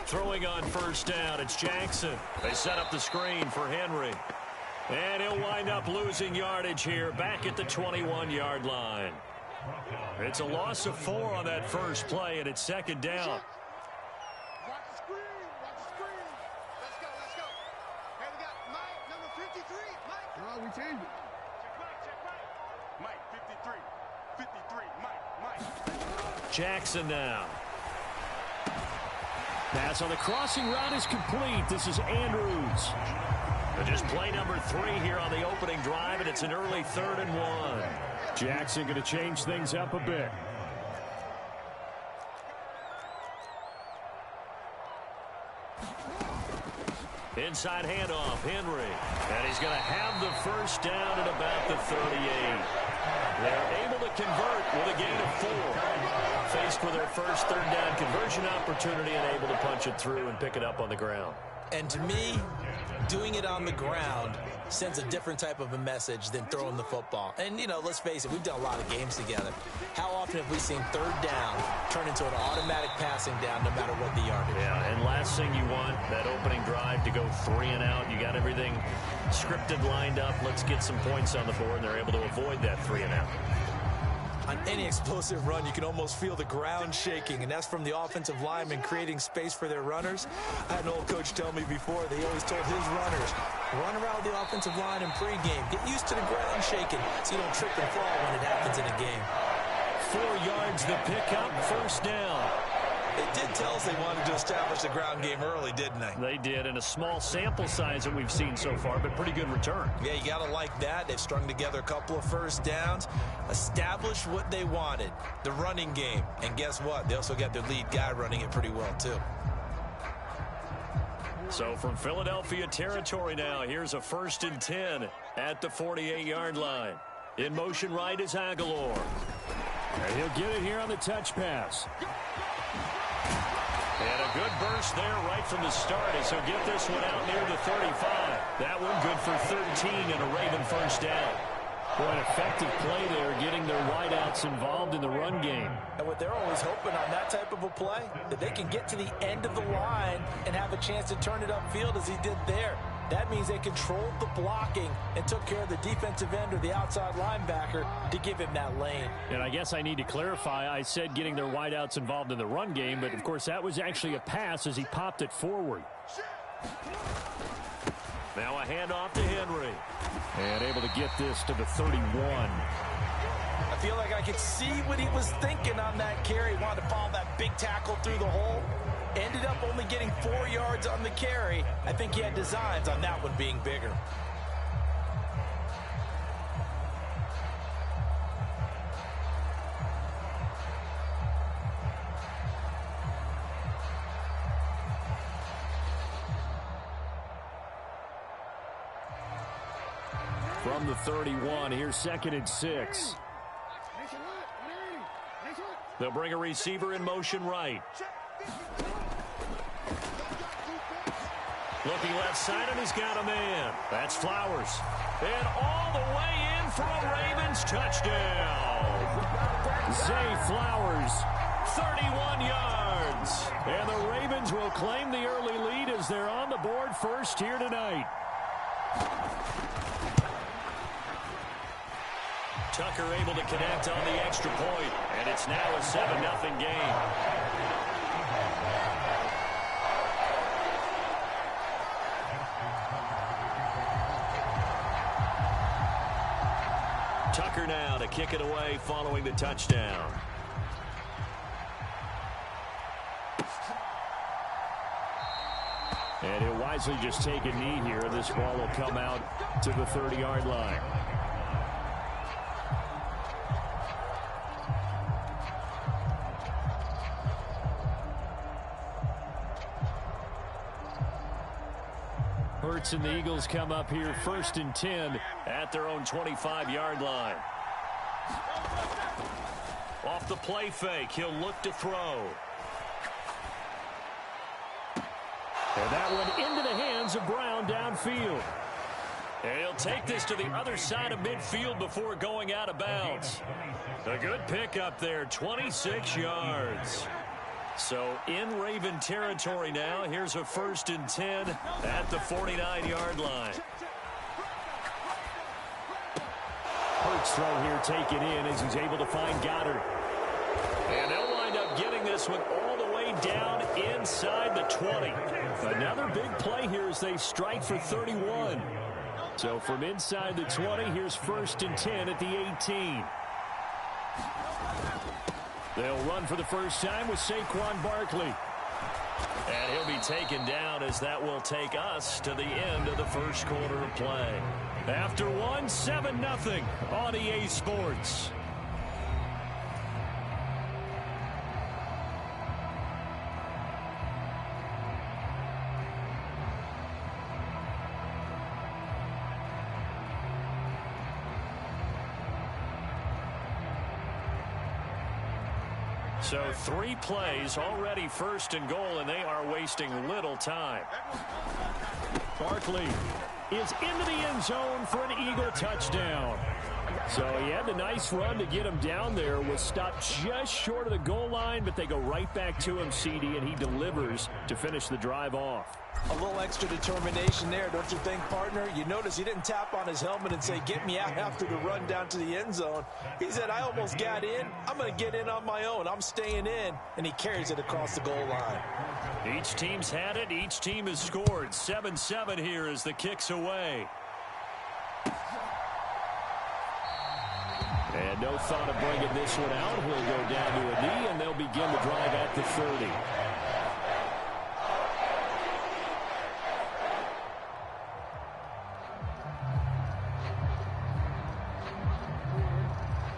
Throwing on 1st down, it's Jackson. They set up the screen for Henry. And he'll wind up losing yardage here back at the 21-yard line. It's a loss of 4 on that first play, and it's 2nd down. Watch the screen. Watch the screen. Let's go. Let's go. Hey, we got Mike, number 53. Mike. Oh, we changed it. Check Mike. Mike, 53. 53. Mike. Jackson now. Pass on the crossing route is complete. This is Andrews. Just play number 3 here on the opening drive, and it's an early 3rd and 1. Jackson going to change things up a bit. Inside handoff, Henry. And he's going to have the first down at about the 38. They're able to convert with a gain of 4. Faced with their first third down conversion opportunity and able to punch it through and pick it up on the ground. And to me, doing it on the ground sends a different type of a message than throwing the football. And, you know, let's face it, we've done a lot of games together. How often have we seen third down turn into an automatic passing down no matter what the yardage? Yeah, and last thing you want, that opening drive to go 3 and out. You got everything scripted, lined up. Let's get some points on the board, and they're able to avoid that 3 and out. On any explosive run, you can almost feel the ground shaking, and that's from the offensive linemen creating space for their runners. I had an old coach tell me before, they always told his runners, run around the offensive line in pregame. Get used to the ground shaking so you don't trip and fall when it happens in a game. 4 yards the pickup, first down. They did tell us they wanted to establish the ground game early, didn't they? They did, in a small sample size that we've seen so far, but pretty good return. Yeah, you got to like that. They've strung together a couple of first downs, established what they wanted, the running game. And guess what? They also got their lead guy running it pretty well, too. So from Philadelphia territory now, here's a 1st and 10 at the 48-yard line. In motion right is Aguilar. And he'll get it here on the touch pass. And a good burst there right from the start as he'll get this one out near the 35. That one good for 13 and a Raven first down. Boy, an effective play there, getting their wideouts involved in the run game. And what they're always hoping on that type of a play, that they can get to the end of the line and have a chance to turn it upfield as he did there. That means they controlled the blocking and took care of the defensive end or the outside linebacker to give him that lane. And I guess I need to clarify, I said getting their wideouts involved in the run game, but of course that was actually a pass as he popped it forward. Now a handoff to Henry. And able to get this to the 31. I feel like I could see what he was thinking on that carry. He wanted to follow that big tackle through the hole. Ended up only getting 4 yards on the carry. I think he had designs on that one being bigger. From the 31, here's 2nd and 6. They'll bring a receiver in motion right. Looking left side, and he's got a man. That's Flowers. And all the way in for a Ravens touchdown. Zay Flowers. 31 yards. And the Ravens will claim the early lead as they're on the board first here tonight. Tucker able to connect on the extra point, and it's now a 7-0 game. Tucker now to kick it away following the touchdown. And he'll wisely just take a knee here. This ball will come out to the 30-yard line. Hurts and the Eagles come up here 1st and 10 at their own 25-yard line. Off the play fake, he'll look to throw. And that one into the hands of Brown downfield. And he'll take this to the other side of midfield before going out of bounds. A good pickup there, 26 yards. So in Raven territory now, here's a 1st and 10 at the 49-yard line. Hurts throw here taken in as he's able to find Goddard. And they'll wind up getting this one all the way down inside the 20. Another big play here as they strike for 31. So from inside the 20, here's 1st and 10 at the 18. They'll run for the first time with Saquon Barkley. And he'll be taken down as that will take us to the end of the first quarter of play. After one, 7-0 on EA Sports. So 3 plays already, 1st and goal, and they are wasting little time. Barkley is into the end zone for an Eagle touchdown. So he had the nice run to get him down there, was stopped just short of the goal line, but they go right back to him, CD, and he delivers to finish the drive off. A little extra determination there, don't you think, partner? You notice he didn't tap on his helmet and say, get me out after the run down to the end zone. He said, I almost got in. I'm going to get in on my own. I'm staying in. And he carries it across the goal line. Each team's had it. Each team has scored. 7-7 here as the kick's away. And no thought of bringing this one out. He'll go down to a knee, and they'll begin the drive at the 30.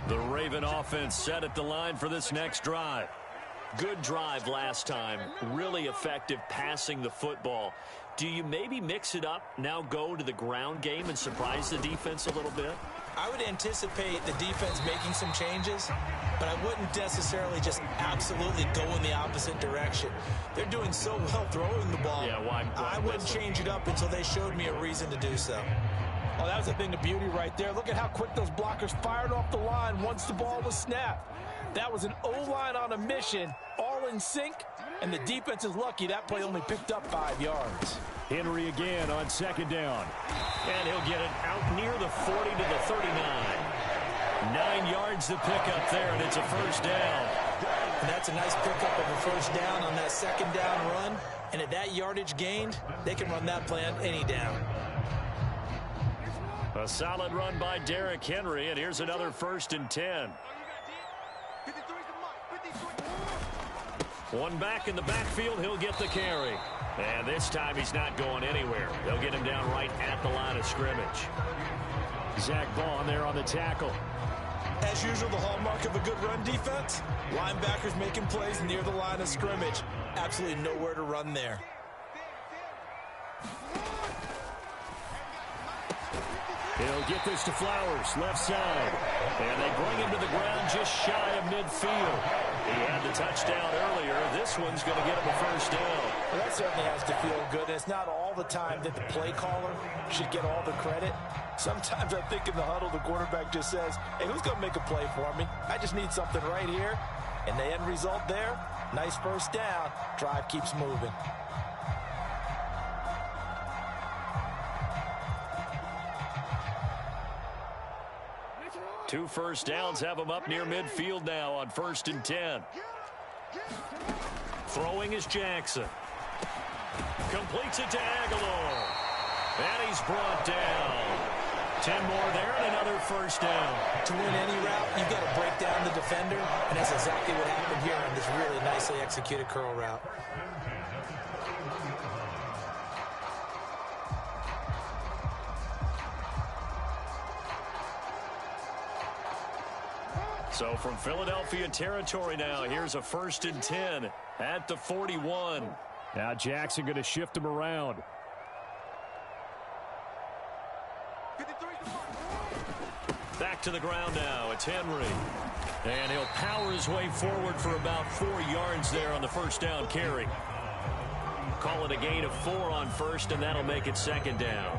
The Raven offense set at the line for this next drive. Good drive last time. Really effective passing the football. Do you maybe mix it up, now go to the ground game and surprise the defense a little bit? I would anticipate the defense making some changes, but I wouldn't necessarily just absolutely go in the opposite direction. They're doing so well throwing the ball. Yeah, why I wouldn't change it up until they showed me a reason to do so. Oh, that was a thing of beauty right there. Look at how quick those blockers fired off the line once the ball was snapped. That was an O-line on a mission, all in sync, and the defense is lucky that play only picked up 5 yards. Henry again on 2nd down. And he'll get it out near the 40 to the 39. 9 yards to pick up there, and it's a 1st down. And that's a nice pickup of a 1st down on that 2nd down run. And at that yardage gained, they can run that play on any down. A solid run by Derrick Henry, and here's another 1st and 10. One back in the backfield, he'll get the carry. And this time he's not going anywhere. They'll get him down right at the line of scrimmage. Zach Vaughn there on the tackle. As usual, the hallmark of a good run defense, linebackers making plays near the line of scrimmage. Absolutely nowhere to run there. He'll get this to Flowers, left side. And they bring him to the ground just shy of midfield. He had the touchdown earlier. This one's going to get him a 1st down. Well, that certainly has to feel good. It's not all the time that the play caller should get all the credit. Sometimes I think in the huddle, the quarterback just says, hey, who's going to make a play for me? I just need something right here. And the end result there, nice 1st down. Drive keeps moving. Two 1st downs have him up near midfield now on 1st and 10. Throwing is Jackson. Completes it to Aguilar. And he's brought down. 10 more there and another 1st down. To win any route, you've got to break down the defender, and that's exactly what happened here on this really nicely executed curl route. So from Philadelphia territory now, here's a 1st and 10 at the 41. Now Jackson going to shift him around. Back to the ground now. It's Henry. And he'll power his way forward for about 4 yards there on the 1st down carry. Call it a gain of 4 on 1st, and that'll make it 2nd down.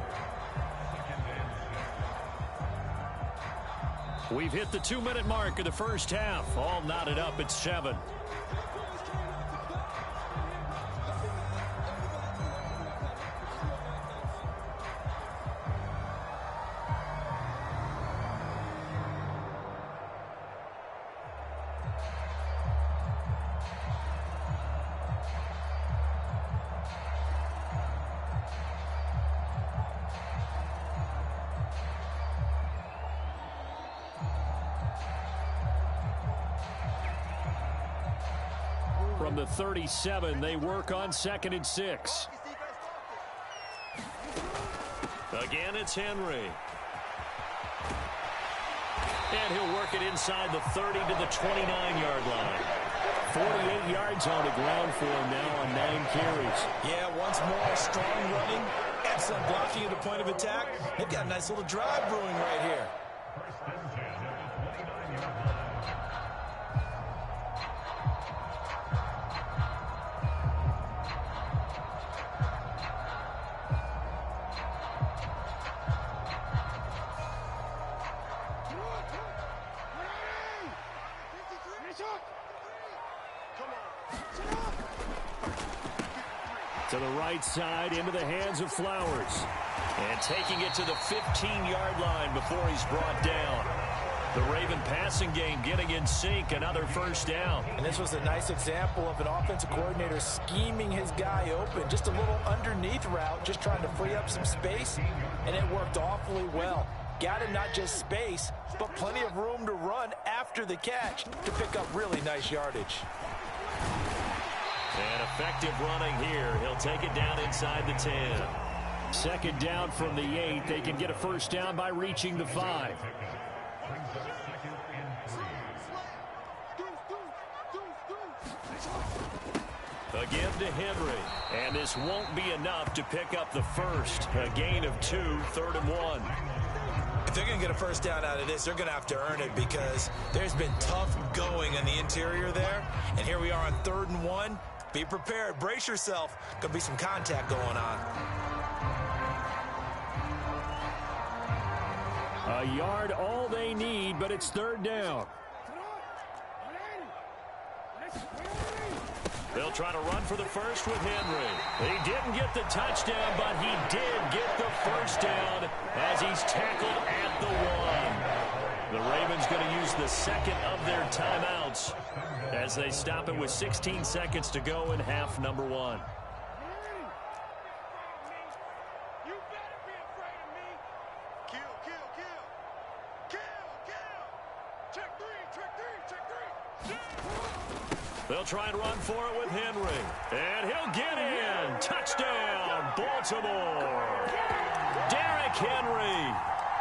We've hit the 2-minute mark of the 1st half. All knotted up at 7. From the 37, they work on 2nd and 6. Again, it's Henry. And he'll work it inside the 30 to the 29-yard line. 48 yards on the ground for him now on 9 carries. Yeah, once more, strong running, excellent blocking at the point of attack. They've got a nice little drive brewing right here. To the right side, into the hands of Flowers. And taking it to the 15-yard line before he's brought down. The Raven passing game getting in sync, another first down. And this was a nice example of an offensive coordinator scheming his guy open. Just a little underneath route, just trying to free up some space, and it worked awfully well. Got him not just space, but plenty of room to run after the catch to pick up really nice yardage. And effective running here. He'll take it down inside the 10. Second down from the 8. They can get a first down by reaching the 5. Again to Henry. And this won't be enough to pick up the first. A gain of 2, 3rd and 1. If they're going to get a first down out of this, they're going to have to earn it because there's been tough going in the interior there. And here we are on 3rd and 1. Be prepared. Brace yourself. Going to be some contact going on. A yard all they need, but it's 3rd down. They'll try to run for the first with Henry. He didn't get the touchdown, but he did get the first down as he's tackled at the 1. The Ravens going to use the second of their timeouts as they stop it with 16 seconds to go in half number 1. They'll try and run for it with Henry. And he'll get in. Touchdown, Baltimore. Derrick Henry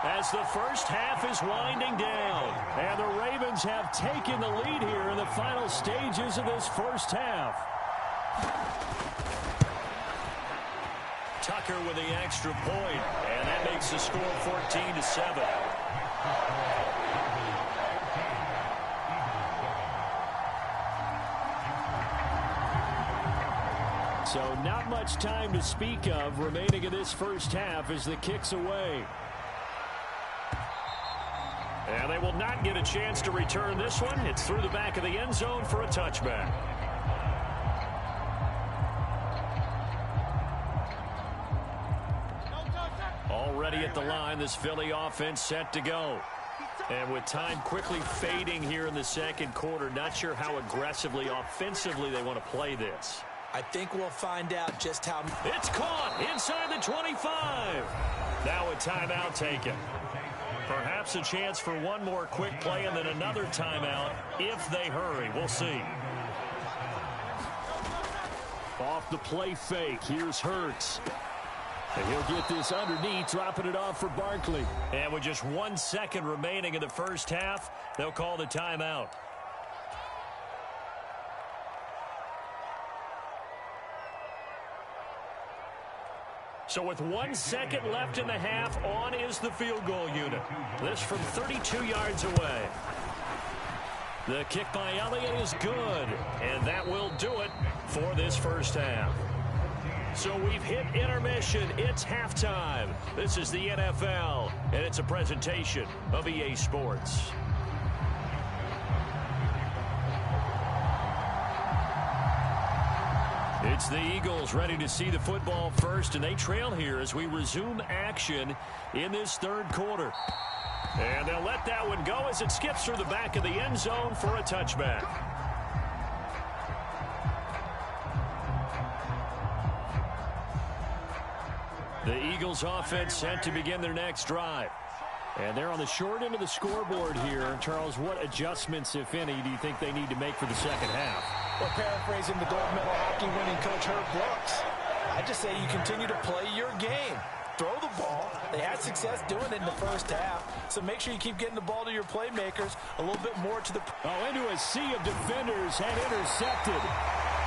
as the first half is winding down. And the Ravens have taken the lead here in the final stages of this first half. Tucker with the extra point, and that makes the score 14-7. So not much time to speak of remaining in this first half as the kick's away. And they will not get a chance to return this one. It's through the back of the end zone for a touchback. Already at the line, this Philly offense set to go. And with time quickly fading here in the second quarter, not sure how aggressively, offensively they want to play this. I think we'll find out just how. It's caught inside the 25. Now a timeout taken. Perhaps a chance for one more quick play and then another timeout if they hurry. We'll see. Off the play fake. Here's Hurts. And he'll get this underneath, dropping it off for Barkley. And with just 1 second remaining in the first half, they'll call the timeout. So with 1 second left in the half, on is the field goal unit. This from 32 yards away. The kick by Elliott is good, and that will do it for this first half. So we've hit intermission. It's halftime. This is the NFL, and it's a presentation of EA Sports. It's the Eagles ready to see the football first, and they trail here as we resume action in this third quarter. And they'll let that one go as it skips through the back of the end zone for a touchback. The Eagles offense set to begin their next drive. And they're on the short end of the scoreboard here. Charles, what adjustments, if any, do you think they need to make for the second half? Well, paraphrasing the gold medal hockey winning coach Herb Brooks, I just say you continue to play your game. Throw the ball. They had success doing it in the first half, so make sure you keep getting the ball to your playmakers a little bit more to the... Oh, into a sea of defenders and intercepted.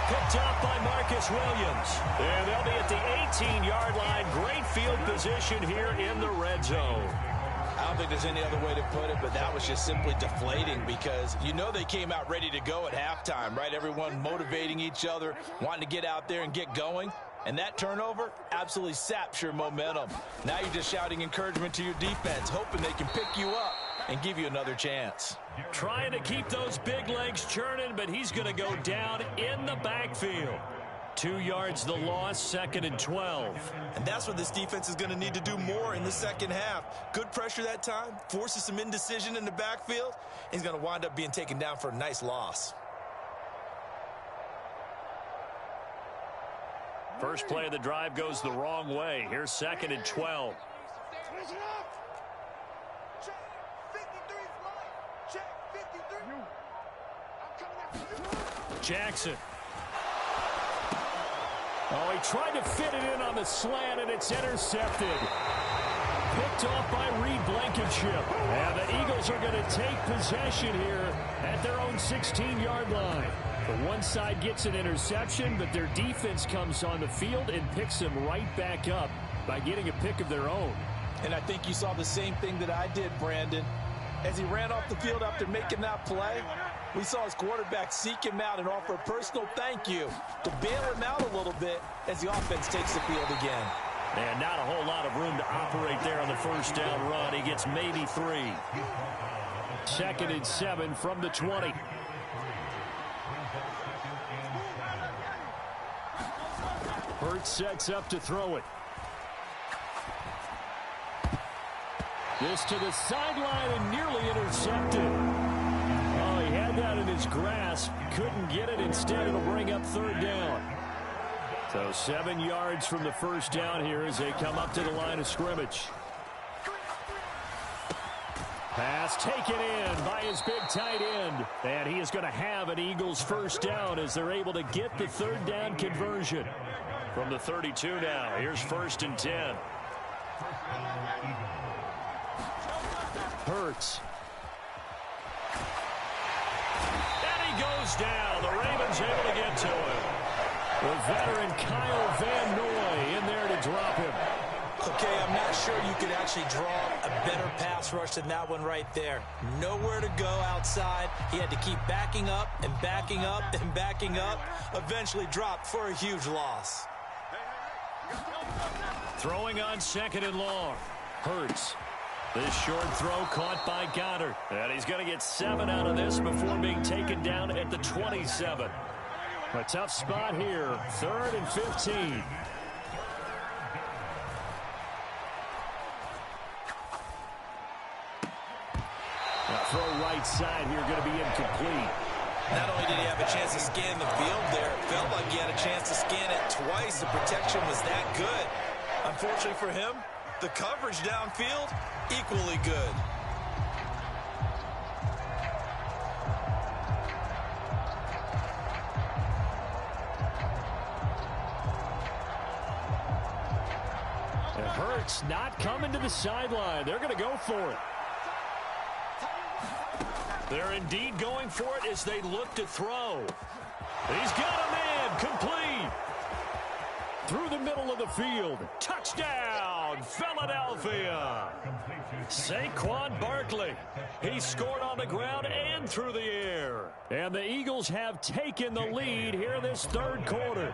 Picked up by Marcus Williams. And they'll be at the 18-yard line. Great field position here in the red zone. I don't think there's any other way to put it, but that was just simply deflating because you know they came out ready to go at halftime, right? Everyone motivating each other, wanting to get out there and get going. And that turnover absolutely saps your momentum. Now you're just shouting encouragement to your defense, hoping they can pick you up and give you another chance. Trying to keep those big legs churning, but he's going to go down in the backfield. 2 yards the loss, 2nd and 12. And that's what this defense is going to need to do more in the second half. Good pressure that time, forces some indecision in the backfield. He's going to wind up being taken down for a nice loss. First play of the drive goes the wrong way. Here's 2nd and 12. Jackson. Oh, he tried to fit it in on the slant, and it's intercepted. Picked off by Reed Blankenship. And the Eagles are going to take possession here at their own 16-yard line. The one side gets an interception, but their defense comes on the field and picks them right back up by getting a pick of their own. And I think you saw the same thing that I did, Brandon. As he ran off the field after making that play, we saw his quarterback seek him out and offer a personal thank you to bail him out a little bit as the offense takes the field again. And not a whole lot of room to operate there on the first down run. He gets maybe 3. 2nd and 7 from the 20. Hurts sets up to throw it. This to the sideline and nearly intercepted. Oh, he had that in his grasp. Couldn't get it. Instead, it'll bring up 3rd down. So 7 yards from the first down here as they come up to the line of scrimmage. Pass taken in by his big tight end. And he is going to have an Eagles first down as they're able to get the 3rd down conversion. From the 32 now, here's 1st and 10. Hurts. And he goes down. The Ravens able to get to him. The veteran Kyle Van Noy in there to drop him. Okay, I'm not sure you could actually draw a better pass rush than that one right there. Nowhere to go outside. He had to keep backing up and backing up and backing up. Eventually dropped for a huge loss. Throwing on 2nd and long. Hurts. This short throw caught by Goddard. And he's going to get 7 out of this before being taken down at the 27. A tough spot here. 3rd and 15. Throw right side here going to be incomplete. Not only did he have a chance to scan the field there, it felt like he had a chance to scan it twice. The protection was that good. Unfortunately for him, the coverage downfield, equally good. It hurts not coming to the sideline. They're going to go for it. They're indeed going for it as they look to throw. He's got a man, complete. Through the middle of the field. Touchdown, Philadelphia. Saquon Barkley. He scored on the ground and through the air. And the Eagles have taken the lead here this 3rd quarter.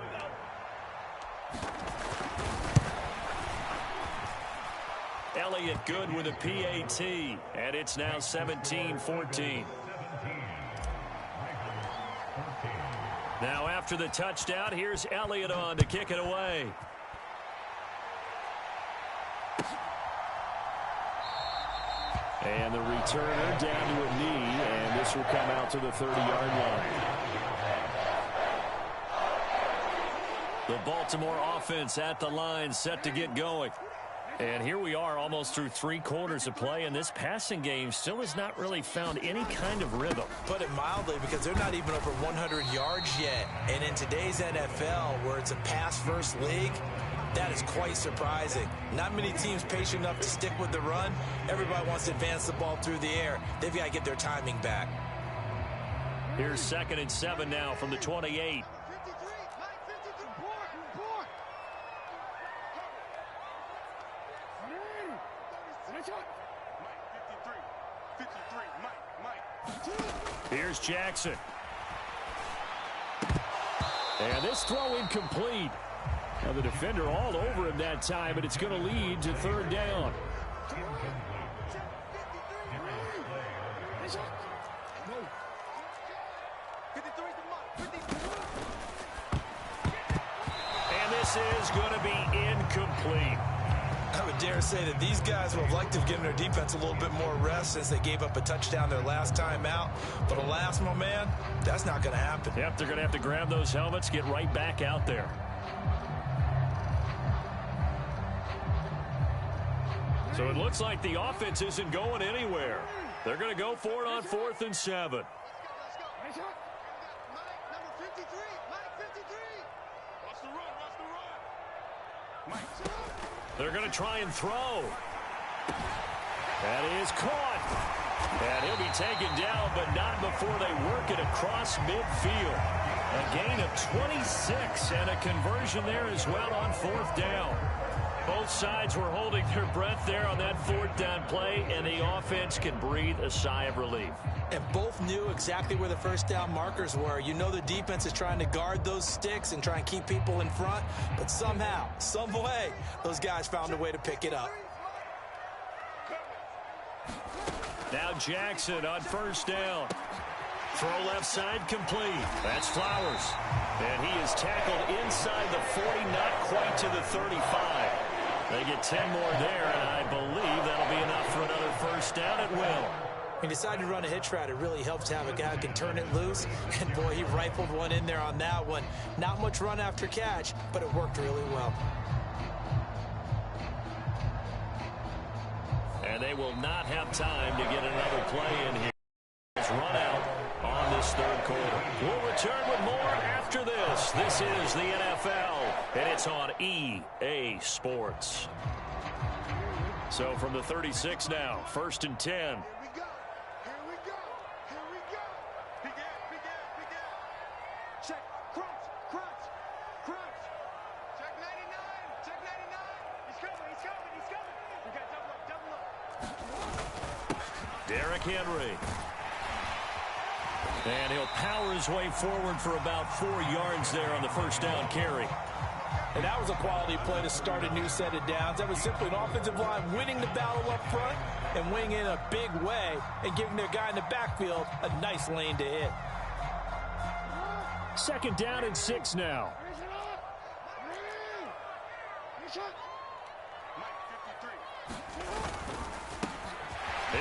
Elliott good with a PAT, and it's now 17-14. Now after the touchdown, here's Elliott on to kick it away. And the returner down to a knee, and this will come out to the 30-yard line. The Baltimore offense at the line, set to get going. And here we are almost through 3 quarters of play, and this passing game still has not really found any kind of rhythm. Put it mildly, because they're not even over 100 yards yet. And in today's NFL, where it's a pass-first league, that is quite surprising. Not many teams patient enough to stick with the run. Everybody wants to advance the ball through the air. They've got to get their timing back. Here's 2nd and 7 now from the 28. Here's Jackson. And this throw incomplete. Now the defender all over him that time, but it's going to lead to 3rd down. This is going to be incomplete. I would dare say that these guys would have liked to have given their defense a little bit more rest since they gave up a touchdown their last time out. But alas, my man, that's not going to happen. Yep, they're going to have to grab those helmets, get right back out there. So it looks like the offense isn't going anywhere. They're going to go for it on 4th and 7. Let's go. Mike, number 53. Mike, 53. Watch the run. Watch the run. Mike. They're going to try and throw. That is caught. And he'll be taken down, but not before they work it across midfield. A gain of 26 and a conversion there as well on 4th down. Both sides were holding their breath there on that 4th down play, and the offense can breathe a sigh of relief. And both knew exactly where the first down markers were. You know the defense is trying to guard those sticks and try and keep people in front, but somehow, some way, those guys found a way to pick it up. Now Jackson on 1st down. Throw left side complete. That's Flowers. And he is tackled inside the 40, not quite to the 35. They get 10 more there, and I believe that'll be enough for another 1st down at will. He decided to run a hitch route. It really helps to have a guy who can turn it loose. And, boy, he rifled one in there on that one. Not much run after catch, but it worked really well. And they will not have time to get another play in here. It's run out on this 3rd quarter. We'll return with more after this. This is the NFL, and it's on EA Sports. So from the 36 now, 1st and 10. Here we go. Here we go. Here we go. Big gap, big gap, big gap. Check. Crunch, crunch, crunch. Check 99. Check 99. He's coming, he's coming, he's coming. We got double up. Derrick Henry. And he'll power his way forward for about 4 yards there on the 1st down carry. And that was a quality play to start a new set of downs. That was simply an offensive line winning the battle up front and winning in a big way and giving their guy in the backfield a nice lane to hit. 2nd down and 6 now.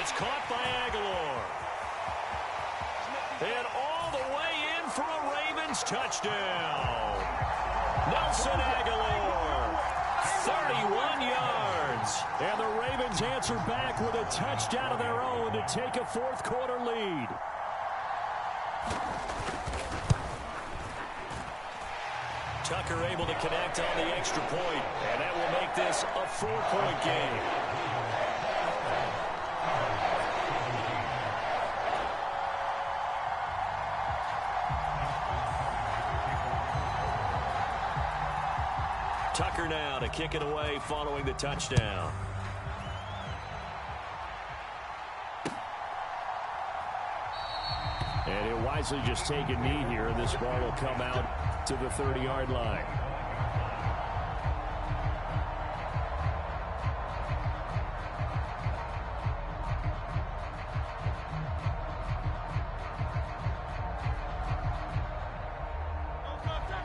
It's caught by Aguilar. And all the way in for a Ravens touchdown. Nelson Aguilar, 31 yards. And the Ravens answer back with a touchdown of their own to take a 4th quarter lead. Tucker able to connect on the extra point, and that will make this a 4-point game. Tucker now to kick it away following the touchdown. And he'll wisely just take a knee here, and this ball will come out to the 30-yard line.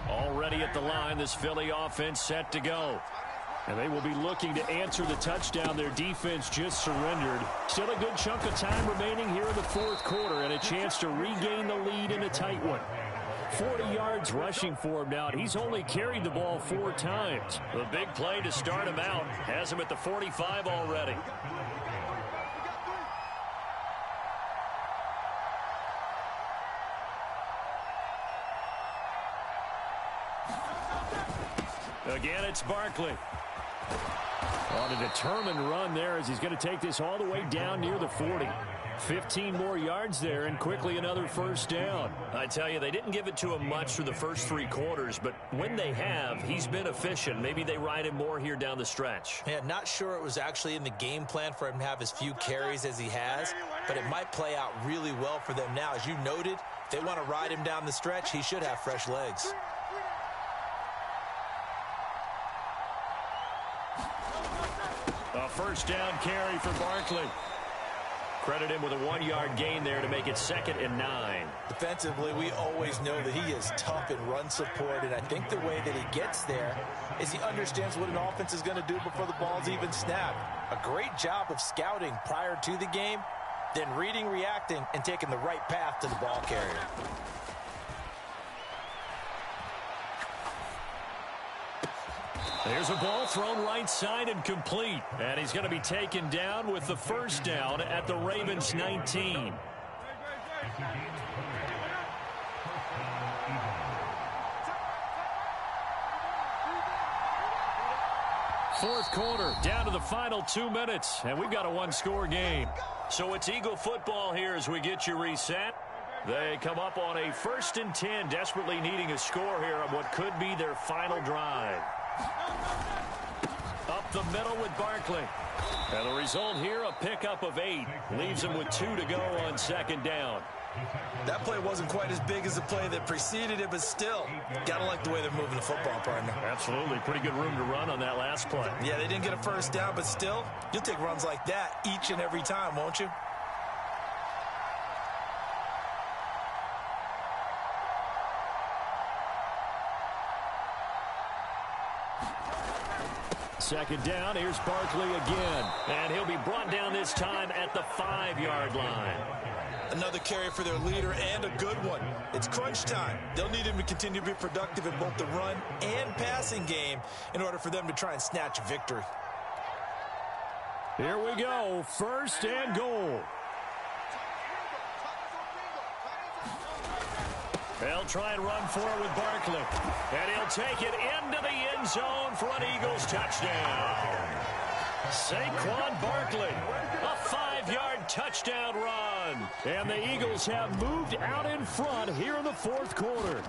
Already at the line, this Philly offense set to go. And they will be looking to answer the touchdown their defense just surrendered. Still a good chunk of time remaining here in the 4th quarter and a chance to regain the lead in a tight one. 40 yards rushing for him now. He's only carried the ball 4 times. The big play to start him out has him at the 45 already. Again, it's Barkley. On a determined run there as he's going to take this all the way down near the 40. 15 more yards there and quickly another 1st down. I tell you, they didn't give it to him much through the first 3 quarters, but when they have, he's been efficient. Maybe they ride him more here down the stretch. Yeah, not sure it was actually in the game plan for him to have as few carries as he has, but it might play out really well for them now. As you noted, if they want to ride him down the stretch, he should have fresh legs. A 1st down carry for Barkley. Credit him with a 1-yard gain there to make it 2nd and 9. Defensively, we always know that he is tough in run support, and I think the way that he gets there is he understands what an offense is going to do before the ball's even snapped. A great job of scouting prior to the game, then reading, reacting, and taking the right path to the ball carrier. There's a ball thrown right side and complete. And he's going to be taken down with the first down at the Ravens 19. Fourth quarter, down to the final 2 minutes, and we've got a one-score game. So it's Eagle football here as we get you reset. They come up on a 1st and 10, desperately needing a score here on what could be their final drive. Up the middle with Barkley. And the result here, a pickup of 8. Leaves him with 2 to go on 2nd down. That play wasn't quite as big as the play that preceded it, but still, gotta like the way they're moving the football, partner. Absolutely. Pretty good room to run on that last play. Yeah, they didn't get a first down, but still, you'll take runs like that each and every time, won't you? Second down, here's Barkley again. And he'll be brought down this time at the 5-yard line. Another carry for their leader and a good one. It's crunch time. They'll need him to continue to be productive in both the run and passing game in order for them to try and snatch a victory. Here we go, 1st and goal. They'll try and run for it with Barkley. And he'll take it into the end zone for an Eagles touchdown. Saquon Barkley, a 5-yard touchdown run. And the Eagles have moved out in front here in the 4th quarter.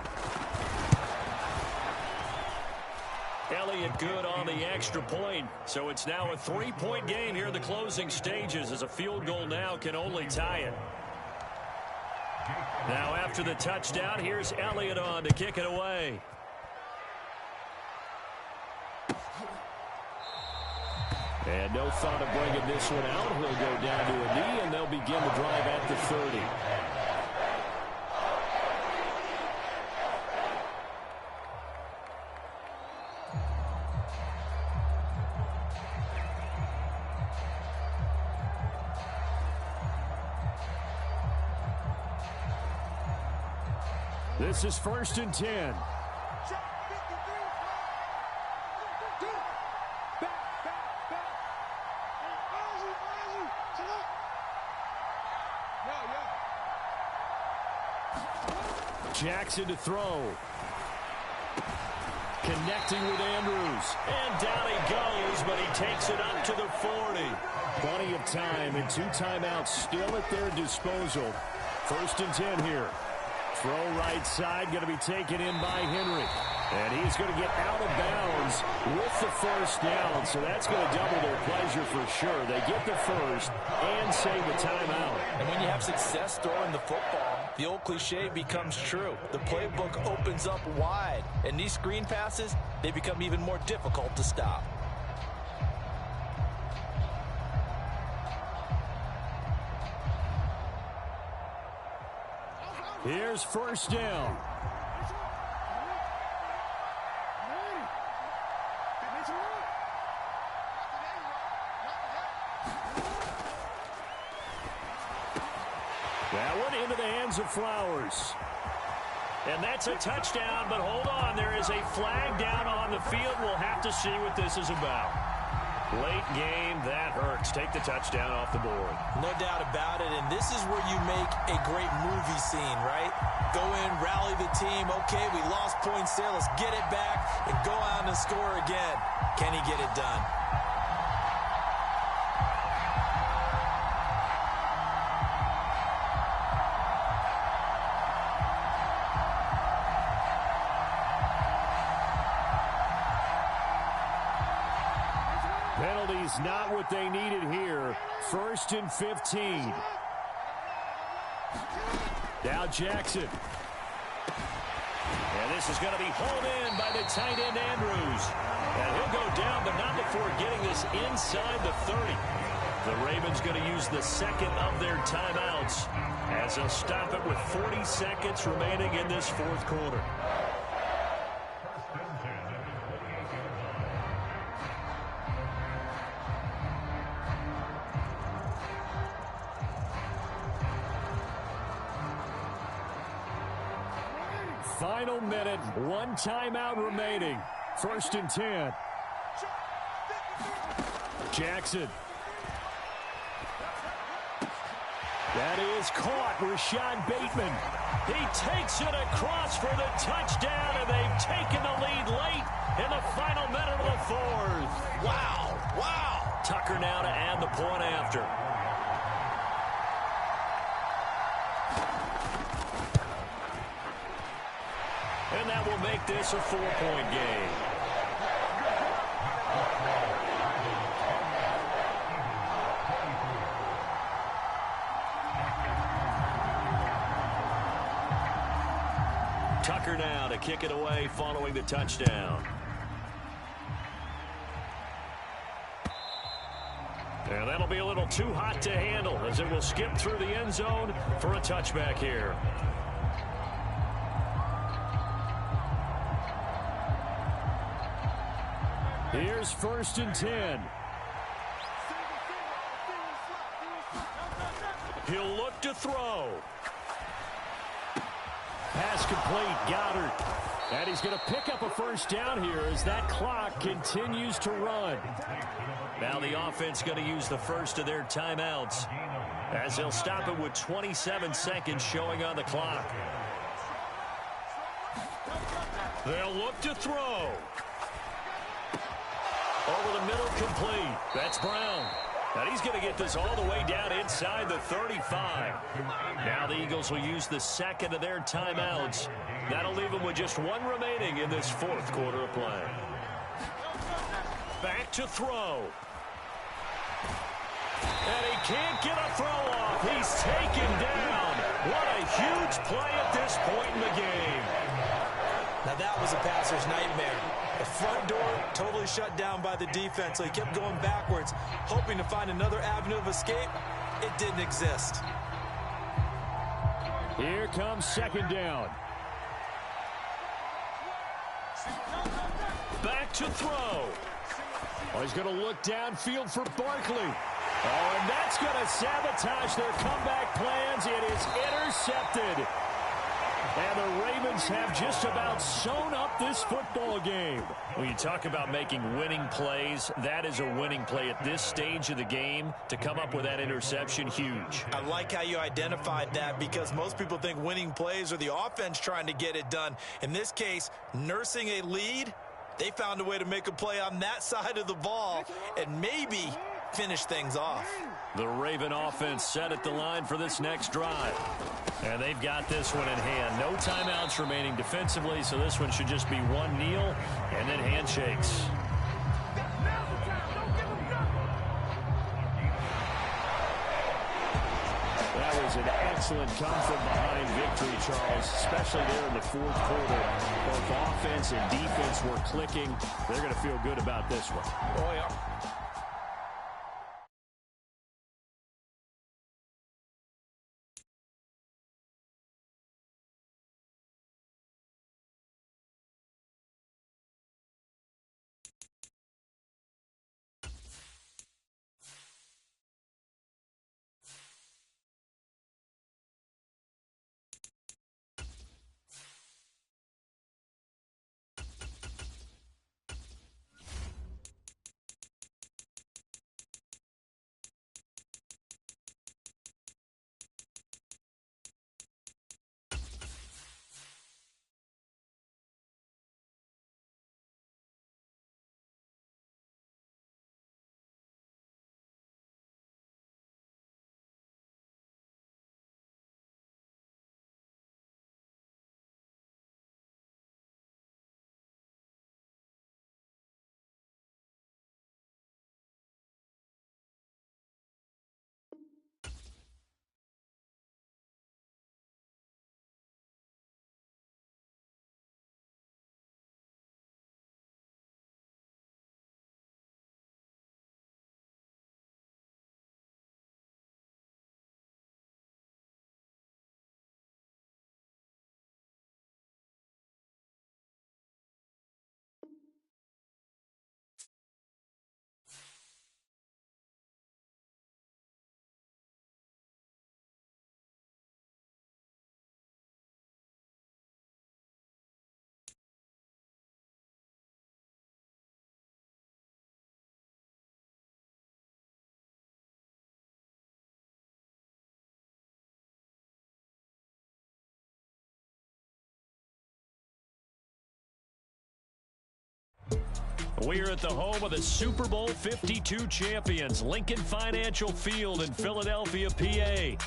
Elliott good on the extra point. So it's now a 3-point game here in the closing stages, as a field goal now can only tie it. Now after the touchdown, here's Elliott on to kick it away. And no thought of bringing this one out. He'll go down to a knee, and they'll begin the drive at the 30. This is 1st and 10. Jackson to throw. Connecting with Andrews. And down he goes, but he takes it up to the 40. Plenty of time and 2 timeouts still at their disposal. 1st and 10 here. Throw right side, going to be taken in by Henry. And he's going to get out of bounds with the first down. So that's going to double their pleasure for sure. They get the first and save the timeout. And when you have success throwing the football, the old cliche becomes true. The playbook opens up wide. And these screen passes, they become even more difficult to stop. Here's 1st down. That one into the hands of Flowers. And that's a touchdown, but hold on. There is a flag down on the field. We'll have to see what this is about. Late game, that hurts. Take the touchdown off the board. No doubt about it, and this is where you make a great movie scene, right? Go in, rally the team. Okay, we lost points there. Let's get it back and go out and score again. Can he get it done? Penalties not what they needed here. 1st and 15. Now Jackson. And this is going to be hauled in by the tight end Andrews. And he'll go down, but not before getting this inside the 30. The Ravens going to use the second of their timeouts as they'll stop it with 40 seconds remaining in this fourth quarter. Final minute, one timeout remaining. 1st and 10. Jackson. That is caught. Rashad Bateman. He takes it across for the touchdown, and they've taken the lead late in the final minute of the fourth. Wow, wow. Tucker now to add the point after. And that will make this a 4-point game. Tucker now to kick it away following the touchdown. And that'll be a little too hot to handle as it will skip through the end zone for a touchback here. Here's 1st and 10. He'll look to throw. Pass complete. Goddard. And he's going to pick up a first down here as that clock continues to run. Now the offense going to use the first of their timeouts as they'll stop it with 27 seconds showing on the clock. They'll look to throw. Over the middle, complete. That's Brown. And he's going to get this all the way down inside the 35. Now the Eagles will use the second of their timeouts. That'll leave them with just one remaining in this fourth quarter of play. Back to throw. And he can't get a throw off. He's taken down. What a huge play at this point in the game. Now that was a passer's nightmare. The front door totally shut down by the defense, so he kept going backwards, hoping to find another avenue of escape. It didn't exist. Here comes 2nd down. Back to throw. Oh, he's going to look downfield for Barkley. Oh, and that's going to sabotage their comeback plans. It is intercepted. And the Ravens have just about sewn up this football game. When you talk about making winning plays, that is a winning play at this stage of the game. To come up with that interception, huge. I like how you identified that because most people think winning plays are the offense trying to get it done. In this case, nursing a lead, they found a way to make a play on that side of the ball and maybe finish things off. The Raven offense set at the line for this next drive. And they've got this one in hand. No timeouts remaining defensively, so this one should just be one kneel and then handshakes. That was an excellent come-from-behind victory, Charles, especially there in the fourth quarter. Both offense and defense were clicking. They're going to feel good about this one. Oh, yeah. We're at the home of the Super Bowl 52 champions, Lincoln Financial Field in Philadelphia, PA.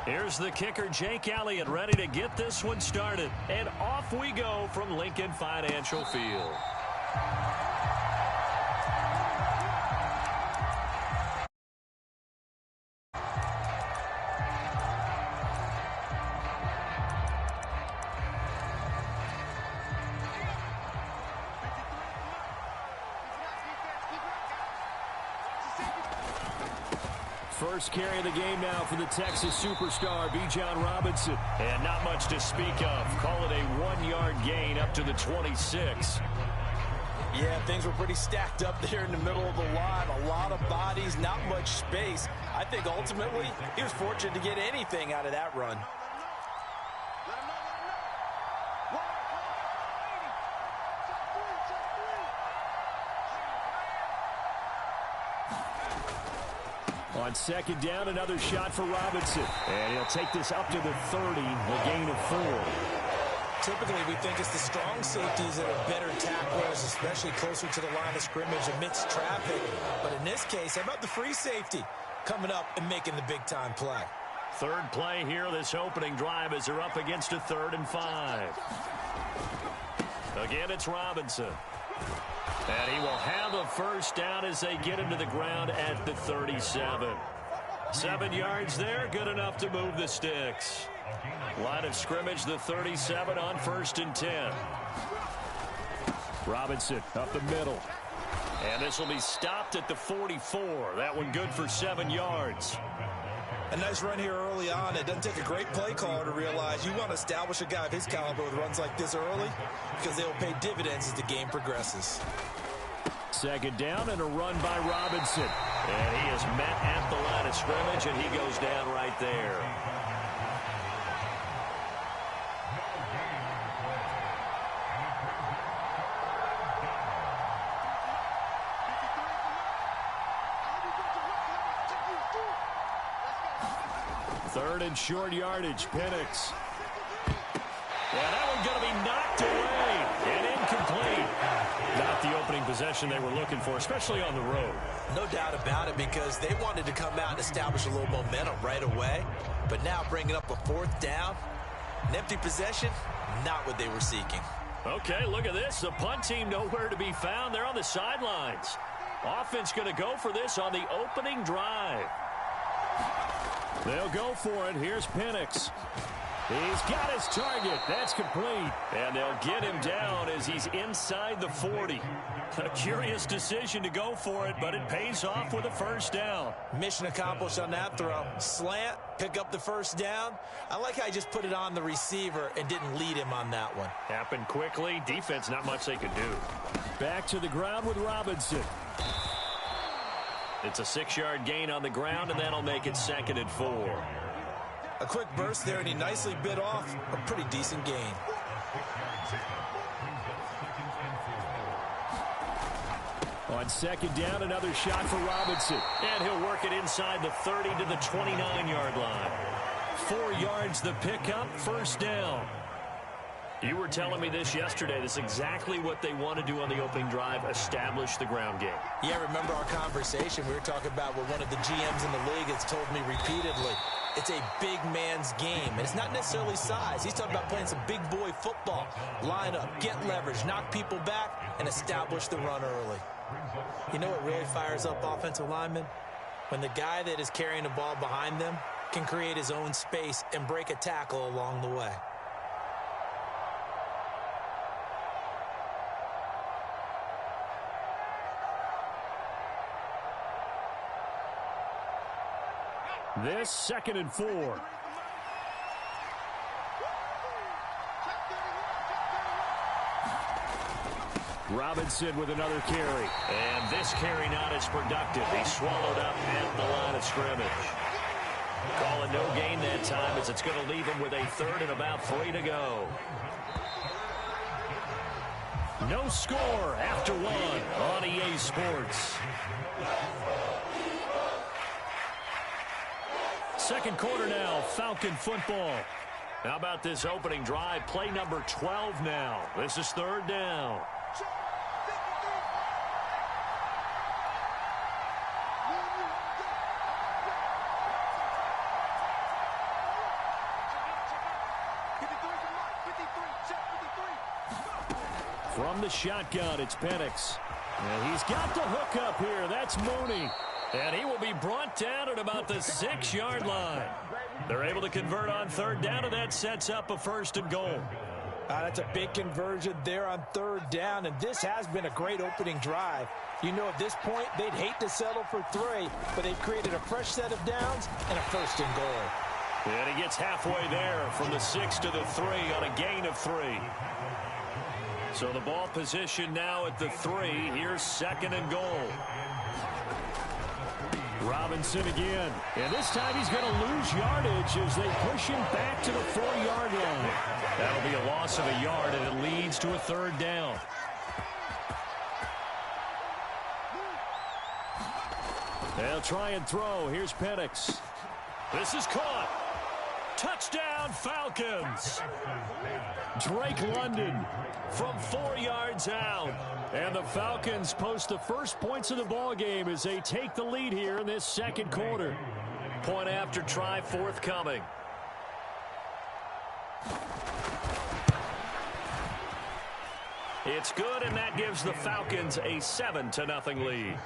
Here's the kicker, Jake Elliott, ready to get this one started. And off we go from Lincoln Financial Field. First carry of the game now for the Texas superstar, Bijan Robinson. And not much to speak of. Call it a 1-yard gain up to the 26. Yeah, things were pretty stacked up there in the middle of the line. A lot of bodies, not much space. I think ultimately he was fortunate to get anything out of that run. On second down, another shot for Robinson. And he'll take this up to the 30, a gain of 4. Typically, we think it's the strong safeties that are better tacklers, especially closer to the line of scrimmage amidst traffic. But in this case, how about the free safety coming up and making the big-time play? Third play here, this opening drive, as they're up against a 3rd and 5. Again, it's Robinson. And he will have a first down as they get him to the ground at the 37. 7 yards there, good enough to move the sticks. Line of scrimmage, the 37 on 1st and 10. Robinson up the middle. And this will be stopped at the 44. That one good for 7 yards. A nice run here early on. It doesn't take a great play caller to realize you want to establish a guy of his caliber with runs like this early because they will pay dividends as the game progresses. Second down and a run by Robinson. And he is met at the line of scrimmage, and he goes down right there. Third and short yardage, Penix. Yeah, that one's going to be knocked away and incomplete. Not the opening possession they were looking for, especially on the road. No doubt about it, because they wanted to come out and establish a little momentum right away. But now bringing up a 4th down, an empty possession, not what they were seeking. Okay, look at this. The punt team nowhere to be found. They're on the sidelines. Offense going to go for this on the opening drive. They'll go for it. Here's Penix. He's got his target. That's complete. And they'll get him down as he's inside the 40. A curious decision to go for it, but it pays off with a first down. Mission accomplished on that throw. Slant, pick up the first down. I like how he just put it on the receiver and didn't lead him on that one. Happened quickly. Defense, not much they could do. Back to the ground with Robinson. It's a 6-yard gain on the ground, and that'll make it 2nd and 4. A quick burst there, and he nicely bit off a pretty decent gain. On second down, another shot for Robinson. And he'll work it inside the 30 to the 29-yard line. 4 yards the pickup, first down. You were telling me this yesterday. This is exactly what they want to do on the opening drive, establish the ground game. Yeah, remember our conversation. We were talking about what one of the GMs in the league has told me repeatedly. It's a big man's game, and it's not necessarily size. He's talking about playing some big boy football. Line up, get leverage, knock people back, and establish the run early. You know what really fires up offensive linemen? When the guy that is carrying the ball behind them can create his own space and break a tackle along the way. This 2nd and 4. Robinson with another carry. And this carry not as productive. He swallowed up at the line of scrimmage. Call it no gain that time, as it's going to leave him with a 3rd and about 3 to go. No score after one on EA Sports. Second quarter now, Falcon football. How about this opening drive? Play number 12 now. This is third down. From the shotgun, it's Penix. And he's got the hook up here. That's Mooney. And he will be brought down at about the 6-yard line. They're able to convert on third down, and that sets up a first and goal. That's a big conversion there on third down, and this has been a great opening drive. You know, at this point, they'd hate to settle for 3, but they've created a fresh set of downs and a first and goal. And he gets halfway there from the 6 to the 3 on a gain of 3. So the ball position now at the 3. Here's second and goal. Robinson again. And this time he's going to lose yardage as they push him back to the 4-yard line. That'll be a loss of a yard, and it leads to a third down. They'll try and throw. Here's Penix. This is caught. Touchdown, Falcons. Drake London from 4 yards out. And the Falcons post the first points of the ball game as they take the lead here in this second quarter. Point after try forthcoming. It's good, and that gives the Falcons a 7-0 lead.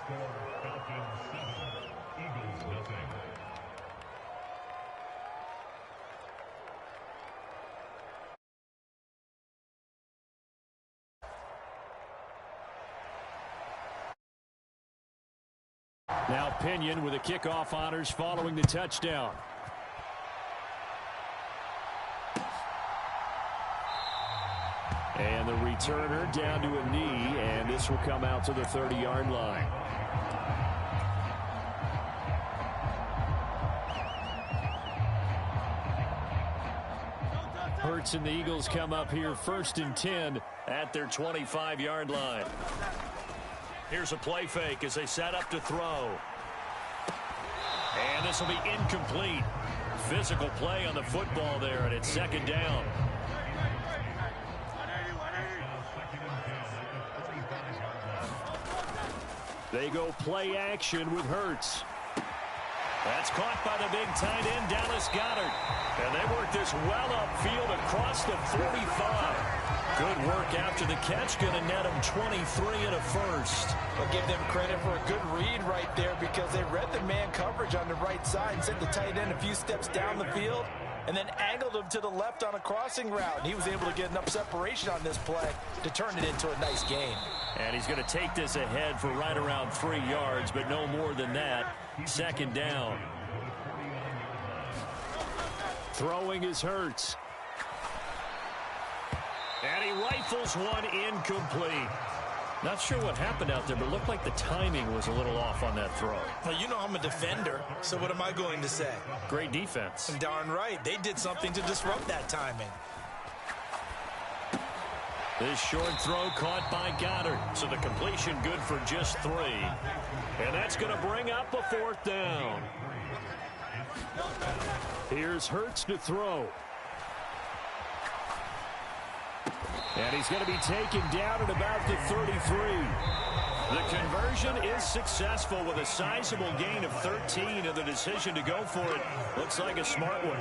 Now Pinion with the kickoff honors following the touchdown. And the returner down to a knee, and this will come out to the 30-yard line. Hurts and the Eagles come up here first and 10 at their 25-yard line. Here's a play fake as they set up to throw. And this will be incomplete. Physical play on the football there, and it's second down. They go play action with Hurts. That's caught by the big tight end, Dallas Goedert. And they work this well upfield across the 45. Good work after the catch, going to net them 23 and a first. I'll give them credit for a good read right there because they read the man coverage on the right side and sent the tight end a few steps down the field and then angled him to the left on a crossing route. And he was able to get enough separation on this play to turn it into a nice gain. And he's going to take this ahead for right around 3 yards, but no more than that. Second down. Throwing is Hurts. And he rifles one incomplete. Not sure what happened out there, but it looked like the timing was a little off on that throw. Well, you know I'm a defender, so what am I going to say? Great defense. Darn right. They did something to disrupt that timing. This short throw caught by Goddard. So the completion good for just 3. And that's going to bring up a fourth down. Here's Hurts to throw. And he's going to be taken down at about the 33. The conversion is successful with a sizable gain of 13, and the decision to go for it looks like a smart one.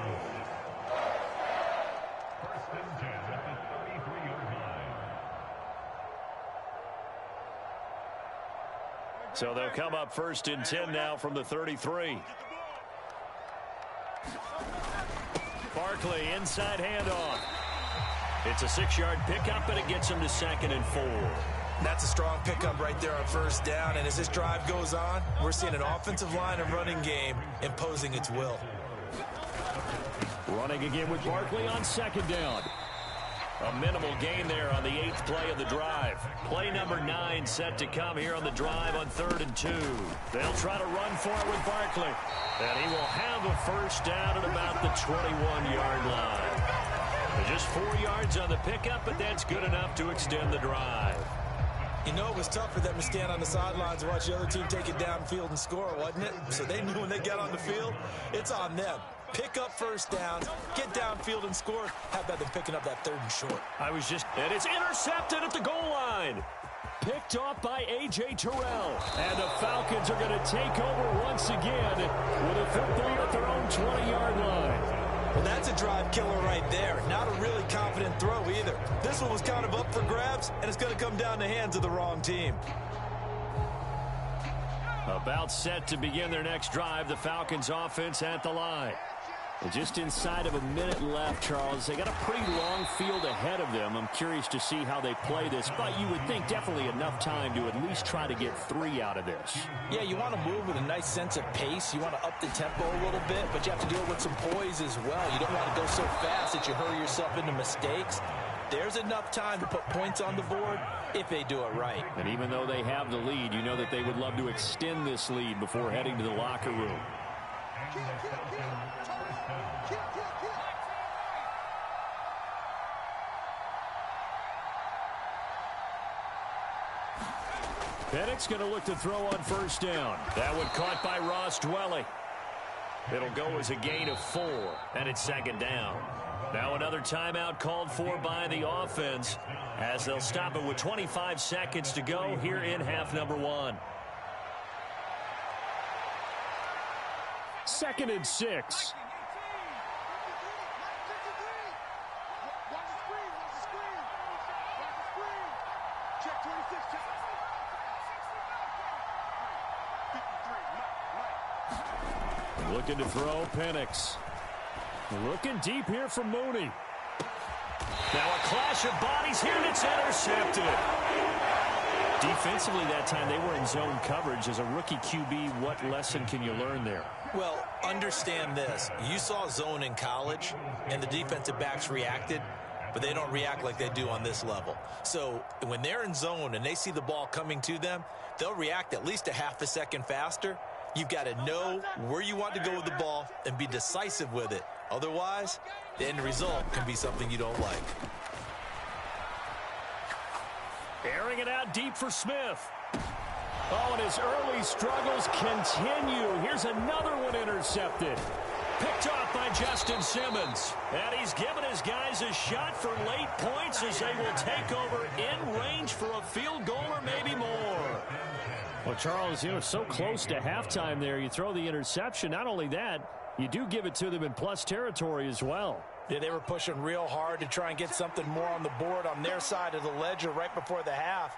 So they'll come up first and 10 now from the 33. Barkley inside handoff. It's a 6-yard pickup, and it gets him to second and 4. That's a strong pickup right there on first down. And as this drive goes on, we're seeing an offensive line and running game imposing its will. Running again with Barkley on second down. A minimal gain there on the 8th play of the drive. Play number 9 set to come here on the drive on 3rd and 2. They'll try to run for it with Barkley. And he will have a first down at about the 21-yard line. Just 4 yards on the pickup, but that's good enough to extend the drive. You know, it was tough for them to stand on the sidelines and watch the other team take it downfield and score, wasn't it? So they knew when they got on the field, it's on them. Pick up first down, get downfield and score. How about them picking up that 3rd and short? And it's intercepted at the goal line. Picked off by A.J. Terrell. And the Falcons are going to take over once again with a football at their own 20-yard line. Well, that's a drive killer right there. Not a really confident throw either. This one was kind of up for grabs, and it's going to come down the hands of the wrong team. About set to begin their next drive, the Falcons offense at the line. And just inside of a minute left, Charles. They got a pretty long field ahead of them. I'm curious to see how they play this, but you would think definitely enough time to at least try to get 3 out of this. Yeah, you want to move with a nice sense of pace. You want to up the tempo a little bit, but you have to deal with some poise as well. You don't want to go so fast that you hurry yourself into mistakes. There's enough time to put points on the board if they do it right. And even though they have the lead, you know that they would love to extend this lead before heading to the locker room. Penix going to look to throw on first down. That one caught by Ross Dwelly. It'll go as a gain of 4, and it's 2nd down. Now another timeout called for by the offense as they'll stop it with 25 seconds to go here in half number 1. 2nd and 6. Looking to throw, Penix. Looking deep here from Mooney. Now a clash of bodies here, and it's intercepted. Defensively that time, they were in zone coverage. As a rookie QB, what lesson can you learn there? Well, understand this. You saw zone in college, and the defensive backs reacted, but they don't react like they do on this level. So when they're in zone and they see the ball coming to them, they'll react at least a half a second faster. You've got to know where you want to go with the ball and be decisive with it. Otherwise, the end result can be something you don't like. Airing it out deep for Smith. Oh, and his early struggles continue. Here's another one intercepted. Picked off by Justin Simmons. And he's given his guys a shot for late points as they will take over in range for a field goal or maybe more. Well, Charles, you know, so close to halftime there. You throw the interception. Not only that, you do give it to them in plus territory as well. Yeah, they were pushing real hard to try and get something more on the board on their side of the ledger right before the half.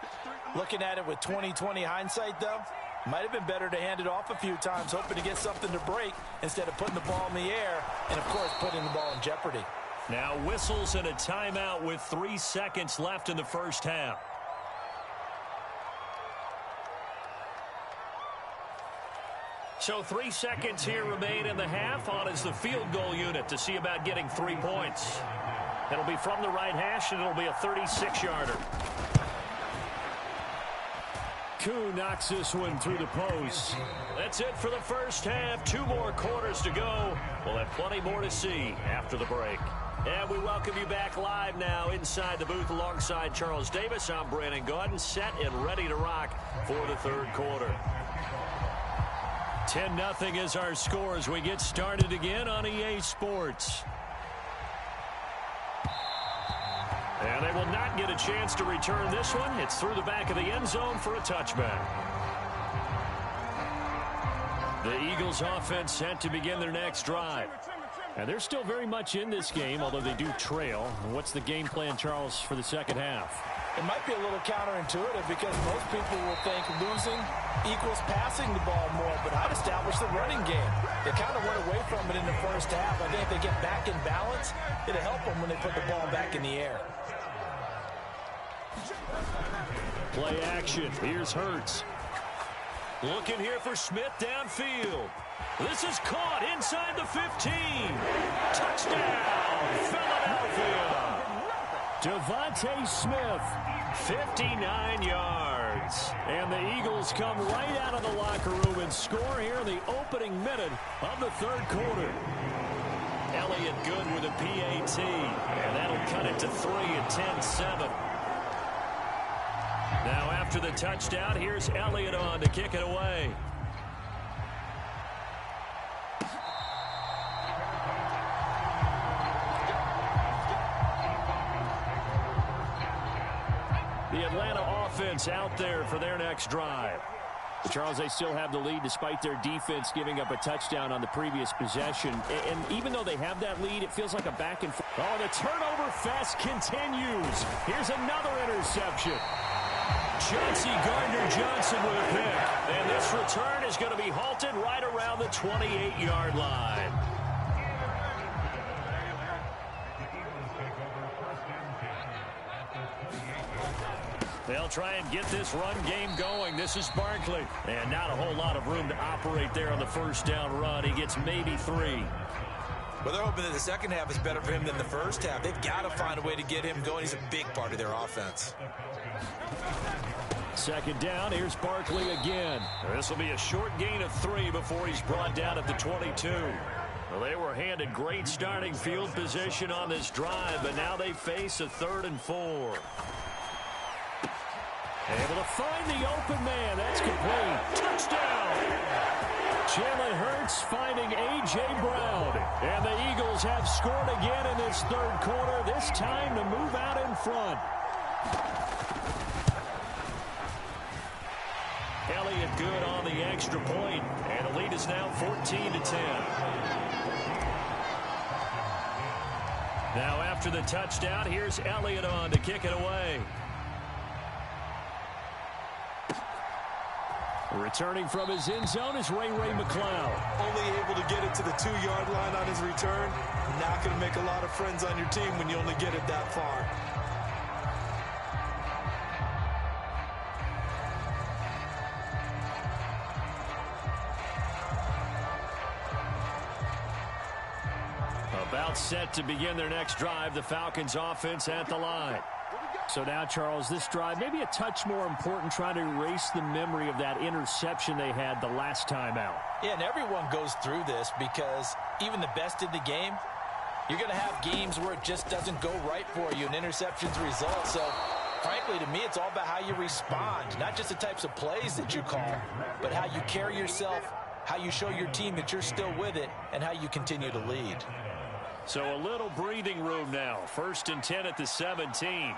Looking at it with 20/20 hindsight, though, might have been better to hand it off a few times, hoping to get something to break instead of putting the ball in the air and, of course, putting the ball in jeopardy. Now whistles and a timeout with 3 seconds left in the first half. So 3 seconds here remain in the half. On is the field goal unit to see about getting 3 points. It'll be from the right hash, and it'll be a 36-yarder. Koo knocks this one through the post. That's it for the first half. 2 more quarters to go. We'll have plenty more to see after the break. And we welcome you back live now inside the booth alongside Charles Davis. I'm Brandon Gaudin, set and ready to rock for the third quarter. 10-0 is our score as we get started again on EA Sports. And they will not get a chance to return this one. It's through the back of the end zone for a touchback. The Eagles offense set to begin their next drive. And they're still very much in this game, although they do trail. What's the game plan, Charles, for the second half? It might be a little counterintuitive because most people will think losing equals passing the ball more, but I'd establish the running game. They kind of went away from it in the first half. I think if they get back in balance, it'll help them when they put the ball back in the air. Play action. Here's Hurts. Looking here for Smith downfield. This is caught inside the 15. Touchdown, Philadelphia. Devontae Smith, 59 yards. And the Eagles come right out of the locker room and score here in the opening minute of the third quarter. Elliott good with a PAT. And that'll cut it to 3 at 10-7. Now after the touchdown, here's Elliott on to kick it away. The Atlanta offense out there for their next drive. Charles, they still have the lead despite their defense giving up a touchdown on the previous possession. And even though they have that lead, it feels like a back and forth. Oh, the turnover fest continues. Here's another interception. Chauncey Gardner-Johnson with a pick. And this return is going to be halted right around the 28-yard line. They'll try and get this run game going. This is Barkley. And not a whole lot of room to operate there on the first down run. He gets maybe 3. Well, they're hoping that the second half is better for him than the first half. They've got to find a way to get him going. He's a big part of their offense. Second down, here's Barkley again. This will be a short gain of 3 before he's brought down at the 22. Well, they were handed great starting field position on this drive, but now they face a 3rd and 4. Able to find the open man. That's complete. Touchdown! Jalen Hurts finding A.J. Brown. And the Eagles have scored again in this third quarter, this time to move out in front. Elliott good on the extra point, and the lead is now 14-10. Now after the touchdown, here's Elliott on to kick it away. Returning from his end zone is Ray McCloud. Only able to get it to the 2-yard line on his return. Not going to make a lot of friends on your team when you only get it that far. About set to begin their next drive, the Falcons offense at the line. So now, Charles, this drive maybe a touch more important, trying to erase the memory of that interception they had the last time out. Yeah, and everyone goes through this because even the best in the game, you're going to have games where it just doesn't go right for you, and interceptions result. So, frankly, to me, it's all about how you respond, not just the types of plays that you call, but how you carry yourself, how you show your team that you're still with it, and how you continue to lead. So a little breathing room now. 1st and 10 at the 17.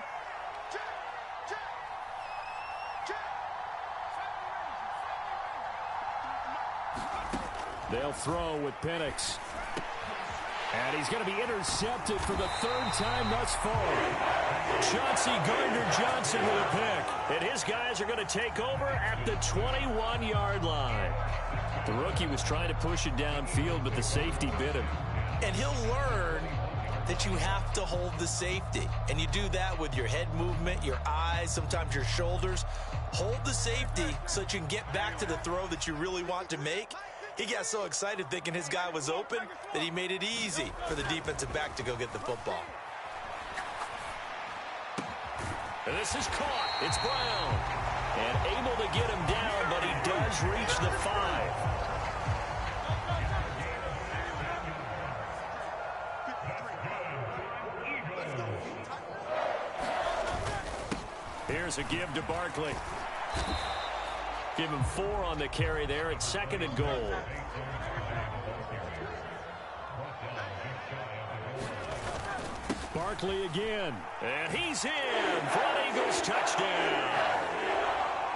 They'll throw with Penix. And he's going to be intercepted for the 3rd time thus far. Chauncey Gardner-Johnson with a pick. And his guys are going to take over at the 21-yard line. The rookie was trying to push it downfield, but the safety bit him. And he'll learn that you have to hold the safety. And you do that with your head movement, your eyes, sometimes your shoulders. Hold the safety so that you can get back to the throw that you really want to make. He got so excited thinking his guy was open that he made it easy for the defensive back to go get the football. And this is caught. It's Brown. And able to get him down, but he does reach the 5. Here's a give to Barkley. Give him 4 on the carry there at 2nd and goal. Barkley again. And he's in for an Eagles touchdown.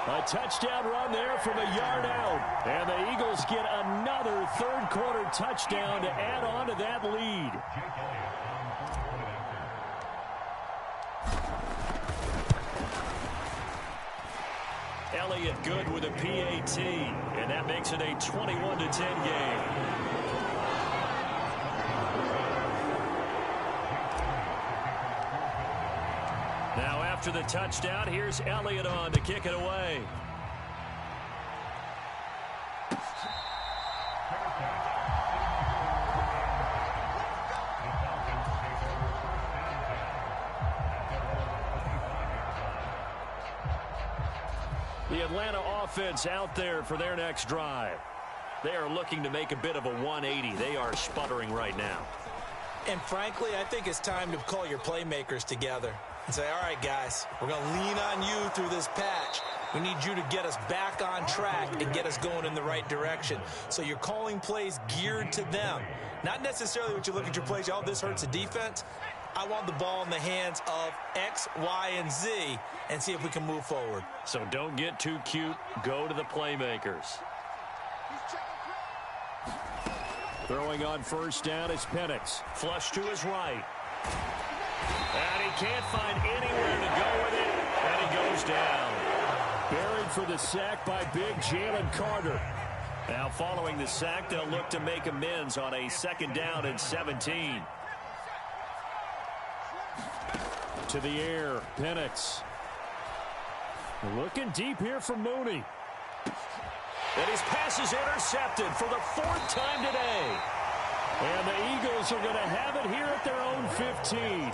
A touchdown run there from a yard out. And the Eagles get another third quarter touchdown to add on to that lead. Elliott good with a PAT, and that makes it a 21-10 game. Now after the touchdown, here's Elliott on to kick it away. The Atlanta offense out there for their next drive. They are looking to make a bit of a 180. They are sputtering right now. And frankly, I think it's time to call your playmakers together and say, all right, guys, we're going to lean on you through this patch. We need you to get us back on track and get us going in the right direction. So you're calling plays geared to them. Not necessarily what you look at your plays, oh, this hurts the defense. I want the ball in the hands of X, Y, and Z and see if we can move forward. So don't get too cute. Go to the playmakers. Throwing on first down is Penix. Flush to his right. And he can't find anywhere to go with it. And he goes down. Buried for the sack by big Jalen Carter. Now following the sack, they'll look to make amends on a 2nd down and 17. To the air, Penix. Looking deep here for Mooney. And his pass is intercepted for the 4th time today. And the Eagles are going to have it here at their own 15.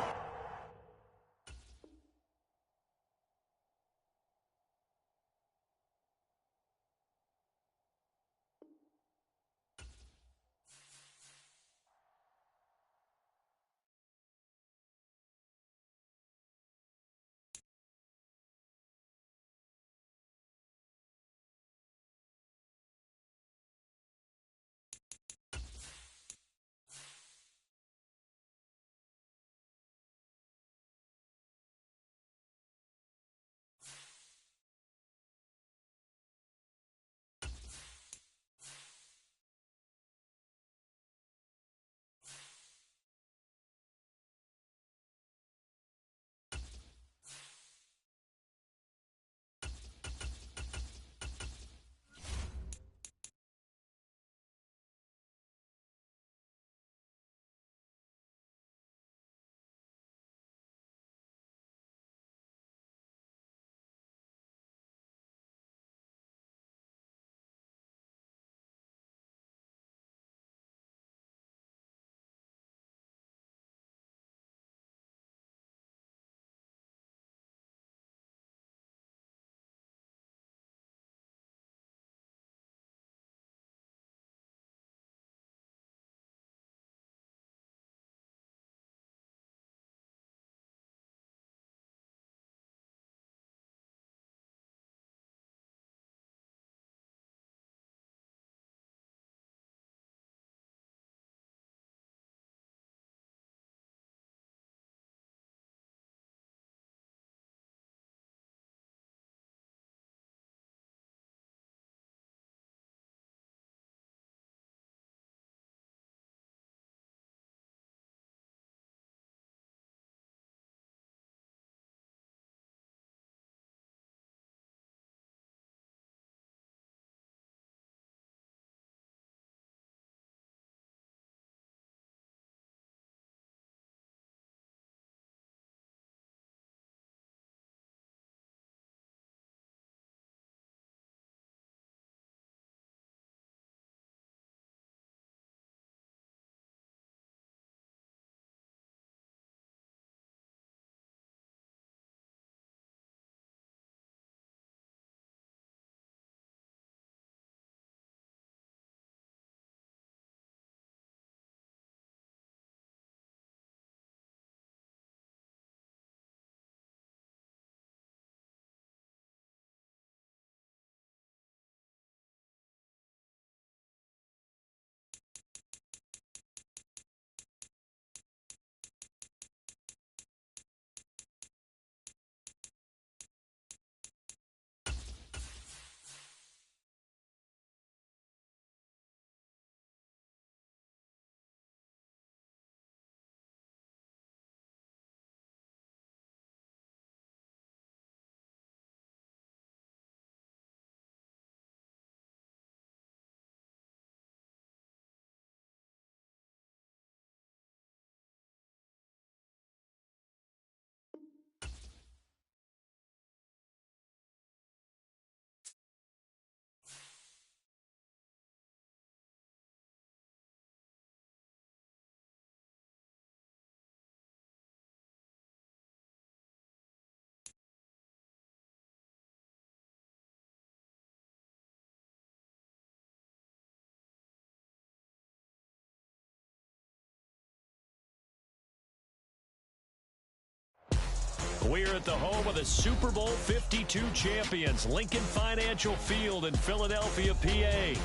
We're at the home of the Super Bowl 52 champions, Lincoln Financial Field in Philadelphia, PA.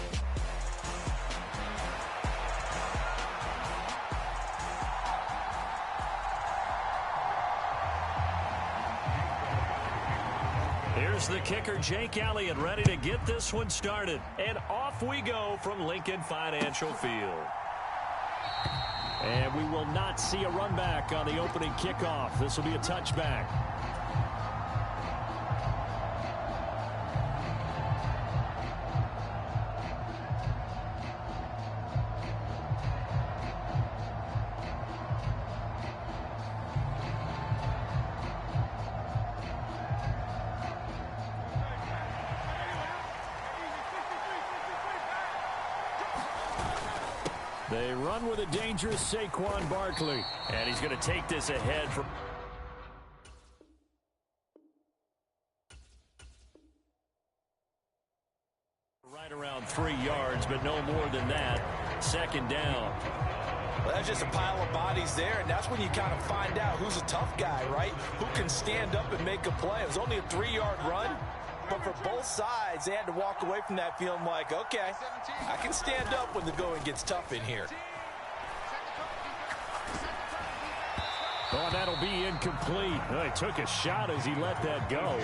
Here's the kicker, Jake Elliott, ready to get this one started. And off we go from Lincoln Financial Field. And we will not see a run back on the opening kickoff. This will be a touchback. They run with a dangerous Saquon Barkley. And he's going to take this ahead for... right around 3 yards, but no more than that. Second down. Well, that's just a pile of bodies there, and that's when you kind of find out who's a tough guy, right? Who can stand up and make a play. It was only a 3-yard run. But for both sides, they had to walk away from that feeling like, okay, I can stand up when the going gets tough in here. Oh, that'll be incomplete. Oh, he took a shot as he let that go.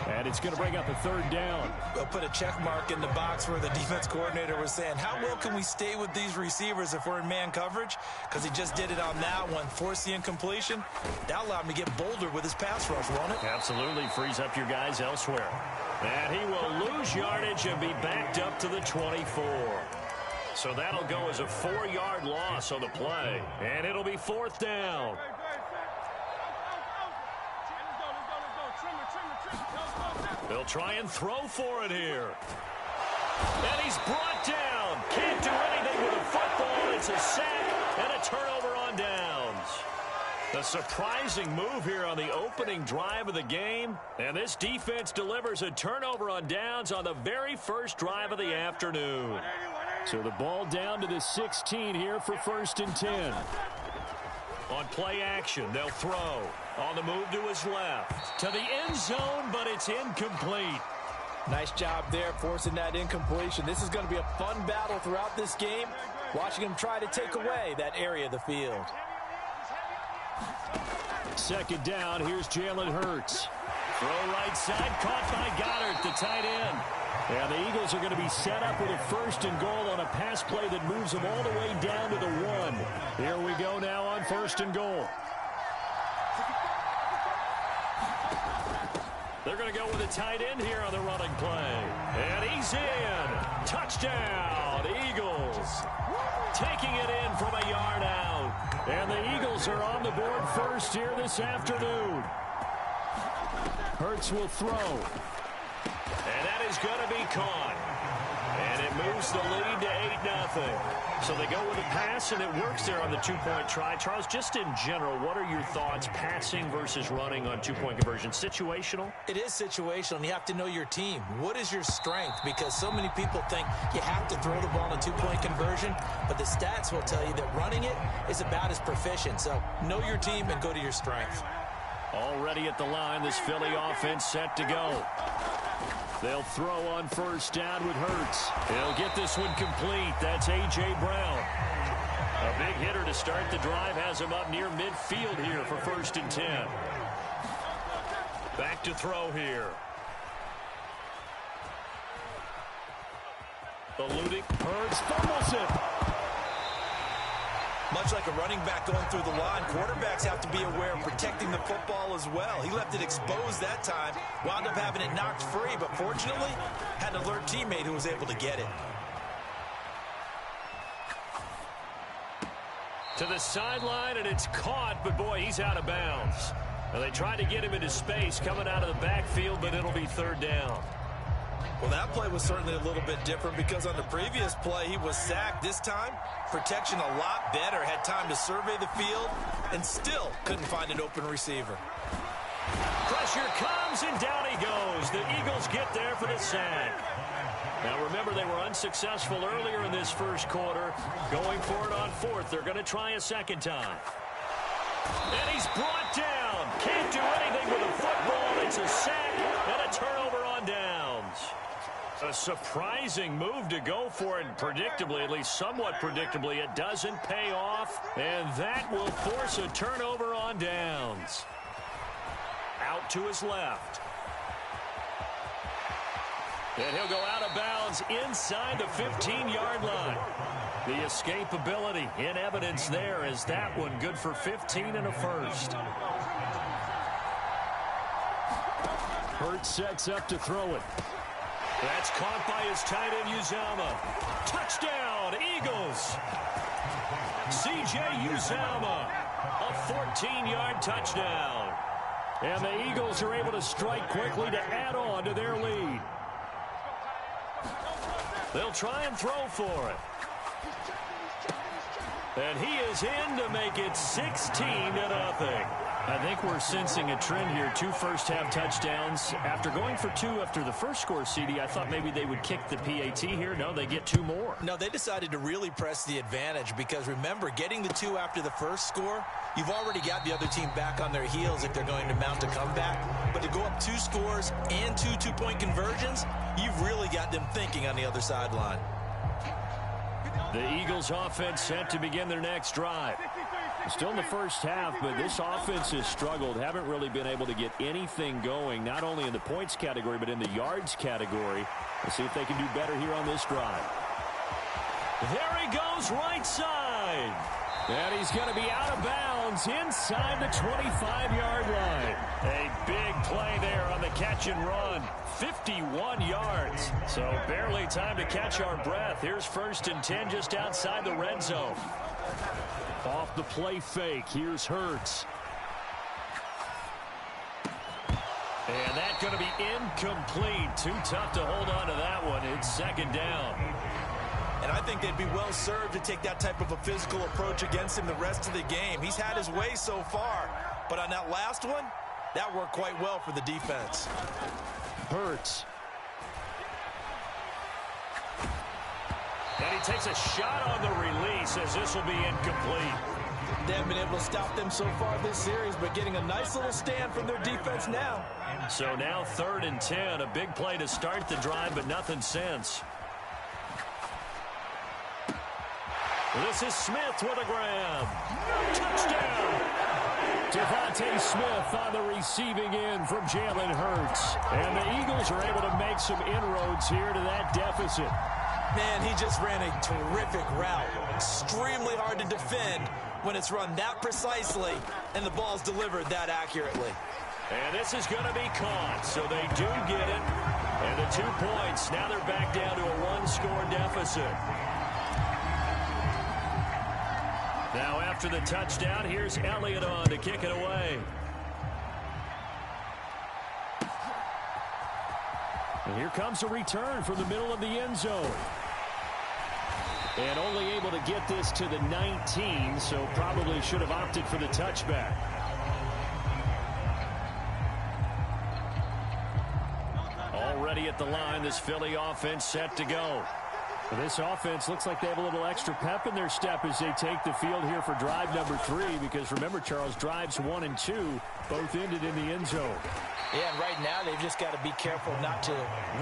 And it's going to bring up a third down. We'll put a check mark in the box where the defense coordinator was saying, how well can we stay with these receivers if we're in man coverage? Because he just did it on that one, forced the incompletion. That allowed him to get bolder with his pass rush, won't it? Absolutely frees up your guys elsewhere. And he will lose yardage and be backed up to the 24. So that'll go as a 4-yard loss on the play. And it'll be fourth down. They'll try and throw for it here. And he's brought down. Can't do anything with a football. It's a sack and a turnover on downs. A surprising move here on the opening drive of the game. And this defense delivers a turnover on downs on the very first drive of the afternoon. So the ball down to the 16 here for 1st and 10. On play action, they'll throw. On the move to his left. To the end zone, but it's incomplete. Nice job there forcing that incompletion. This is going to be a fun battle throughout this game. Watching him try to take away that area of the field. Second down, here's Jalen Hurts. Throw right side, caught by Goddard, the tight end. And the Eagles are going to be set up with a 1st and goal on a pass play that moves them all the way down to the 1. Here we go now on 1st and goal. They're going to go with a tight end here on the running play. And he's in. Touchdown, Eagles. Taking it in from a yard out. And the Eagles are on the board first here this afternoon. Hurts will throw. And that is going to be caught. And it moves the lead to 8-0. So they go with a pass, and it works there on the 2-point try. Charles, just in general, what are your thoughts passing versus running on 2-point conversion? Situational? It is situational, and you have to know your team. What is your strength? Because so many people think you have to throw the ball in a 2-point conversion, but the stats will tell you that running it is about as proficient. So know your team and go to your strength. Already at the line, this Philly offense set to go. They'll throw on 1st down with Hurts. He'll get this one complete. That's A.J. Brown. A big hitter to start the drive has him up near midfield here for 1st and 10. Back to throw here. Eluding. Hurts fumbles it. Much like a running back going through the line, quarterbacks have to be aware of protecting the football as well. He left it exposed that time, wound up having it knocked free, but fortunately, had an alert teammate who was able to get it. To the sideline, and it's caught, but boy, he's out of bounds. Well, they tried to get him into space coming out of the backfield, but it'll be 3rd down. Well, that play was certainly a little bit different because on the previous play, he was sacked. This time, protection a lot better. Had time to survey the field and still couldn't find an open receiver. Pressure comes, and down he goes. The Eagles get there for the sack. Now, remember, they were unsuccessful earlier in this first quarter. Going for it on 4th. They're going to try a second time. And he's brought down. Can't do anything with A surprising move to go for it, predictably, at least somewhat predictably. It doesn't pay off, and that will force a turnover on downs. Out to his left. And he'll go out of bounds inside the 15-yard line. The escapability in evidence there as that one good for 15 and a first. Hurts sets up to throw it. That's caught by his tight end, Uzama. Touchdown, Eagles. C.J. Uzama, a 14-yard touchdown. And the Eagles are able to strike quickly to add on to their lead. They'll try and throw for it. And he is in to make it 16-0. I think we're sensing a trend here. 2 first-half touchdowns. After going for 2 after the first score, CD, I thought maybe they would kick the PAT here. No, they get 2 more. No, they decided to really press the advantage because, remember, getting the 2 after the first score, you've already got the other team back on their heels if they're going to mount a comeback. But to go up 2 scores and 2 two-point conversions, you've really got them thinking on the other sideline. The Eagles offense set to begin their next drive. Still in the first half, but this offense has struggled. Haven't really been able to get anything going, not only in the points category, but in the yards category. Let's see if they can do better here on this drive. There he goes, right side. And he's going to be out of bounds inside the 25-yard line. A big play there on the catch and run. 51 yards. So barely time to catch our breath. Here's 1st and 10 just outside the red zone. Off the play fake. Here's Hurts. And that's going to be incomplete. Too tough to hold on to that one. It's 2nd down. And I think they'd be well served to take that type of a physical approach against him the rest of the game. He's had his way so far. But on that last one, that worked quite well for the defense. Hurts. And he takes a shot on the release as this will be incomplete. They haven't been able to stop them so far this series, but getting a nice little stand from their defense now. So now 3rd and 10. A big play to start the drive, but nothing since. This is Smith with a grab. Touchdown! Devontae Smith on the receiving end from Jalen Hurts. And the Eagles are able to make some inroads here to that deficit. Man, he just ran a terrific route. Extremely hard to defend when it's run that precisely and the ball's delivered that accurately. And this is going to be caught, so they do get it. And the 2 points, now they're back down to a 1-score deficit. Now after the touchdown, here's Elliott on to kick it away. And here comes a return from the middle of the end zone. And only able to get this to the 19, so probably should have opted for the touchback. Already at the line, this Philly offense set to go. Well, this offense looks like they have a little extra pep in their step as they take the field here for drive number 3, because remember, Charles, drives 1 and 2 both ended in the end zone. Yeah, and right now they've just got to be careful not to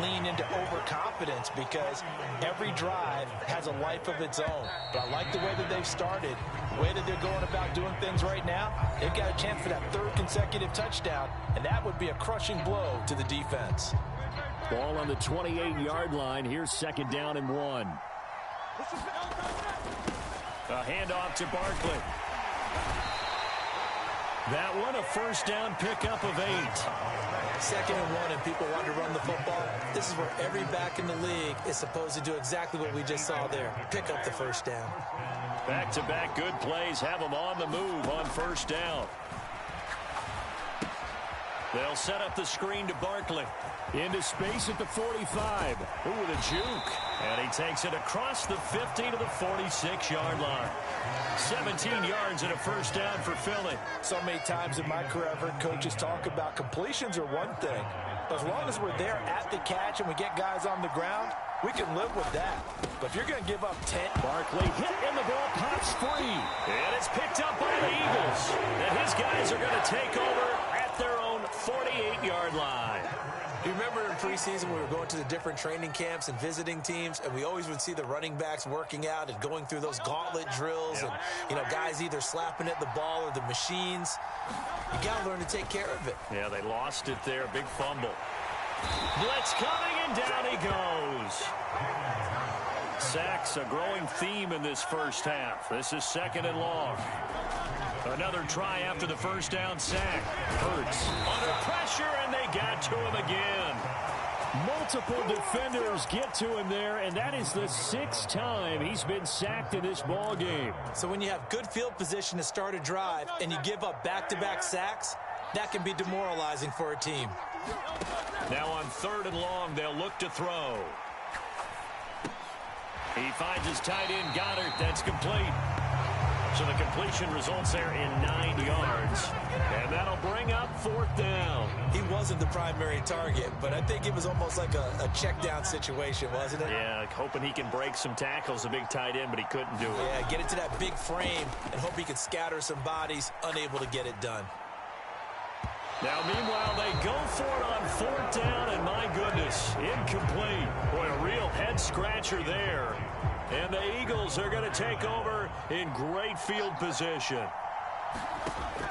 lean into overconfidence because every drive has a life of its own. But I like the way that they've started, the way that they're going about doing things right now. They've got a chance for that 3rd consecutive touchdown, and that would be a crushing blow to the defense. Ball on the 28-yard line. Here's 2nd down and 1. A handoff to Barkley. That one, a 1st down pickup of 8. 2nd and 1, and people want to run the football. This is where every back in the league is supposed to do exactly what we just saw there. Pick up the 1st down. Back-to-back good plays have them on the move on 1st down. They'll set up the screen to Barkley. Into space at the 45. Ooh, with a juke. And he takes it across the 50 to the 46-yard line. 17 yards and a 1st down for Philly. So many times in my career, I've heard coaches talk about completions are one thing. But as long as we're there at the catch and we get guys on the ground, we can live with that. But if you're going to give up 10. Barkley hit and the ball pops free. And it's picked up by the Eagles. And his guys are going to take over at their own 48-yard line. Do you remember in preseason we were going to the different training camps and visiting teams, and we always would see the running backs working out and going through those gauntlet drills, and, you know, guys either slapping at the ball or the machines. You got to learn to take care of it. Yeah, they lost it there. Big fumble. Blitz coming, and down he goes. Sacks, a growing theme in this first half. This is 2nd and long. Another try after the first down sack. Hurts under pressure, and they got to him again. Multiple defenders get to him there, and that is the 6th time he's been sacked in this ball game. So when you have good field position to start a drive and you give up back-to-back sacks, that can be demoralizing for a team. Now on 3rd and long, they'll look to throw. He finds his tight end, Goddard. That's complete. So the completion results there in 9 yards. And that'll bring up 4th down. He wasn't the primary target, but I think it was almost like a check down situation, wasn't it? Yeah, hoping he can break some tackles, a big tight end, but he couldn't do it. Yeah, get into that big frame and hope he can scatter some bodies, unable to get it done. Now, meanwhile, they go for it on 4th down, and my goodness, incomplete. Boy, a real head-scratcher there. And the Eagles are going to take over in great field position.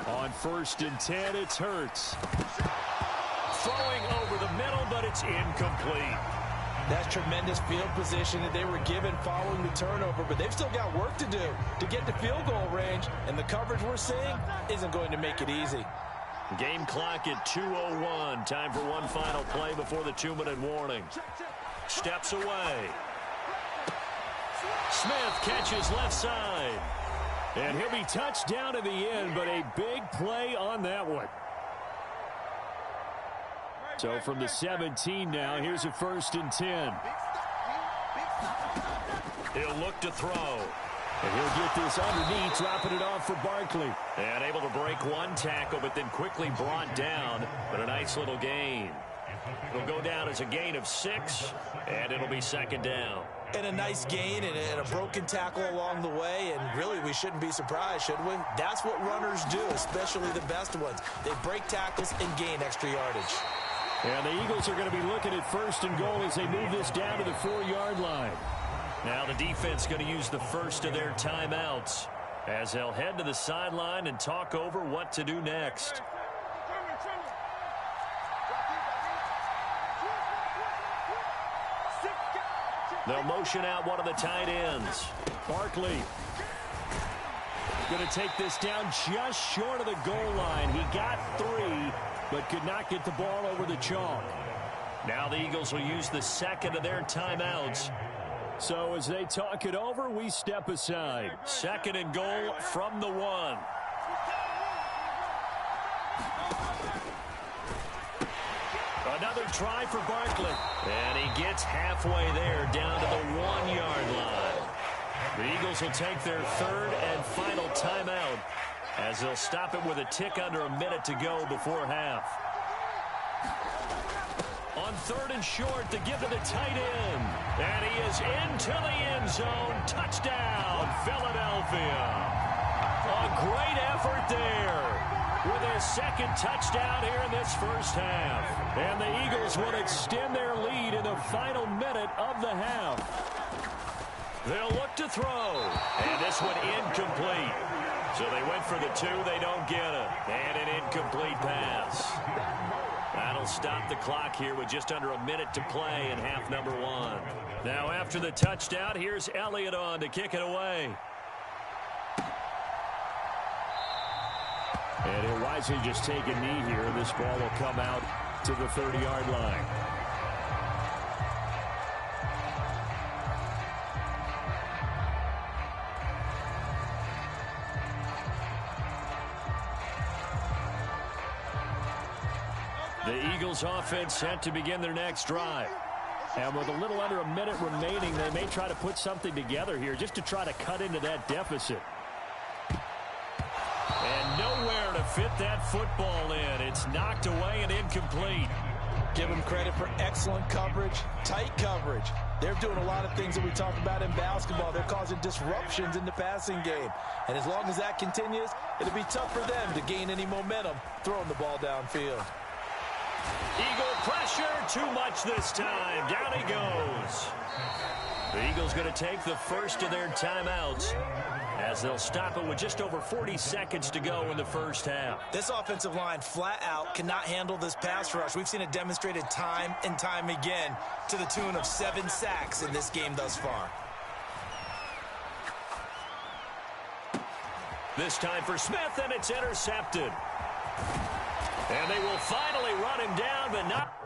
On 1st and 10, it's Hurts. Throwing over the middle, but it's incomplete. That's tremendous field position that they were given following the turnover, but they've still got work to do to get to field goal range, and the coverage we're seeing isn't going to make it easy. Game clock at 2:01. Time for one final play before the 2-minute warning. Steps away. Smith catches left side. And he'll be touched down in the end, but a big play on that one. So from the 17 now, here's a 1st and 10. He'll look to throw. And he'll get this underneath, dropping it off for Barkley. And able to break one tackle, but then quickly brought down. But a nice little gain. It'll go down as a gain of 6, and it'll be 2nd down. And a nice gain and a broken tackle along the way, and really we shouldn't be surprised, should we? That's what runners do, especially the best ones. They break tackles and gain extra yardage. And the Eagles are going to be looking at 1st and goal as they move this down to the 4-yard line. Now the defense going to use the first of their timeouts as they'll head to the sideline and talk over what to do next. They'll motion out one of the tight ends. Barkley going to take this down just short of the goal line. He got 3, but could not get the ball over the chalk. Now the Eagles will use the 2nd of their timeouts. So as they talk it over, we step aside. 2nd and goal from the 1. Another try for Barkley. And he gets halfway there, down to the 1-yard line. The Eagles will take their 3rd and final timeout as they'll stop it with a tick under a minute to go before half. On 3rd and short, to give to the tight end. And he is into the end zone. Touchdown, Philadelphia. A great effort there with his 2nd touchdown here in this first half. And the Eagles will extend their lead in the final minute of the half. They'll look to throw. And this one incomplete. So they went for the 2. They don't get it. And an incomplete pass. That'll stop the clock here with just under a minute to play in half number 1. Now after the touchdown, here's Elliott on to kick it away. And he'll wisely just take a knee here. This ball will come out to the 30-yard line. The Eagles offense set to begin their next drive. And with a little under a minute remaining, they may try to put something together here just to try to cut into that deficit. And nowhere to fit that football in. It's knocked away and incomplete. Give them credit for excellent coverage, tight coverage. They're doing a lot of things that we talk about in basketball. They're causing disruptions in the passing game. And as long as that continues, it'll be tough for them to gain any momentum throwing the ball downfield. Eagle pressure, too much this time. Down he goes. The Eagles going to take the first of their timeouts as they'll stop it with just over 40 seconds to go in the first half. This offensive line flat out cannot handle this pass rush. We've seen it demonstrated time and time again to the tune of 7 sacks in this game thus far. This time for Smith, and it's intercepted. And they will finally run him down, but not...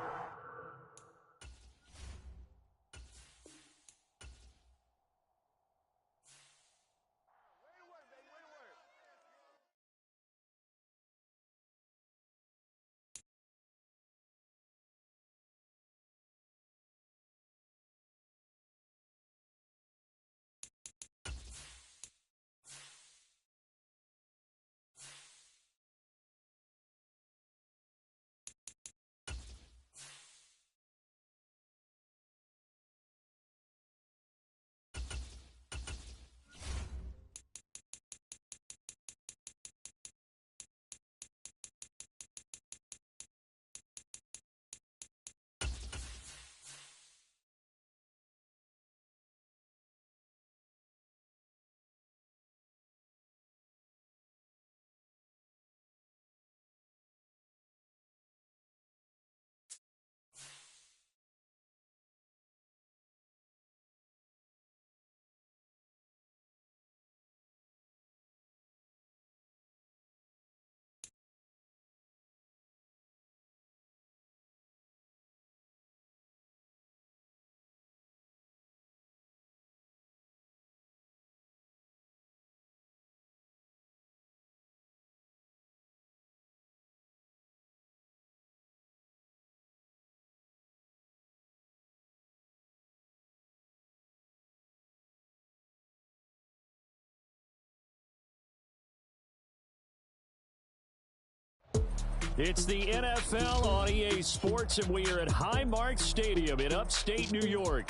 It's the NFL on EA Sports, and we are at Highmark Stadium in upstate New York.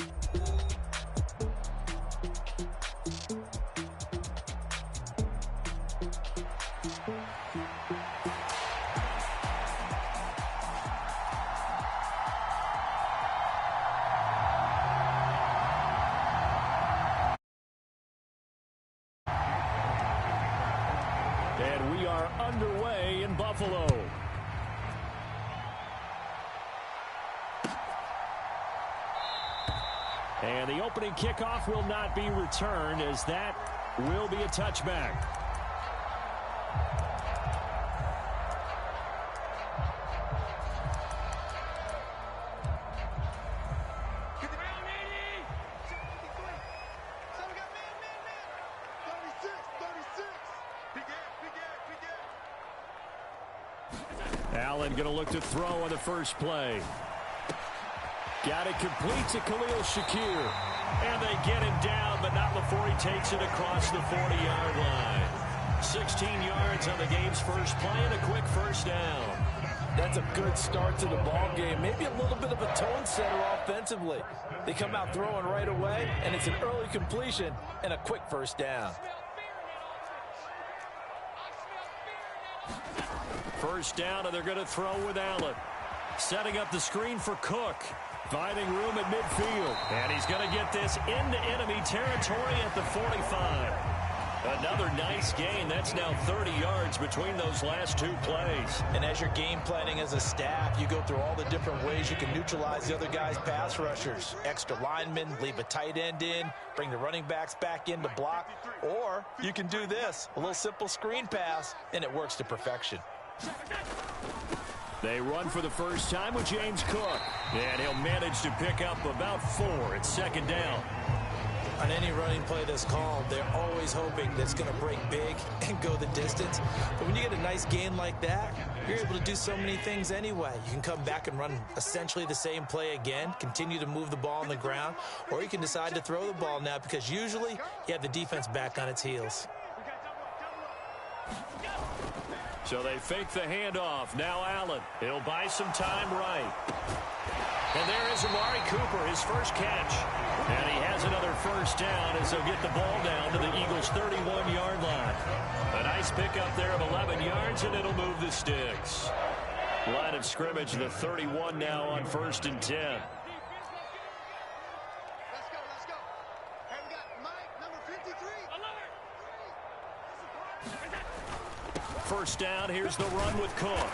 And we are underway in Buffalo. And the opening kickoff will not be returned, as that will be a touchback. Allen going to look to throw on the first play. Got it complete to Khalil Shakir. And they get him down, but not before he takes it across the 40-yard line. 16 yards on the game's first play and a quick first down. That's a good start to the ball game. Maybe a little bit of a tone setter offensively. They come out throwing right away, and it's an early completion and a quick first down. First down, and they're going to throw with Allen. Setting up the screen for Cook. Finding room at midfield. And he's going to get this into enemy territory at the 45. Another nice gain. That's now 30 yards between those last two plays. And as you're game planning as a staff, you go through all the different ways you can neutralize the other guy's pass rushers. Extra linemen, leave a tight end in, bring the running backs back in to block. Or you can do this, a little simple screen pass, and it works to perfection. They run for the first time with James Cook. And he'll manage to pick up about 4 at second down. On any running play that's called, they're always hoping that it's going to break big and go the distance. But when you get a nice gain like that, you're able to do so many things anyway. You can come back and run essentially the same play again, continue to move the ball on the ground, or you can decide to throw the ball now because usually you have the defense back on its heels. So they fake the handoff. Now Allen. He'll buy some time right. And there is Amari Cooper, his first catch. And he has another first down as they'll get the ball down to the Eagles' 31-yard line. A nice pickup there of 11 yards, and it'll move the sticks. Line of scrimmage, the 31 now on 1st and 10. Let's go, let's go. Hey, we got Mike, number 53. First down, here's the run with Cook.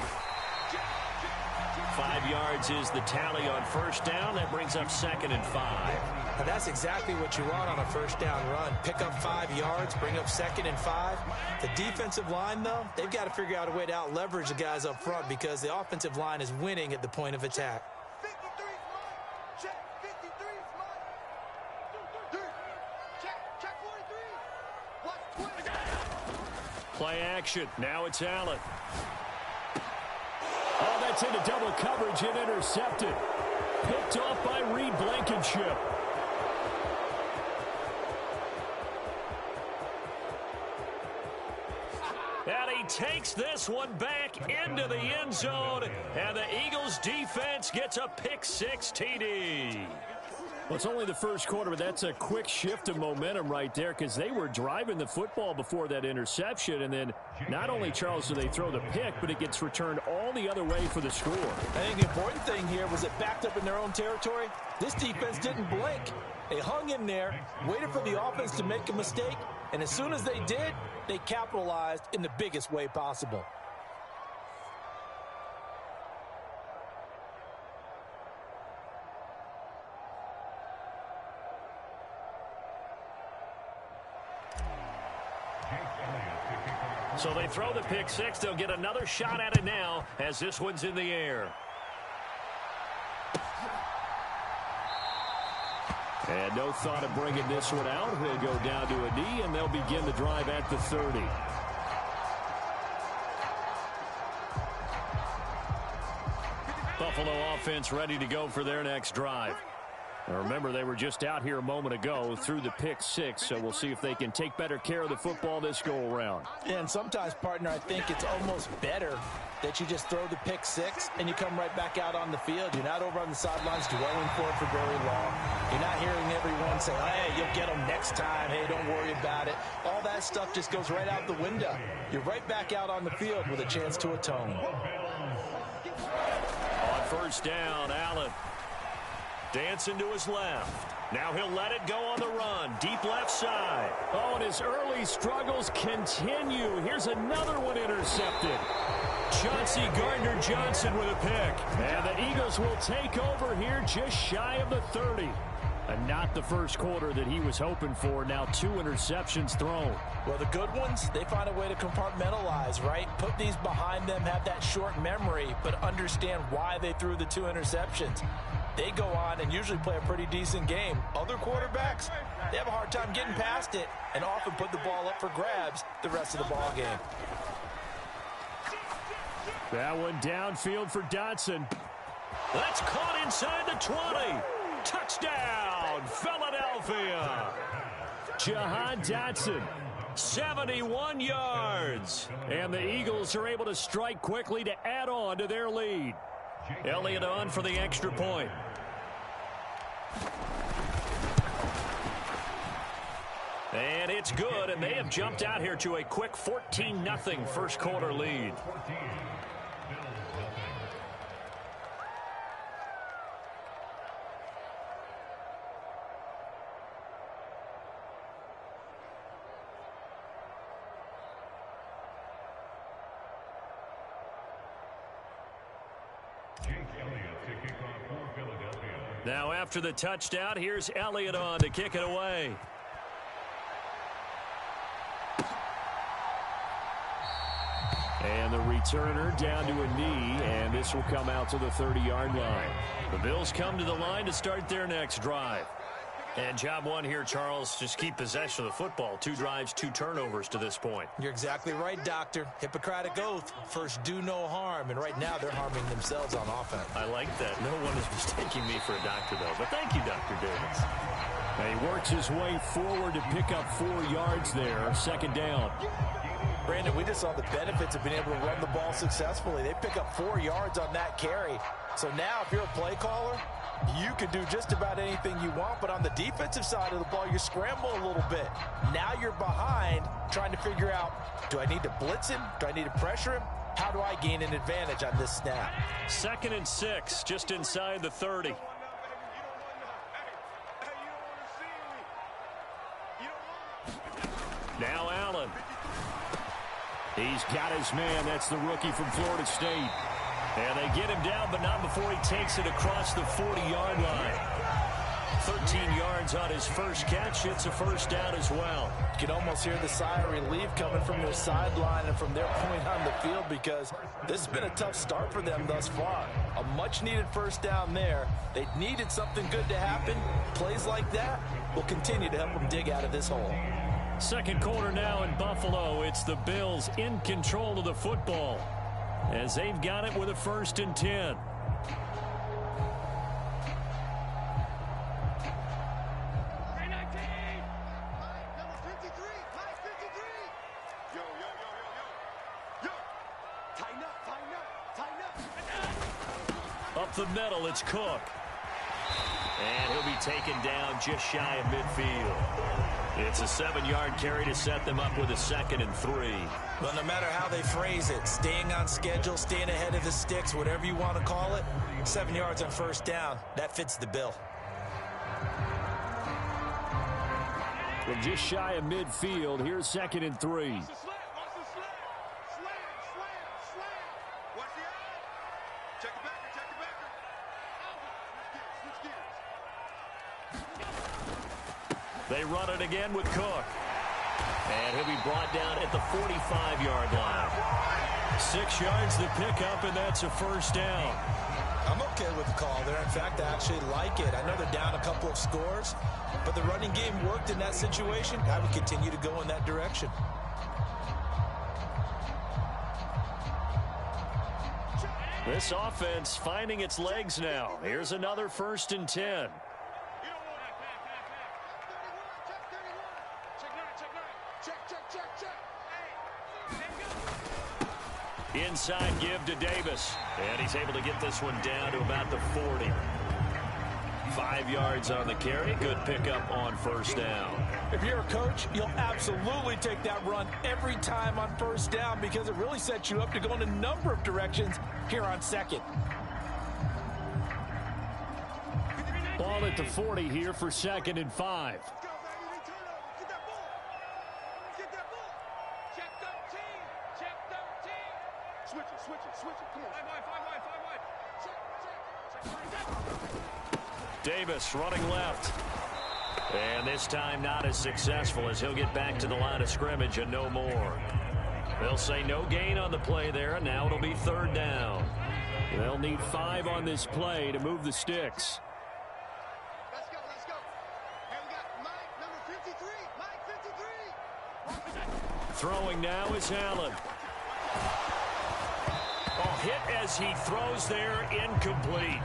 5 yards is the tally on first down. That brings up 2nd and 5. And that's exactly what you want on a first down run. Pick up 5 yards, bring up 2nd and 5. The defensive line, though, they've got to figure out a way to out-leverage the guys up front because the offensive line is winning at the point of attack. 53 is mine. Check, 53 is mine. Check 43. Watch 20. Play action. Now it's Allen. Oh, that's into double coverage and intercepted. Picked off by Reed Blankenship. And he takes this one back into the end zone. And the Eagles defense gets a pick-6 TD. Well, it's only the first quarter, but that's a quick shift of momentum right there because they were driving the football before that interception. And then not only, Charles, do they throw the pick, but it gets returned all the other way for the score. I think the important thing here was it backed up in their own territory. This defense didn't blink. They hung in there, waited for the offense to make a mistake, and as soon as they did, they capitalized in the biggest way possible. So they throw the pick-6. They'll get another shot at it now as this one's in the air. And no thought of bringing this one out. He'll go down to a knee, and they'll begin the drive at the 30. Buffalo offense ready to go for their next drive. Now remember, they were just out here a moment ago through the pick-6, so we'll see if they can take better care of the football this go-around. And sometimes, partner, I think it's almost better that you just throw the pick-6 and you come right back out on the field. You're not over on the sidelines dwelling for it for very long. You're not hearing everyone say, hey, you'll get them next time. Hey, don't worry about it. All that stuff just goes right out the window. You're right back out on the field with a chance to atone. On first down, Allen. Dancing to his left. Now he'll let it go on the run. Deep left side. Oh, and his early struggles continue. Here's another one intercepted. Chauncey Gardner-Johnson with a pick. And the Eagles will take over here just shy of the 30. And not the first quarter that he was hoping for. Now 2 interceptions thrown. Well, the good ones, they find a way to compartmentalize, right? Put these behind them, have that short memory, but understand why they threw the 2 interceptions. They go on and usually play a pretty decent game. Other quarterbacks, they have a hard time getting past it and often put the ball up for grabs the rest of the ball game. That one downfield for Dotson. That's caught inside the 20. Touchdown, Philadelphia. Jahan Dotson. 71 yards. And the Eagles are able to strike quickly to add on to their lead. Elliott on for the extra point. And it's good, and they have jumped out here to a quick 14-0 first quarter lead. Now after the touchdown, here's Elliott on to kick it away. And the returner down to a knee, and this will come out to the 30-yard line. The Bills come to the line to start their next drive. And job one here, Charles, just keep possession of the football. 2 drives, 2 turnovers to this point. You're exactly right, Doctor. Hippocratic oath. First, do no harm. And right now, they're harming themselves on offense. I like that. No one is mistaking me for a doctor, though. But thank you, Dr. Davis. And he works his way forward to pick up 4 yards there. 2nd down. Brandon, we just saw the benefits of being able to run the ball successfully. They pick up 4 yards on that carry. So now, if you're a play caller, you can do just about anything you want, but on the defensive side of the ball, you scramble a little bit. Now you're behind trying to figure out, do I need to blitz him? Do I need to pressure him? How do I gain an advantage on this snap? 2nd and 6, just inside the 30. Now Allen. He's got his man. That's the rookie from Florida State. And they get him down, but not before he takes it across the 40-yard line. 13 yards on his first catch. It's a first down as well. You can almost hear the sigh of relief coming from their sideline and from their point on the field, because this has been a tough start for them thus far. A much-needed first down there. They needed something good to happen. Plays like that will continue to help them dig out of this hole. Second quarter now in Buffalo. It's the Bills in control of the football as they've got it with a 1st and 10. Up the middle, it's Cook. And he'll be taken down just shy of midfield. It's a 7-yard carry to set them up with a 2nd and 3. Well, no matter how they phrase it, staying on schedule, staying ahead of the sticks, whatever you want to call it, 7 yards on first down, that fits the bill. From just shy of midfield, here's 2nd and 3. They run it again with Cook. And he'll be brought down at the 45-yard line. 6 yards the pickup, and that's a first down. I'm okay with the call there. In fact, I actually like it. I know they're down a couple of scores, but the running game worked in that situation. I would continue to go in that direction. This offense finding its legs now. Here's another 1st and 10. Inside give to Davis. And he's able to get this one down to about the 40. 5 yards on the carry. Good pickup on first down. If you're a coach, you'll absolutely take that run every time on first down, because it really sets you up to go in a number of directions here on 2nd. Ball at the 40 here for 2nd and 5. Davis running left. And this time not as successful, as he'll get back to the line of scrimmage and no more. They'll say no gain on the play there, and now it'll be 3rd down. They'll need 5 on this play to move the sticks. Let's go, let's go. Here we got Mike, number 53. Mike, 53. Throwing now is Allen. Hit as he throws there, incomplete.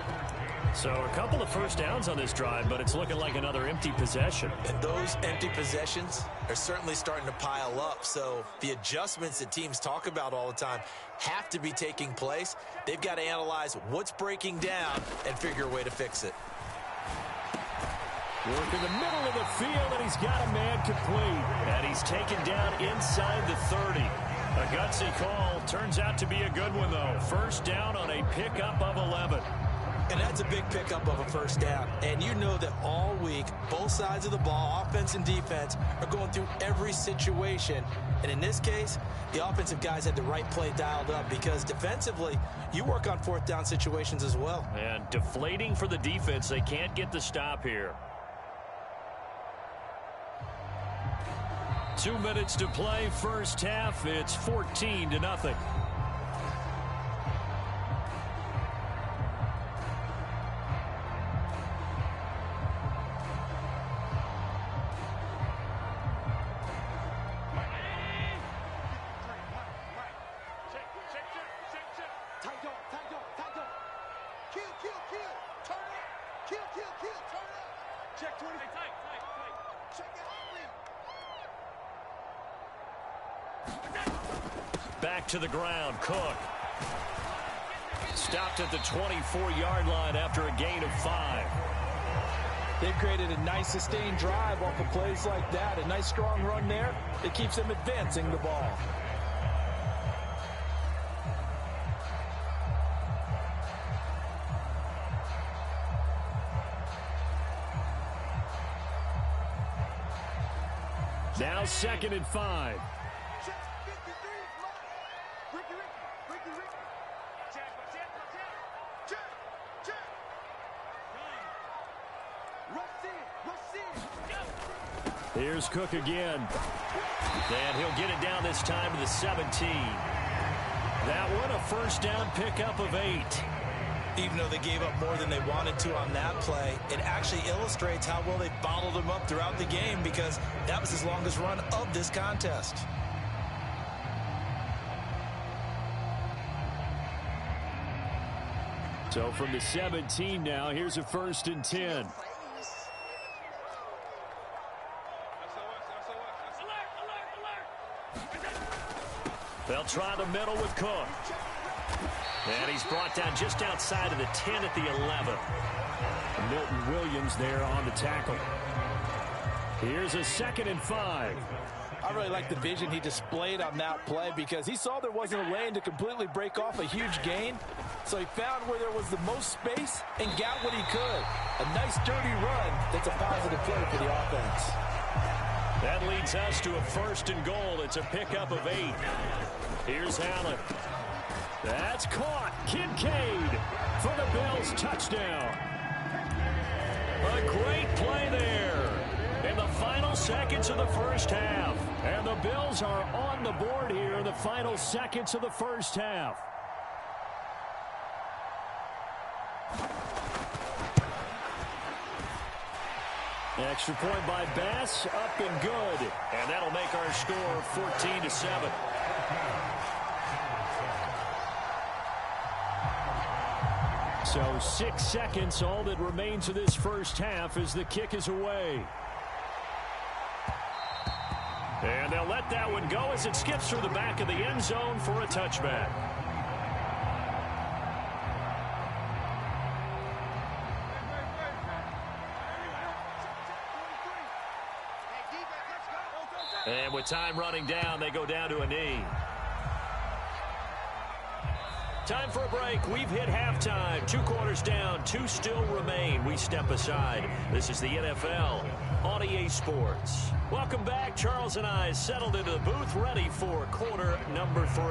So a couple of first downs on this drive, but it's looking like another empty possession. And those empty possessions are certainly starting to pile up. So the adjustments that teams talk about all the time have to be taking place. They've got to analyze what's breaking down and figure a way to fix it. Work in the middle of the field, and he's got a man complete. And he's taken down inside the 30. A gutsy call. Turns out to be a good one, though. First down on a pickup of 11. And that's a big pickup of a first down. And you know that all week, both sides of the ball, offense and defense, are going through every situation. And in this case, the offensive guys had the right play dialed up, because defensively, you work on 4th down situations as well. And deflating for the defense. They can't get the stop here. 2 minutes to play, first half. It's 14-0. Back to the ground, Cook. Stopped at the 24-yard line after a gain of 5. They've created a nice sustained drive off of plays like that. A nice strong run there that keeps them advancing the ball. Now 2nd and 5. Here's Cook again. And he'll get it down this time to the 17. That one a first down pickup of 8. Even though they gave up more than they wanted to on that play, it actually illustrates how well they bottled them up throughout the game, because that was his longest run of this contest. So from the 17 now, here's a 1st and 10. They'll try the middle with Cook. And he's brought down just outside of the 10 at the 11. Milton Williams there on the tackle. Here's a 2nd and 5. I really like the vision he displayed on that play, because he saw there wasn't a lane to completely break off a huge gain. So he found where there was the most space and got what he could. A nice dirty run that's a positive play for the offense. That leads us to a 1st and goal. It's a pickup of 8. Here's Allen. That's caught. Kincaid for the Bills touchdown. A great play there in the final seconds of the first half. And the Bills are on the board here in the final seconds of the first half. Extra point by Bass, up and good. And that'll make our score 14-7. So 6 seconds, all that remains of this first half as the kick is away. And they'll let that one go as it skips through the back of the end zone for a touchback. And with time running down, they go down to a knee. Time for a break. We've hit halftime. 2 quarters down. 2 still remain. We step aside. This is the NFL on EA Sports. Welcome back. Charles and I settled into the booth, ready for quarter number 3.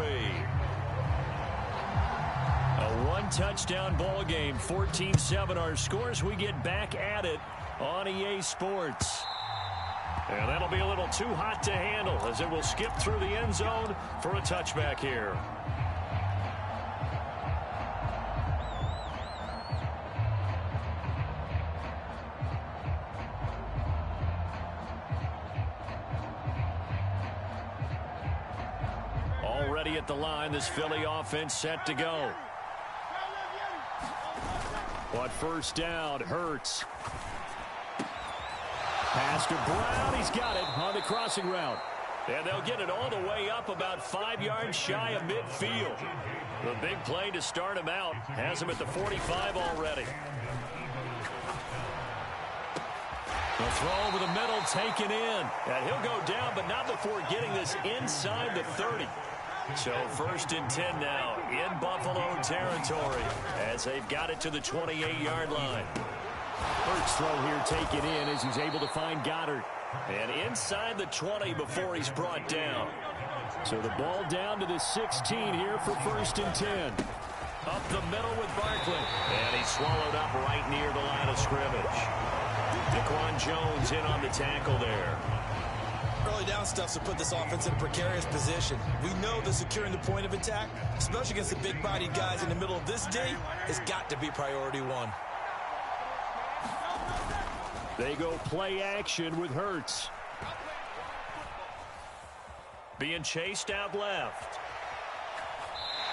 A 1-touchdown ball game. 14-7 our scores. We get back at it on EA Sports. And that'll be a little too hot to handle as it will skip through the end zone for a touchback here. Already at the line, this Philly offense set to go. But first down, Hurts. Pass to Brown. He's got it on the crossing route. And they'll get it all the way up about 5 yards shy of midfield. The big play to start him out. Has him at the 45 already. The throw over the middle, taken in. And he'll go down, but not before getting this inside the 30. So 1st and 10 now in Buffalo territory as they've got it to the 28-yard line. Hurts throw here taken in as he's able to find Goddard. And inside the 20 before he's brought down. So the ball down to the 16 here for 1st and 10. Up the middle with Barkley. And he's swallowed up right near the line of scrimmage. Daquan Jones in on the tackle there. Early down stuff to put this offense in a precarious position. We know that securing the point of attack, especially against the big-bodied guys in the middle of this day, has got to be priority 1. They go play action with Hurts. Being chased out left.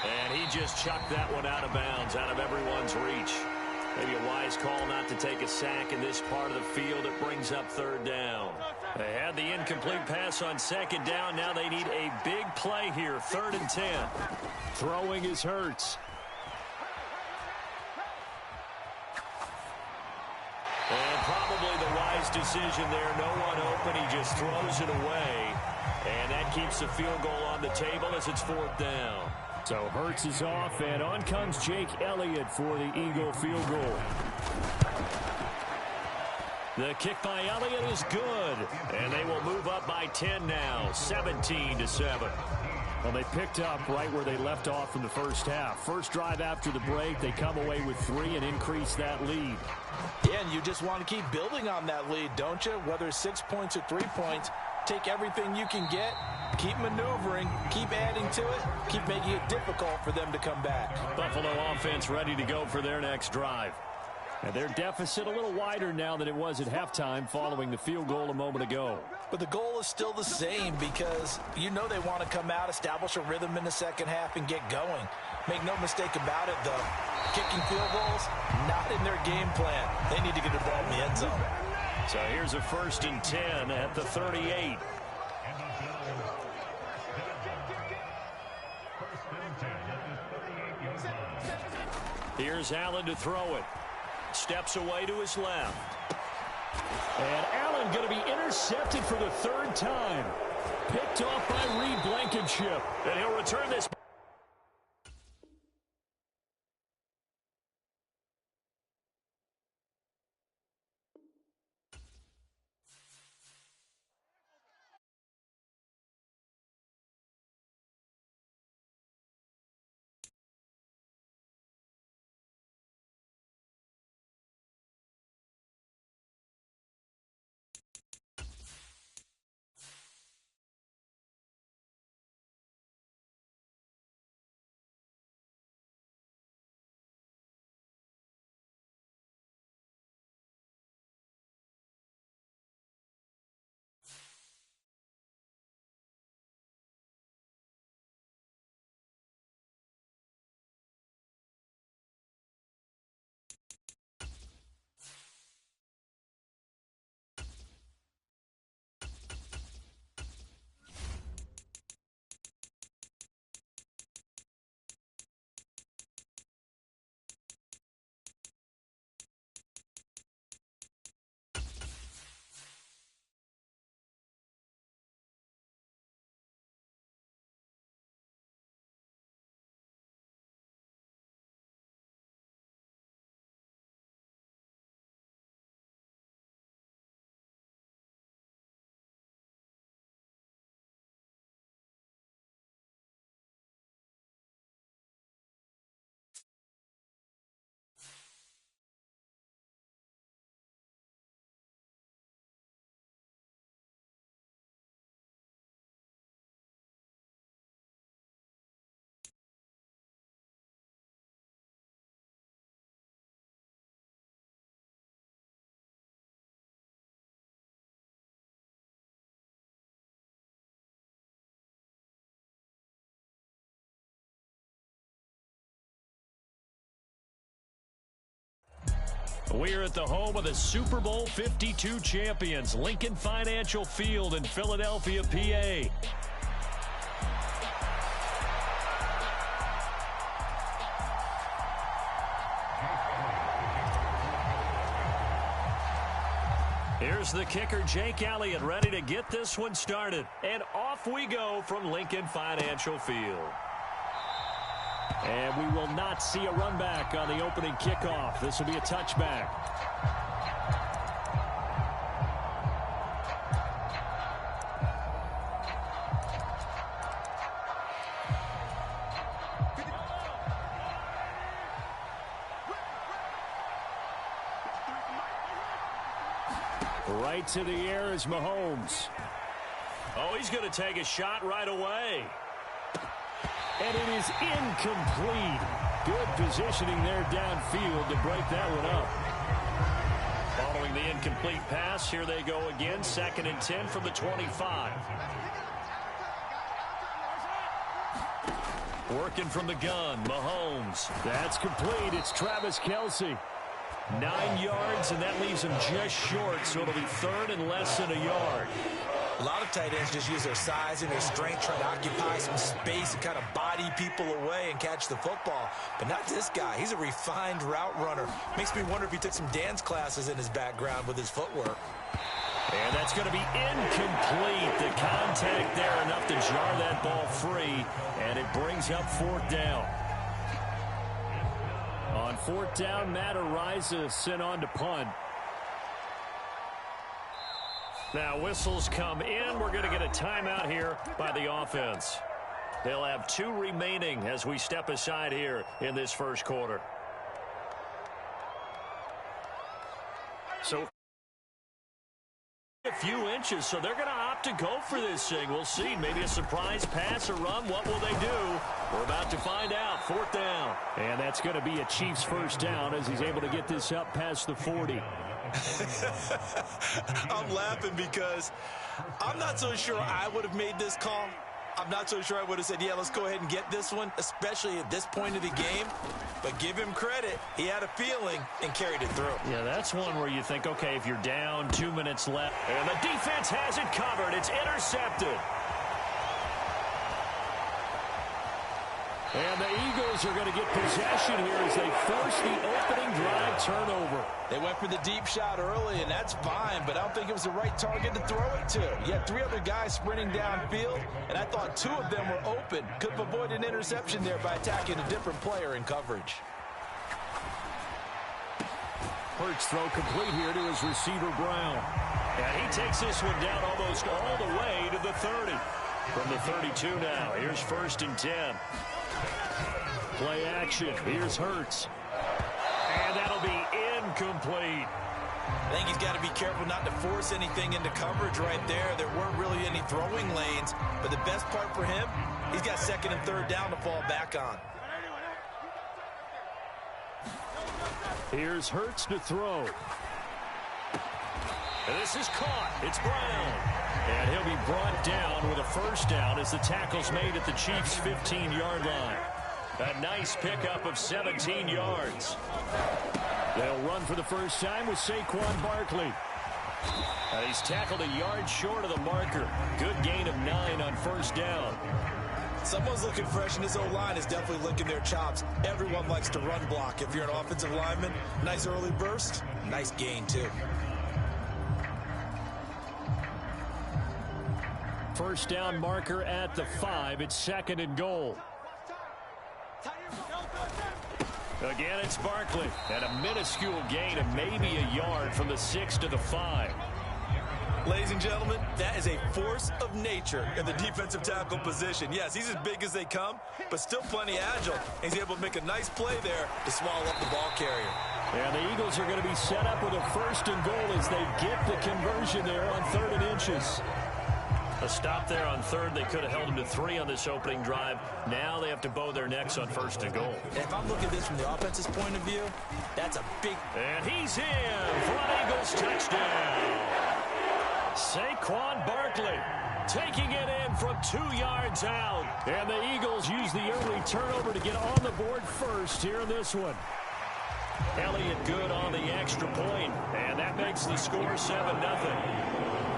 And he just chucked that one out of bounds, out of everyone's reach. Maybe a wise call not to take a sack in this part of the field. It brings up 3rd down. They had the incomplete pass on 2nd down. Now they need a big play here. 3rd and 10. Throwing is Hurts. And probably the wise decision there. No one open. He just throws it away. And that keeps the field goal on the table as it's 4th down. So Hurts is off, and on comes Jake Elliott for the Eagle field goal. The kick by Elliott is good, and they will move up by 10 now, 17-7. Well, they picked up right where they left off in the first half. First drive after the break, they come away with 3 and increase that lead. Yeah, and you just want to keep building on that lead, don't you? Whether it's 6 points or 3 points, take everything you can get, keep maneuvering, keep adding to it, keep making it difficult for them to come back. Buffalo offense ready to go for their next drive. And their deficit a little wider now than it was at halftime following the field goal a moment ago. But the goal is still the same because you know they want to come out, establish a rhythm in the second half, and get going. Make no mistake about it, though. Kicking field goals, not in their game plan. They need to get the ball in the end zone. So here's a 1st and 10 at the 38. Here's Allen to throw it. Steps away to his left. And Allen going to be intercepted for the 3rd time. Picked off by Reed Blankenship. And he'll return this. We're at the home of the Super Bowl 52 champions, Lincoln Financial Field in Philadelphia, PA. Here's the kicker, Jake Elliott, ready to get this one started. And off we go from Lincoln Financial Field. And we will not see a run back on the opening kickoff. This will be a touchback. Right to the air is Mahomes. Oh, he's going to take a shot right away. And it is incomplete. Good positioning there downfield to break that one up. Following the incomplete pass, here they go again. 2nd and 10 from the 25. Working from the gun, Mahomes. That's complete. It's Travis Kelce. 9 yards, and that leaves him just short, so it'll be 3rd and less than a yard. A lot of tight ends just use their size and their strength, trying to occupy some space and kind of body people away and catch the football. But not this guy. He's a refined route runner. Makes me wonder if he took some dance classes in his background with his footwork. And that's going to be incomplete. The contact there enough to jar that ball free, and it brings up 4th down. On 4th down, Matt Araiza sent on to punt. Now whistles come in. We're going to get a timeout here by the offense. They'll have 2 remaining as we step aside here in this first quarter. So a few inches, so they're going to opt to go for this thing. We'll see. Maybe a surprise pass or run. What will they do? We're about to find out. 4th down. And that's going to be a Chiefs first down as he's able to get this up past the 40. I'm laughing because I'm not so sure I would have made this call. I'm not so sure I would have said, yeah, let's go ahead and get this one, especially at this point of the game. But give him credit. He had a feeling and carried it through. Yeah, that's one where you think, okay, if you're down, 2 minutes left. And the defense has it covered. It's intercepted. And the Eagles are going to get possession here as they force the opening drive turnover. They went for the deep shot early, and that's fine, but I don't think it was the right target to throw it to. You had 3 other guys sprinting downfield, and I thought 2 of them were open. Could have avoided an interception there by attacking a different player in coverage. Hurts throw complete here to his receiver, Brown. And he takes this one down almost all the way to the 30. From the 32 now, here's 1st and 10. Play action. Here's Hurts. And that'll be incomplete. I think he's got to be careful not to force anything into coverage right there. There weren't really any throwing lanes, but the best part for him, he's got 2nd and 3rd down to fall back on. Here's Hurts to throw. And this is caught. It's Brown. And he'll be brought down with a first down as the tackle's made at the Chiefs' 15-yard line. A nice pickup of 17 yards. They'll run for the first time with Saquon Barkley. And he's tackled a yard short of the marker. Good gain of 9 on first down. Someone's looking fresh, and this O-line is definitely licking their chops. Everyone likes to run block. If you're an offensive lineman, nice early burst, nice gain, too. First down marker at the 5. It's 2nd and goal. Again, it's Barkley. And a minuscule gain of maybe a yard from the 6 to the 5. Ladies and gentlemen, that is a force of nature in the defensive tackle position. Yes, he's as big as they come, but still plenty agile. He's able to make a nice play there to swallow up the ball carrier. And the Eagles are going to be set up with a 1st and goal as they get the conversion there on 3rd and inches. A stop there on 3rd. They could have held him to 3 on this opening drive. Now they have to bow their necks on 1st and goal. And if I'm looking at this from the offense's point of view, that's a big... And he's in for an Eagles touchdown. Saquon Barkley taking it in from 2 yards out. And the Eagles use the early turnover to get on the board first here in this one. Elliott good on the extra point, and that makes the score 7-0.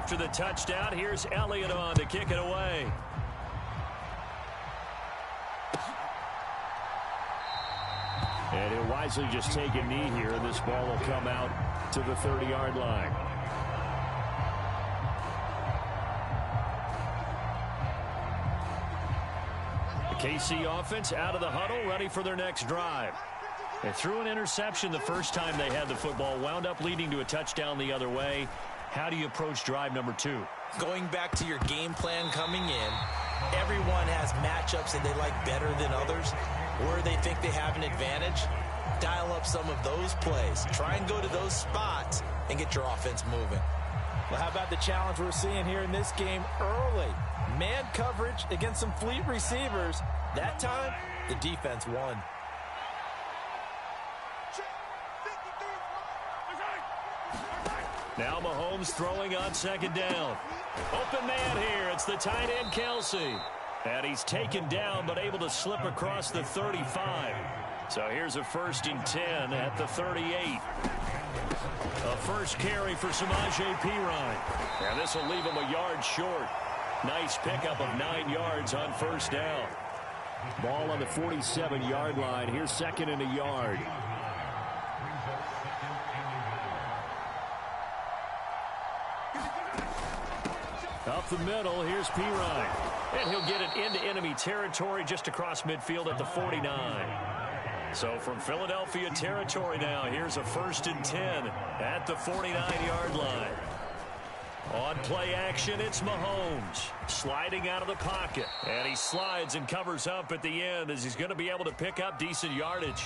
After the touchdown, here's Elliott on to kick it away. And he'll wisely just take a knee here, and this ball will come out to the 30-yard line. The KC offense out of the huddle, ready for their next drive. They threw an interception the first time they had the football, wound up leading to a touchdown the other way. How do you approach drive number 2? Going back to your game plan coming in, everyone has matchups that they like better than others, where they think they have an advantage. Dial up some of those plays. Try and go to those spots and get your offense moving. Well, how about the challenge we're seeing here in this game early? Man coverage against some fleet receivers. That time, the defense won. Now Mahomes throwing on 2nd down. Open man here. It's the tight end, Kelsey. And he's taken down but able to slip across the 35. So here's a 1st and 10 at the 38. A first carry for Samaje Perine. And this will leave him a yard short. Nice pickup of 9 yards on first down. Ball on the 47-yard line. Here's 2nd and a yard. Up the middle, here's Perine. And he'll get it into enemy territory just across midfield at the 49. So from Philadelphia territory now, here's a 1st and 10 at the 49-yard line. On play action, it's Mahomes sliding out of the pocket. And he slides and covers up at the end as he's going to be able to pick up decent yardage.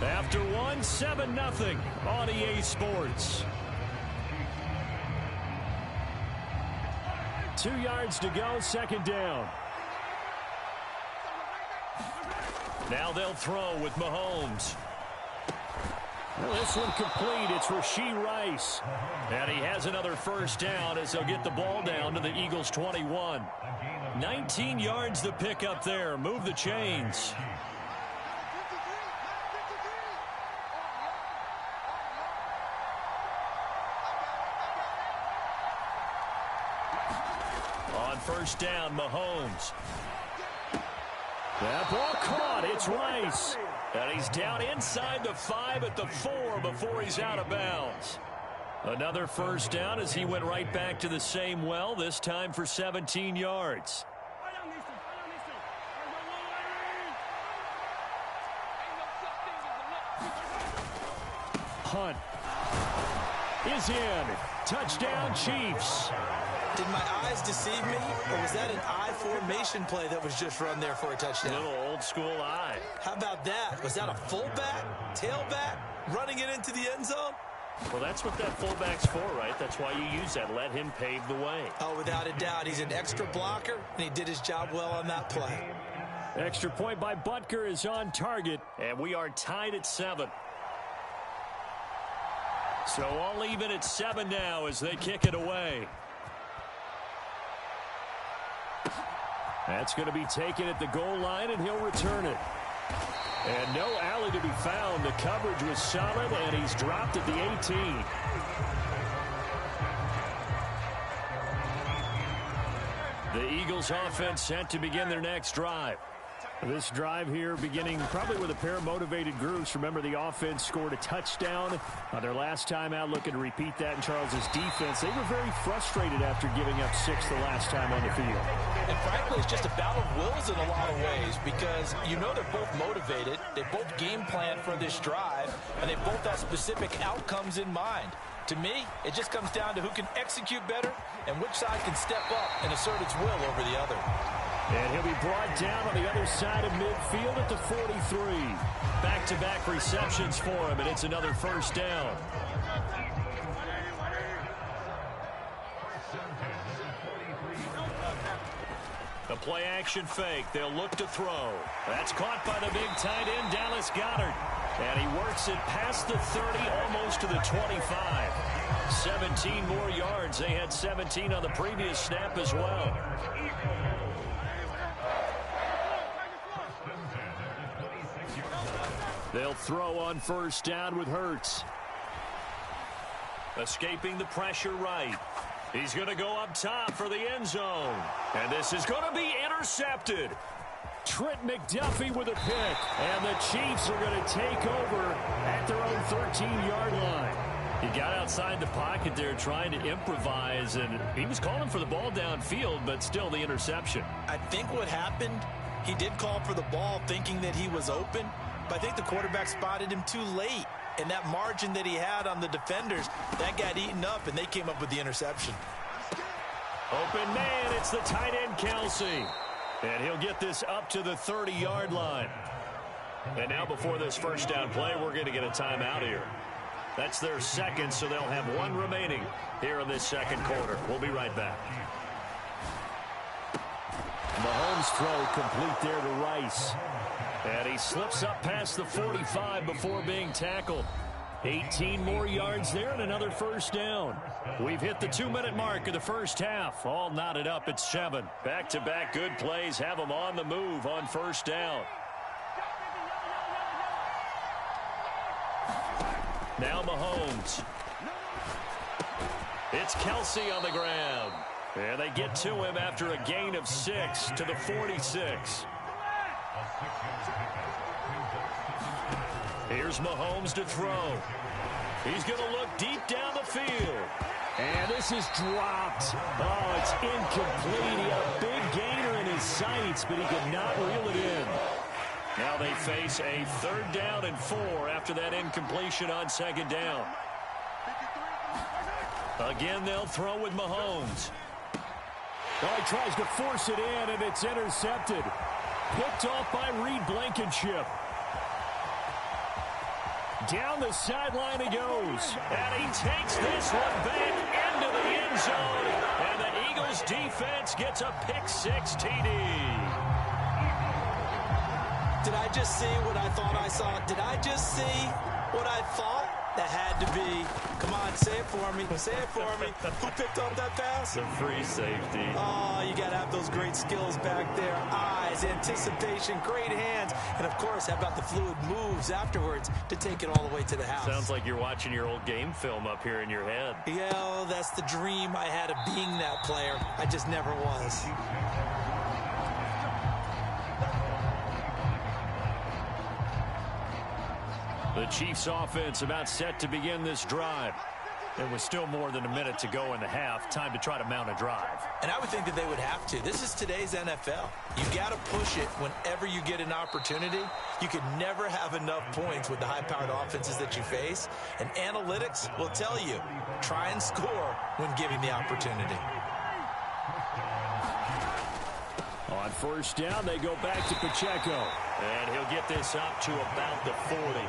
After one, 7-0 on EA Sports. 2 yards to go, 2nd down. Now they'll throw with Mahomes. Well, this one complete. It's Rashee Rice. And he has another 1st down as they'll get the ball down to the Eagles' 21. 19 yards to pick up there. Move the chains. On 1st down, Mahomes. That ball caught. It's Rice. And he's down inside the 5 at the 4 before he's out of bounds. Another 1st down as he went right back to the same well, this time for 17 yards. Hunt is in. Touchdown, Chiefs. Did my eyes deceive me, or was that an I formation play that was just run there for a touchdown? Little old school eye. How about that? Was that a fullback, tailback, running it into the end zone? Well, that's what that fullback's for, right? That's why you use that. Let him pave the way. Oh, without a doubt. He's an extra blocker, and he did his job well on that play. Extra point by Butker is on target, and we are tied at 7. So all even at 7 now as they kick it away. That's going to be taken at the goal line, and he'll return it. And no alley to be found. The coverage was solid, and he's dropped at the 18. The Eagles offense set to begin their next drive. This drive here beginning probably with a pair of motivated groups. Remember, the offense scored a touchdown on their last time out. Looking to repeat that in Charles's defense. They were very frustrated after giving up 6 the last time on the field. And frankly, it's just a battle of wills in a lot of ways because you know they're both motivated. They both game plan for this drive, and they both have specific outcomes in mind. To me, it just comes down to who can execute better and which side can step up and assert its will over the other. And he'll be brought down on the other side of midfield at the 43. Back-to-back receptions for him, and it's another 1st down. The play-action fake. They'll look to throw. That's caught by the big tight end, Dallas Goedert. And he works it past the 30, almost to the 25. 17 more yards. They had 17 on the previous snap as well. They'll throw on 1st down with Hurts. Escaping the pressure right. He's going to go up top for the end zone. And this is going to be intercepted. Trent McDuffie with a pick. And the Chiefs are going to take over at their own 13-yard line. He got outside the pocket there trying to improvise, and he was calling for the ball downfield, but still the interception. I think what happened, he did call for the ball thinking that he was open, but I think the quarterback spotted him too late. And that margin that he had on the defenders, that got eaten up, and they came up with the interception. Open man, it's the tight end, Kelsey. And he'll get this up to the 30-yard line. And now before this 1st down play, we're going to get a timeout here. That's their 2nd, so they'll have 1 remaining here in this 2nd quarter. We'll be right back. Mahomes' throw complete there to Rice. And he slips up past the 45 before being tackled. 18 more yards there and another 1st down. We've hit the 2-minute mark of the 1st half. All knotted up at 7. Back-to-back good plays have them on the move on 1st down. Now Mahomes. It's Kelsey on the ground. And they get to him after a gain of 6 to the 46. Here's Mahomes to throw. He's going to look deep down the field. And this is dropped. Oh, it's incomplete. He had a big gainer in his sights, but he could not reel it in. Now they face a 3rd down and 4 after that incompletion on 2nd down. Again, they'll throw with Mahomes. Oh, he tries to force it in, and it's intercepted. Picked off by Reed Blankenship. Down the sideline he goes. And he takes this one back into the end zone. And the Eagles defense gets a pick-6 TD. Did I just see what I thought I saw? Did I just see what I thought? That had to be. Come on, say it for me. Say it for me. Who picked up that pass? The free safety. Oh, you got to have those great skills back there. Eyes, anticipation, great hands. And, of course, how about the fluid moves afterwards to take it all the way to the house? Sounds like you're watching your old game film up here in your head. Yeah, well, that's the dream I had of being that player. I just never was. The Chiefs offense about set to begin this drive. There was still more than a minute to go in the half. Time to try to mount a drive. And I would think that they would have to. This is today's NFL. You got to push it whenever you get an opportunity. You can never have enough points with the high-powered offenses that you face. And analytics will tell you, try and score when given the opportunity. On 1st down, they go back to Pacheco. And he'll get this up to about the 40.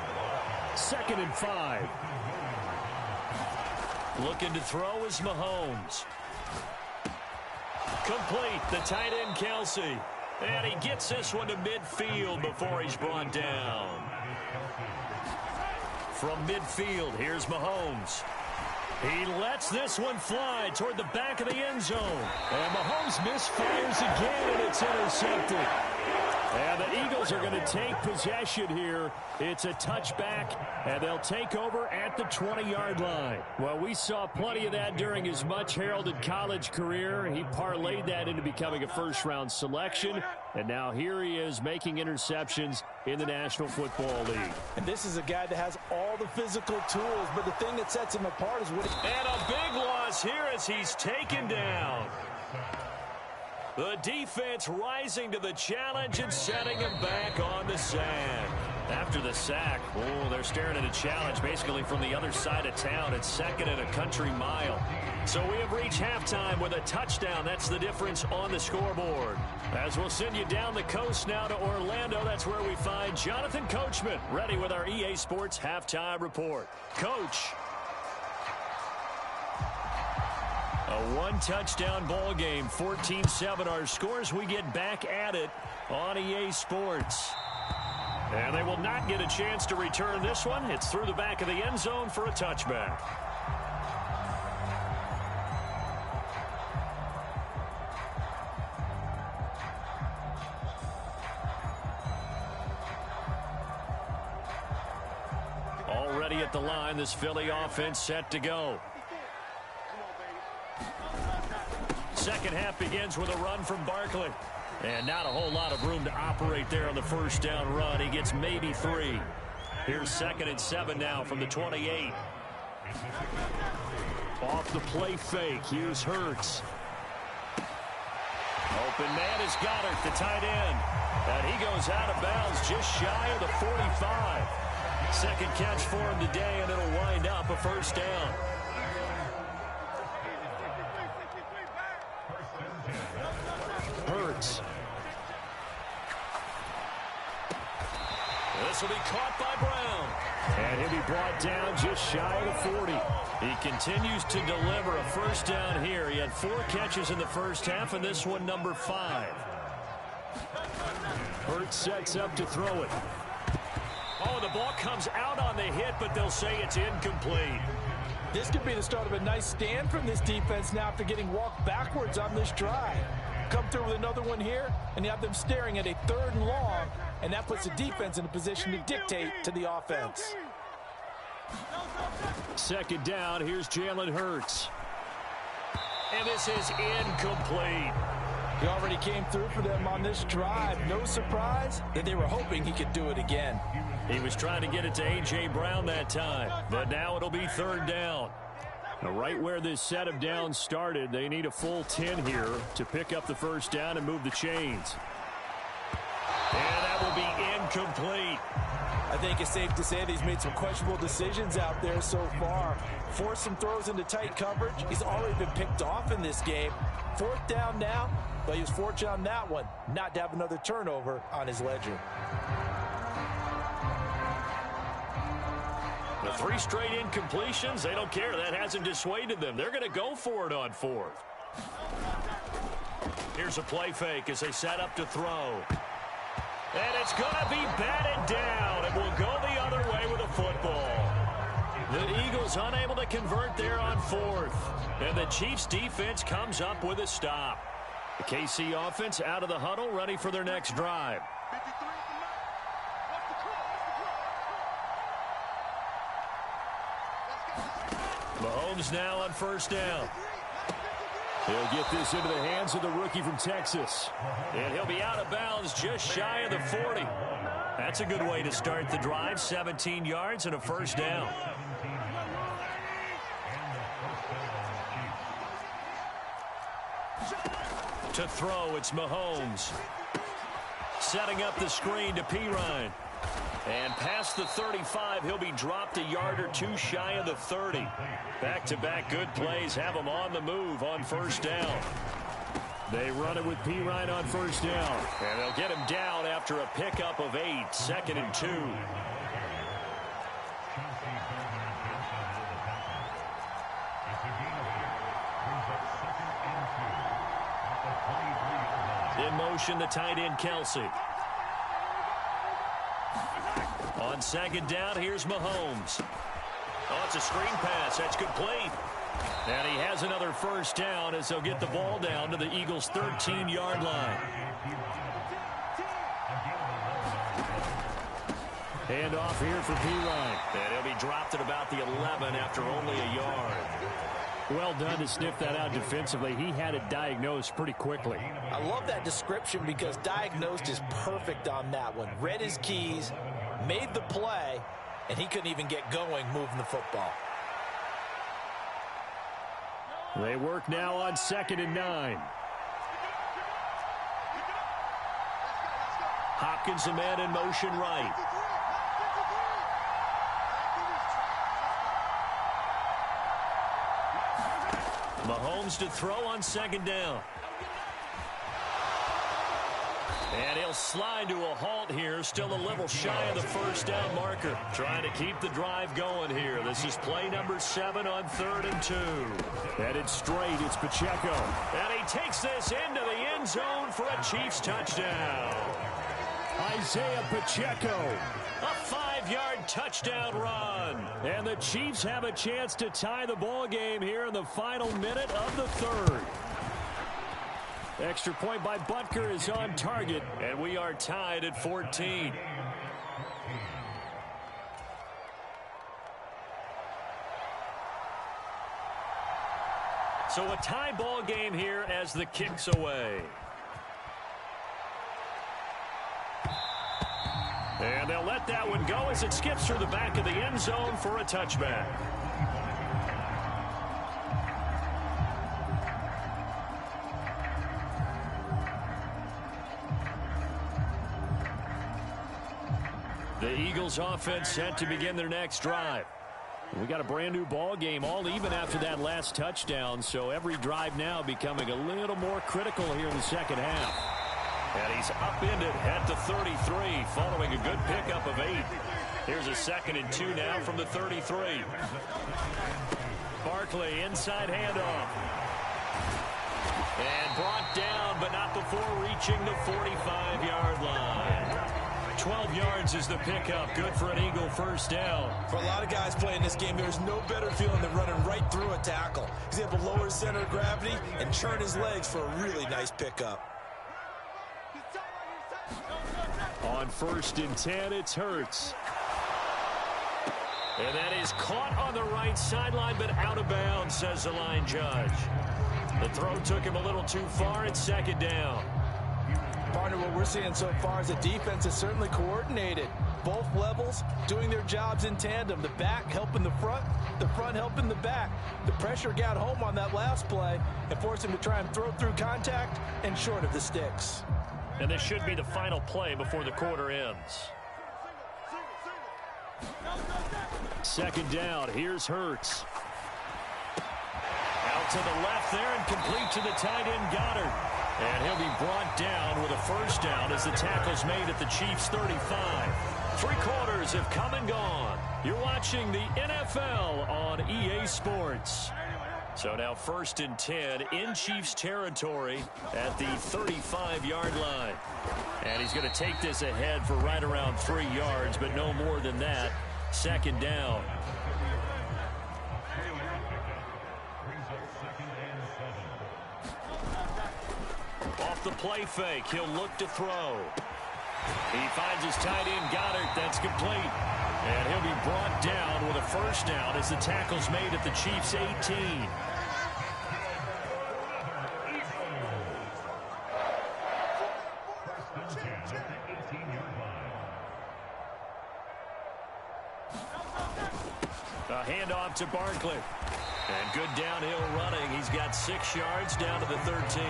2nd and 5. Looking to throw is Mahomes. Complete, the tight end Kelsey. And he gets this one to midfield before he's brought down. From midfield, here's Mahomes. He lets this one fly toward the back of the end zone. And Mahomes misfires again, and it's intercepted. And the Eagles are going to take possession here. It's a touchback, and they'll take over at the 20-yard line. Well, we saw plenty of that during his much-heralded college career. He parlayed that into becoming a first-round selection, and now here he is making interceptions in the National Football League. And this is a guy that has all the physical tools, but the thing that sets him apart is what... And a big loss here as he's taken down. The defense rising to the challenge and setting him back on the sand. After the sack, oh, they're staring at a challenge basically from the other side of town. It's 2nd and a country mile. So we have reached halftime with a touchdown. That's the difference on the scoreboard. As we'll send you down the coast now to Orlando, that's where we find Jonathan Coachman, ready with our EA Sports Halftime Report. Coach. A one-touchdown ball game, 14-7 our scores. We get back at it on EA Sports. And they will not get a chance to return this one. It's through the back of the end zone for a touchback. Already at the line, this Philly offense set to go. Second half begins with a run from Barkley. And not a whole lot of room to operate there on the 1st down run. He gets maybe 3. Here's 2nd and 7 now from the 28. Off the play fake. Here's Hurts. Open man is Goddard, the tight end. And he goes out of bounds just shy of the 45. Second catch for him today, and it'll wind up a 1st down. Hurts. This will be caught by Brown. And he'll be brought down just shy of the 40. He continues to deliver a 1st down here. He had 4 catches in the 1st half, and this one number 5. Hurts sets up to throw it. Oh, the ball comes out on the hit, but they'll say it's incomplete. This could be the start of a nice stand from this defense now after getting walked backwards on this drive. Come through with another one here, and you have them staring at a 3rd and long, and that puts the defense in a position to dictate to the offense. 2nd down, here's Jalen Hurts. And this is incomplete. He already came through for them on this drive. No surprise that they were hoping he could do it again. He was trying to get it to A.J. Brown that time, but now it'll be 3rd down. Now, right where this set of downs started, they need a full 10 here to pick up the first down and move the chains. And that will be incomplete. I think it's safe to say that he's made some questionable decisions out there so far. Forced some throws into tight coverage. He's already been picked off in this game. 4th down now, but he was fortunate on that one not to have another turnover on his ledger. The 3 straight incompletions, they don't care. That hasn't dissuaded them. They're going to go for it on 4th. Here's a play fake as they set up to throw. And it's going to be batted down. It will go the other way with a football. The Eagles unable to convert there on 4th. And the Chiefs defense comes up with a stop. The KC offense out of the huddle, ready for their next drive. Mahomes now on 1st down. He'll get this into the hands of the rookie from Texas. And he'll be out of bounds just shy of the 40. That's a good way to start the drive. 17 yards and a 1st down. To throw, it's Mahomes. Setting up the screen to Pirine. And past the 35, he'll be dropped a yard or 2 shy of the 30. Back-to-back good plays have him on the move on 1st down. They run it with Pirine on 1st down. And they'll get him down after a pickup of 8, 2nd and 2. In motion, the tight end, Kelsey. On 2nd down, here's Mahomes. Oh, it's a screen pass. That's complete. And he has another 1st down as they'll get the ball down to the Eagles' 13-yard line. Hand off here for Pirine. And he'll be dropped at about the 11 after only a yard. Well done to sniff that out defensively. He had it diagnosed pretty quickly. I love that description because diagnosed is perfect on that one. Read his keys, made the play, and he couldn't even get going moving the football. They work now on 2nd and 9. Hopkins, a man in motion right. Mahomes to throw on 2nd down. And he'll slide to a halt here, still a little shy of the 1st down marker. Trying to keep the drive going here. This is play number 7 on 3rd and 2. Headed straight, it's Pacheco. And he takes this into the end zone for a Chiefs touchdown. Isaiah Pacheco. A 5-yard touchdown run. And the Chiefs have a chance to tie the ball game here in the final minute of the 3rd. Extra point by Butker is on target, and we are tied at 14. So a tie ball game here as the kick's away. And they'll let that one go as it skips through the back of the end zone for a touchback. The Eagles offense set to begin their next drive. We got a brand new ball game, all even after that last touchdown, so every drive now becoming a little more critical here in the 2nd half. And he's upended at the 33 following a good pickup of 8. Here's a 2nd and 2 now from the 33. Barkley inside handoff. And brought down, but not before reaching the 45-yard line. 12 yards is the pickup. Good for an Eagle 1st down. For a lot of guys playing this game, there's no better feeling than running right through a tackle. He's able to lower his center of gravity and churn his legs for a really nice pickup. On 1st and 10, it's Hurts. And that is caught on the right sideline, but out of bounds, says the line judge. The throw took him a little too far. It's 2nd down. Partner, what we're seeing so far is the defense is certainly coordinated. both levels doing their jobs in tandem. The back helping the front helping the back. The pressure got home on that last play and forced him to try and throw through contact and short of the sticks. And this should be the final play before the quarter ends. Second down. Here's Hurts. Out to the left there and complete to the tight end Goddard. And he'll be brought down with a first down as the tackle's made at the Chiefs' 35. 3 quarters have come and gone. You're watching the NFL on EA Sports. So now 1st and 10 in Chiefs territory at the 35-yard line. And he's going to take this ahead for right around 3 yards, but no more than that. Second down. Off the play fake, he'll look to throw. He finds his tight end Goddard. That's complete. And he'll be brought down with a first down as the tackle's made at the Chiefs' 18. A handoff to Barkley. And good downhill running. He's got 6 yards down to the 13.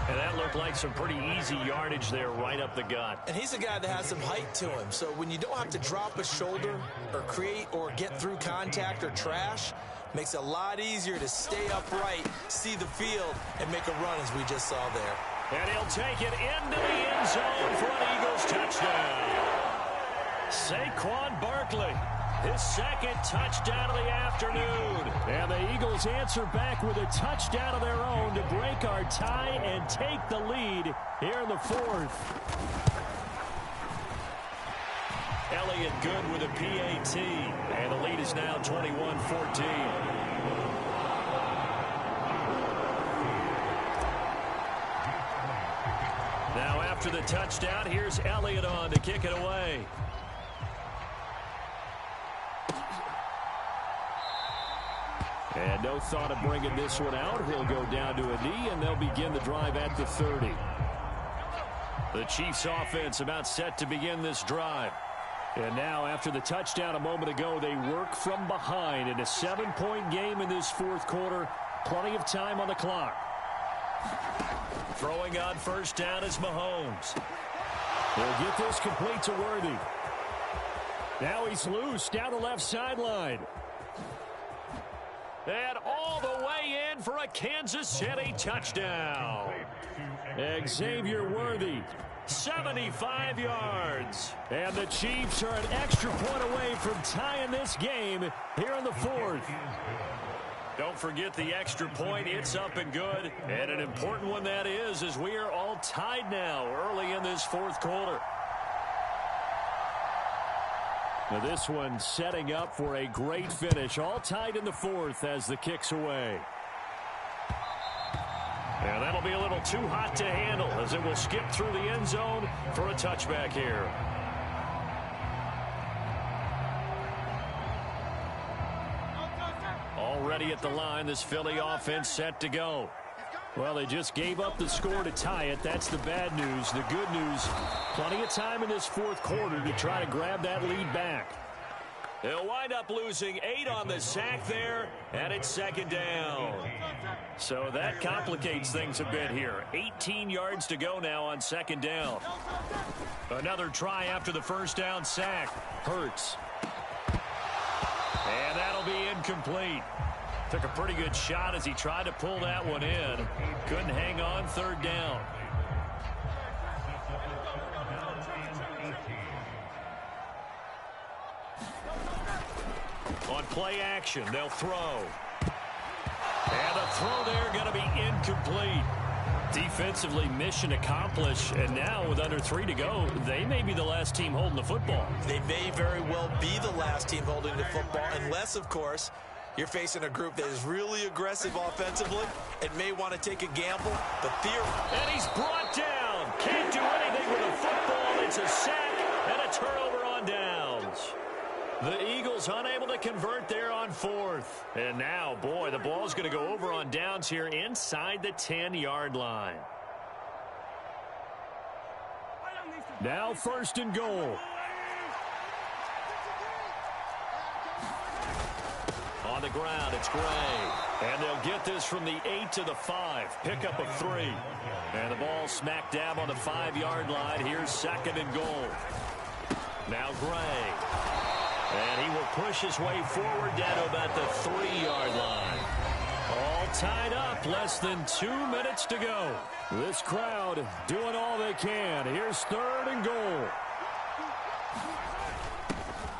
And that looked like some pretty easy yardage there right up the gut. And he's a guy that has some height to him. So when you don't have to drop a shoulder or create or get through contact or trash, makes it a lot easier to stay upright, see the field, and make a run as we just saw there. And he'll take it into the end zone for an Eagles touchdown. Saquon Barkley, his second touchdown of the afternoon. And the Eagles answer back with a touchdown of their own to break our tie and take the lead here in the 4th. Elliott good with a PAT. And the lead is now 21-14. Now after the touchdown, here's Elliott on to kick it away. And no thought of bringing this one out. He'll go down to a knee, and they'll begin the drive at the 30. The Chiefs offense about set to begin this drive. And now after the touchdown a moment ago, they work from behind in a 7-point game in this 4th quarter. Plenty of time on the clock. Throwing on first down is Mahomes. He'll get this complete to Worthy. Now he's loose down the left sideline. And all the way in for a Kansas City touchdown. Xavier Worthy, 75 yards. And the Chiefs are an extra point away from tying this game here in the 4th. Don't forget the extra point. It's up and good. And an important one that is, as we are all tied now early in this 4th quarter. Now this one setting up for a great finish. All tied in the 4th as the kick's away. And that'll be a little too hot to handle as it will skip through the end zone for a touchback here. Already at the line, this Philly offense set to go. Well, they just gave up the score to tie it. That's the bad news. The good news, plenty of time in this 4th quarter to try to grab that lead back. They'll wind up losing 8 on the sack there, and it's 2nd down. So that complicates things a bit here. 18 yards to go now on 2nd down. Another try after the first down sack. Hurts. And that'll be incomplete. Took a pretty good shot as he tried to pull that one in. Couldn't hang on, 3rd down. On play action, they'll throw. And the throw there going to be incomplete. Defensively, mission accomplished. And now with under 3 to go, they may be the last team holding the football. They may very well be the last team holding the football, unless, of course, you're facing a group that is really aggressive offensively and may want to take a gamble. But and he's brought down. Can't do anything with a football. It's a sack and a turnover on downs. The Eagles unable to convert there on 4th. And now, boy, the ball's going to go over on downs here inside the 10-yard line. Now 1st and goal. On the ground, it's Gray. And they'll get this from the 8 to the 5. Pickup of 3. And the ball smack dab on the 5-yard line. Here's 2nd and goal. Now Gray. And he will push his way forward down to about the 3-yard line. All tied up. Less than 2 minutes to go. This crowd doing all they can. Here's 3rd and goal.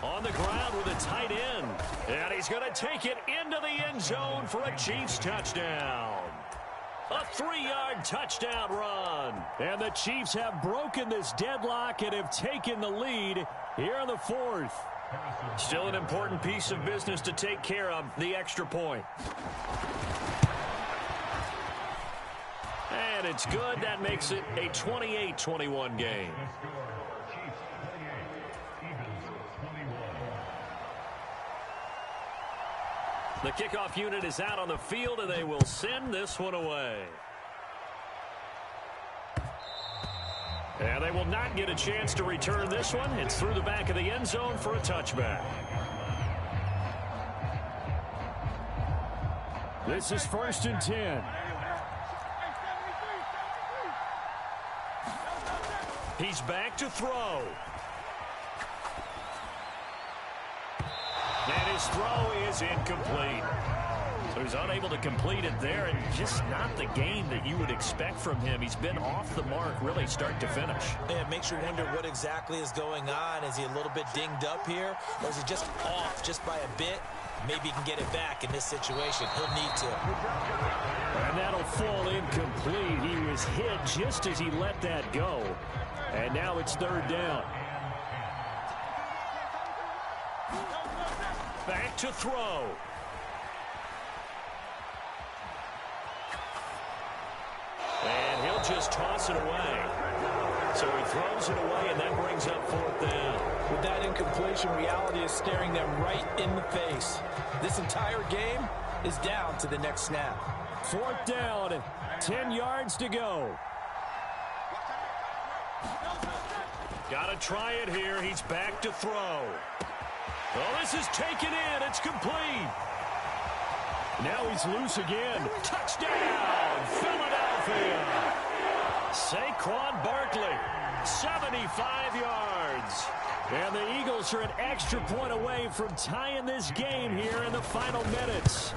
On the ground with a tight end. And he's going to take it into the end zone for a Chiefs touchdown. A 3-yard touchdown run. And the Chiefs have broken this deadlock and have taken the lead here in the 4th. Still an important piece of business to take care of, the extra point. And it's good. That makes it a 28-21 game. The kickoff unit is out on the field, and they will send this one away. And they will not get a chance to return this one. It's through the back of the end zone for a touchback. This is 1st and 10. He's back to throw. And his throw is incomplete. So he's unable to complete it there, and just not the game that you would expect from him. He's been off the mark really start to finish. Yeah, it makes you wonder what exactly is going on. Is he a little bit dinged up here, or is he just off just by a bit? Maybe he can get it back in this situation. He'll need to. And that'll fall incomplete. He was hit just as he let that go. And now it's 3rd down. Back to throw. And he'll just toss it away. So he throws it away, and that brings up 4th down. With that incompletion, reality is staring them right in the face. This entire game is down to the next snap. 4th down, 10 yards to go. Got to try it here. He's back to throw. Oh, this is taken in. It's complete. Now he's loose again. Touchdown, Philadelphia. Saquon Barkley, 75 yards. And the Eagles are an extra point away from tying this game here in the final minutes.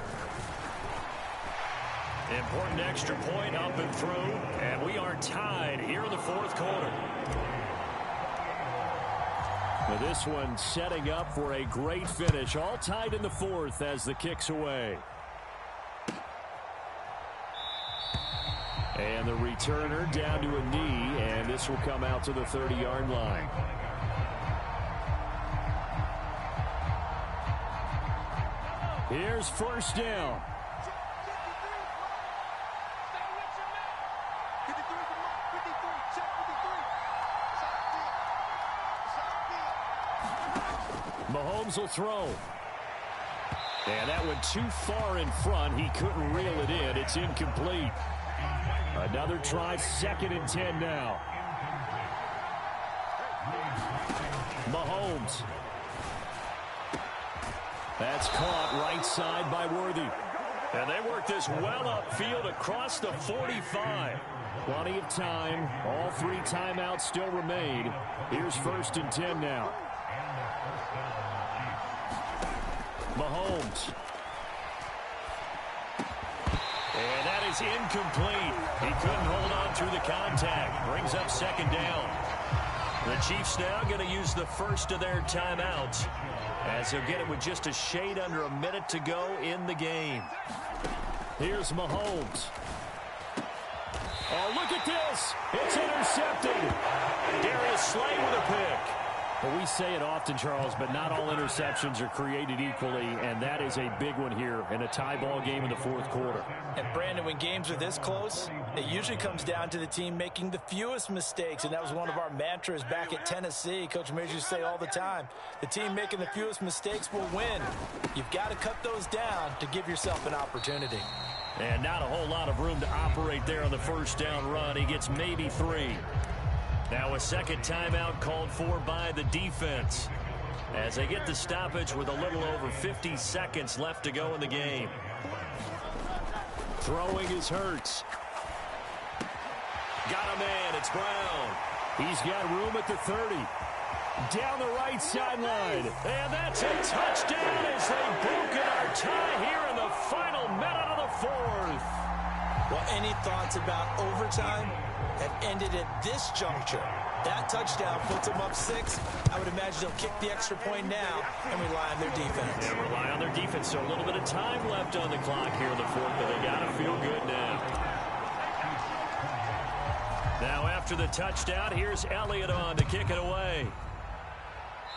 Important extra point up and through, and we are tied here in the 4th quarter. Now this one setting up for a great finish. All tied in the 4th as the kick's away. And the returner down to a knee, and this will come out to the 30-yard line. Here's 1st down. Mahomes will throw. And that went too far in front. He couldn't reel it in. It's incomplete. Another try, 2nd and 10 now. Mahomes. That's caught right side by Worthy. And they work this well upfield across the 45. Plenty of time. All 3 timeouts still remain. Here's 1st and 10 now. Mahomes. And that is incomplete. He couldn't hold on through the contact. Brings up 2nd down. The Chiefs now going to use the first of their timeouts, as they'll get it with just a shade under a minute to go in the game. Here's Mahomes. Oh, look at this. It's intercepted. Darius Slay with a pick. Well, we say it often, Charles, but not all interceptions are created equally, and that is a big one here in a tie ball game in the 4th quarter. And, Brandon, when games are this close, it usually comes down to the team making the fewest mistakes, and that was one of our mantras back at Tennessee. Coach Mears used to say all the time, the team making the fewest mistakes will win. You've got to cut those down to give yourself an opportunity. And not a whole lot of room to operate there on the 1st down run. He gets maybe 3. Now a second timeout called for by the defense as they get the stoppage with a little over 50 seconds left to go in the game. Throwing is Hurts. Got a man. It's Brown. He's got room at the 30. Down the right sideline. And that's a touchdown as they've broken our tie here in the final minute of the fourth. Well, any thoughts about overtime have ended at this juncture. That touchdown puts them up 6. I would imagine they'll kick the extra point now and rely on their defense. Yeah, rely on their defense. So a little bit of time left on the clock here in the fourth, but they got to feel good now. Now after the touchdown, here's Elliott on to kick it away.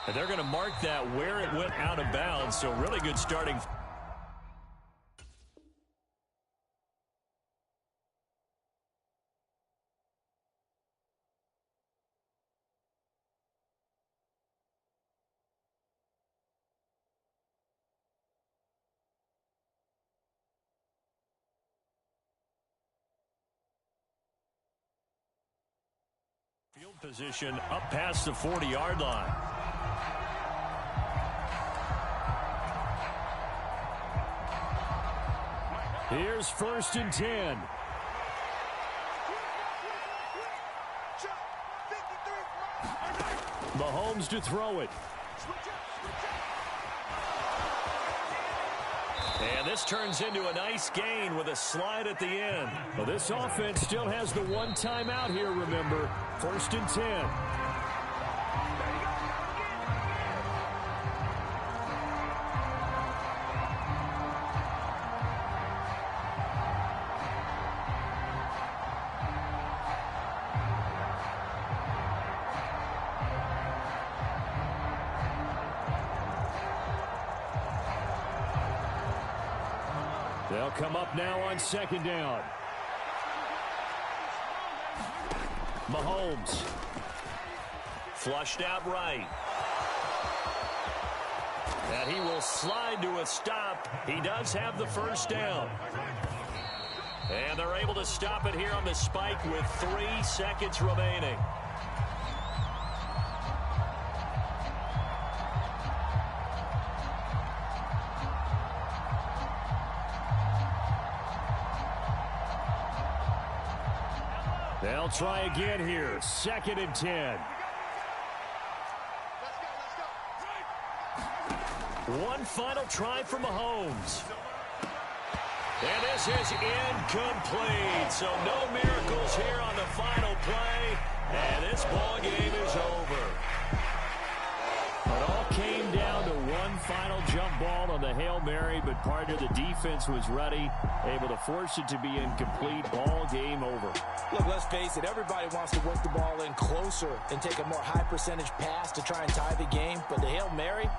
And they're going to mark that where it went out of bounds, so really good starting. Field position up past the 40-yard line. Here's 1st and 10. Mahomes to throw it. And this turns into a nice gain with a slide at the end. Well, this offense still has the one timeout here, remember. 1st and 10. They'll come up now on 2nd down. Mahomes. Flushed out right. And he will slide to a stop. He does have the 1st down. And they're able to stop it here on the spike with 3 seconds remaining. They'll try again here. 2nd and 10. One final try for Mahomes. And this is incomplete. So no miracles here on the final play. And this ball game is over. It all came down to one final jump ball on the Hail Mary, but part of the defense was ready, able to force it to be incomplete. Ball game over. Look, let's face it, everybody wants to work the ball in closer and take a more high percentage pass to try and tie the game, but the Hail Mary,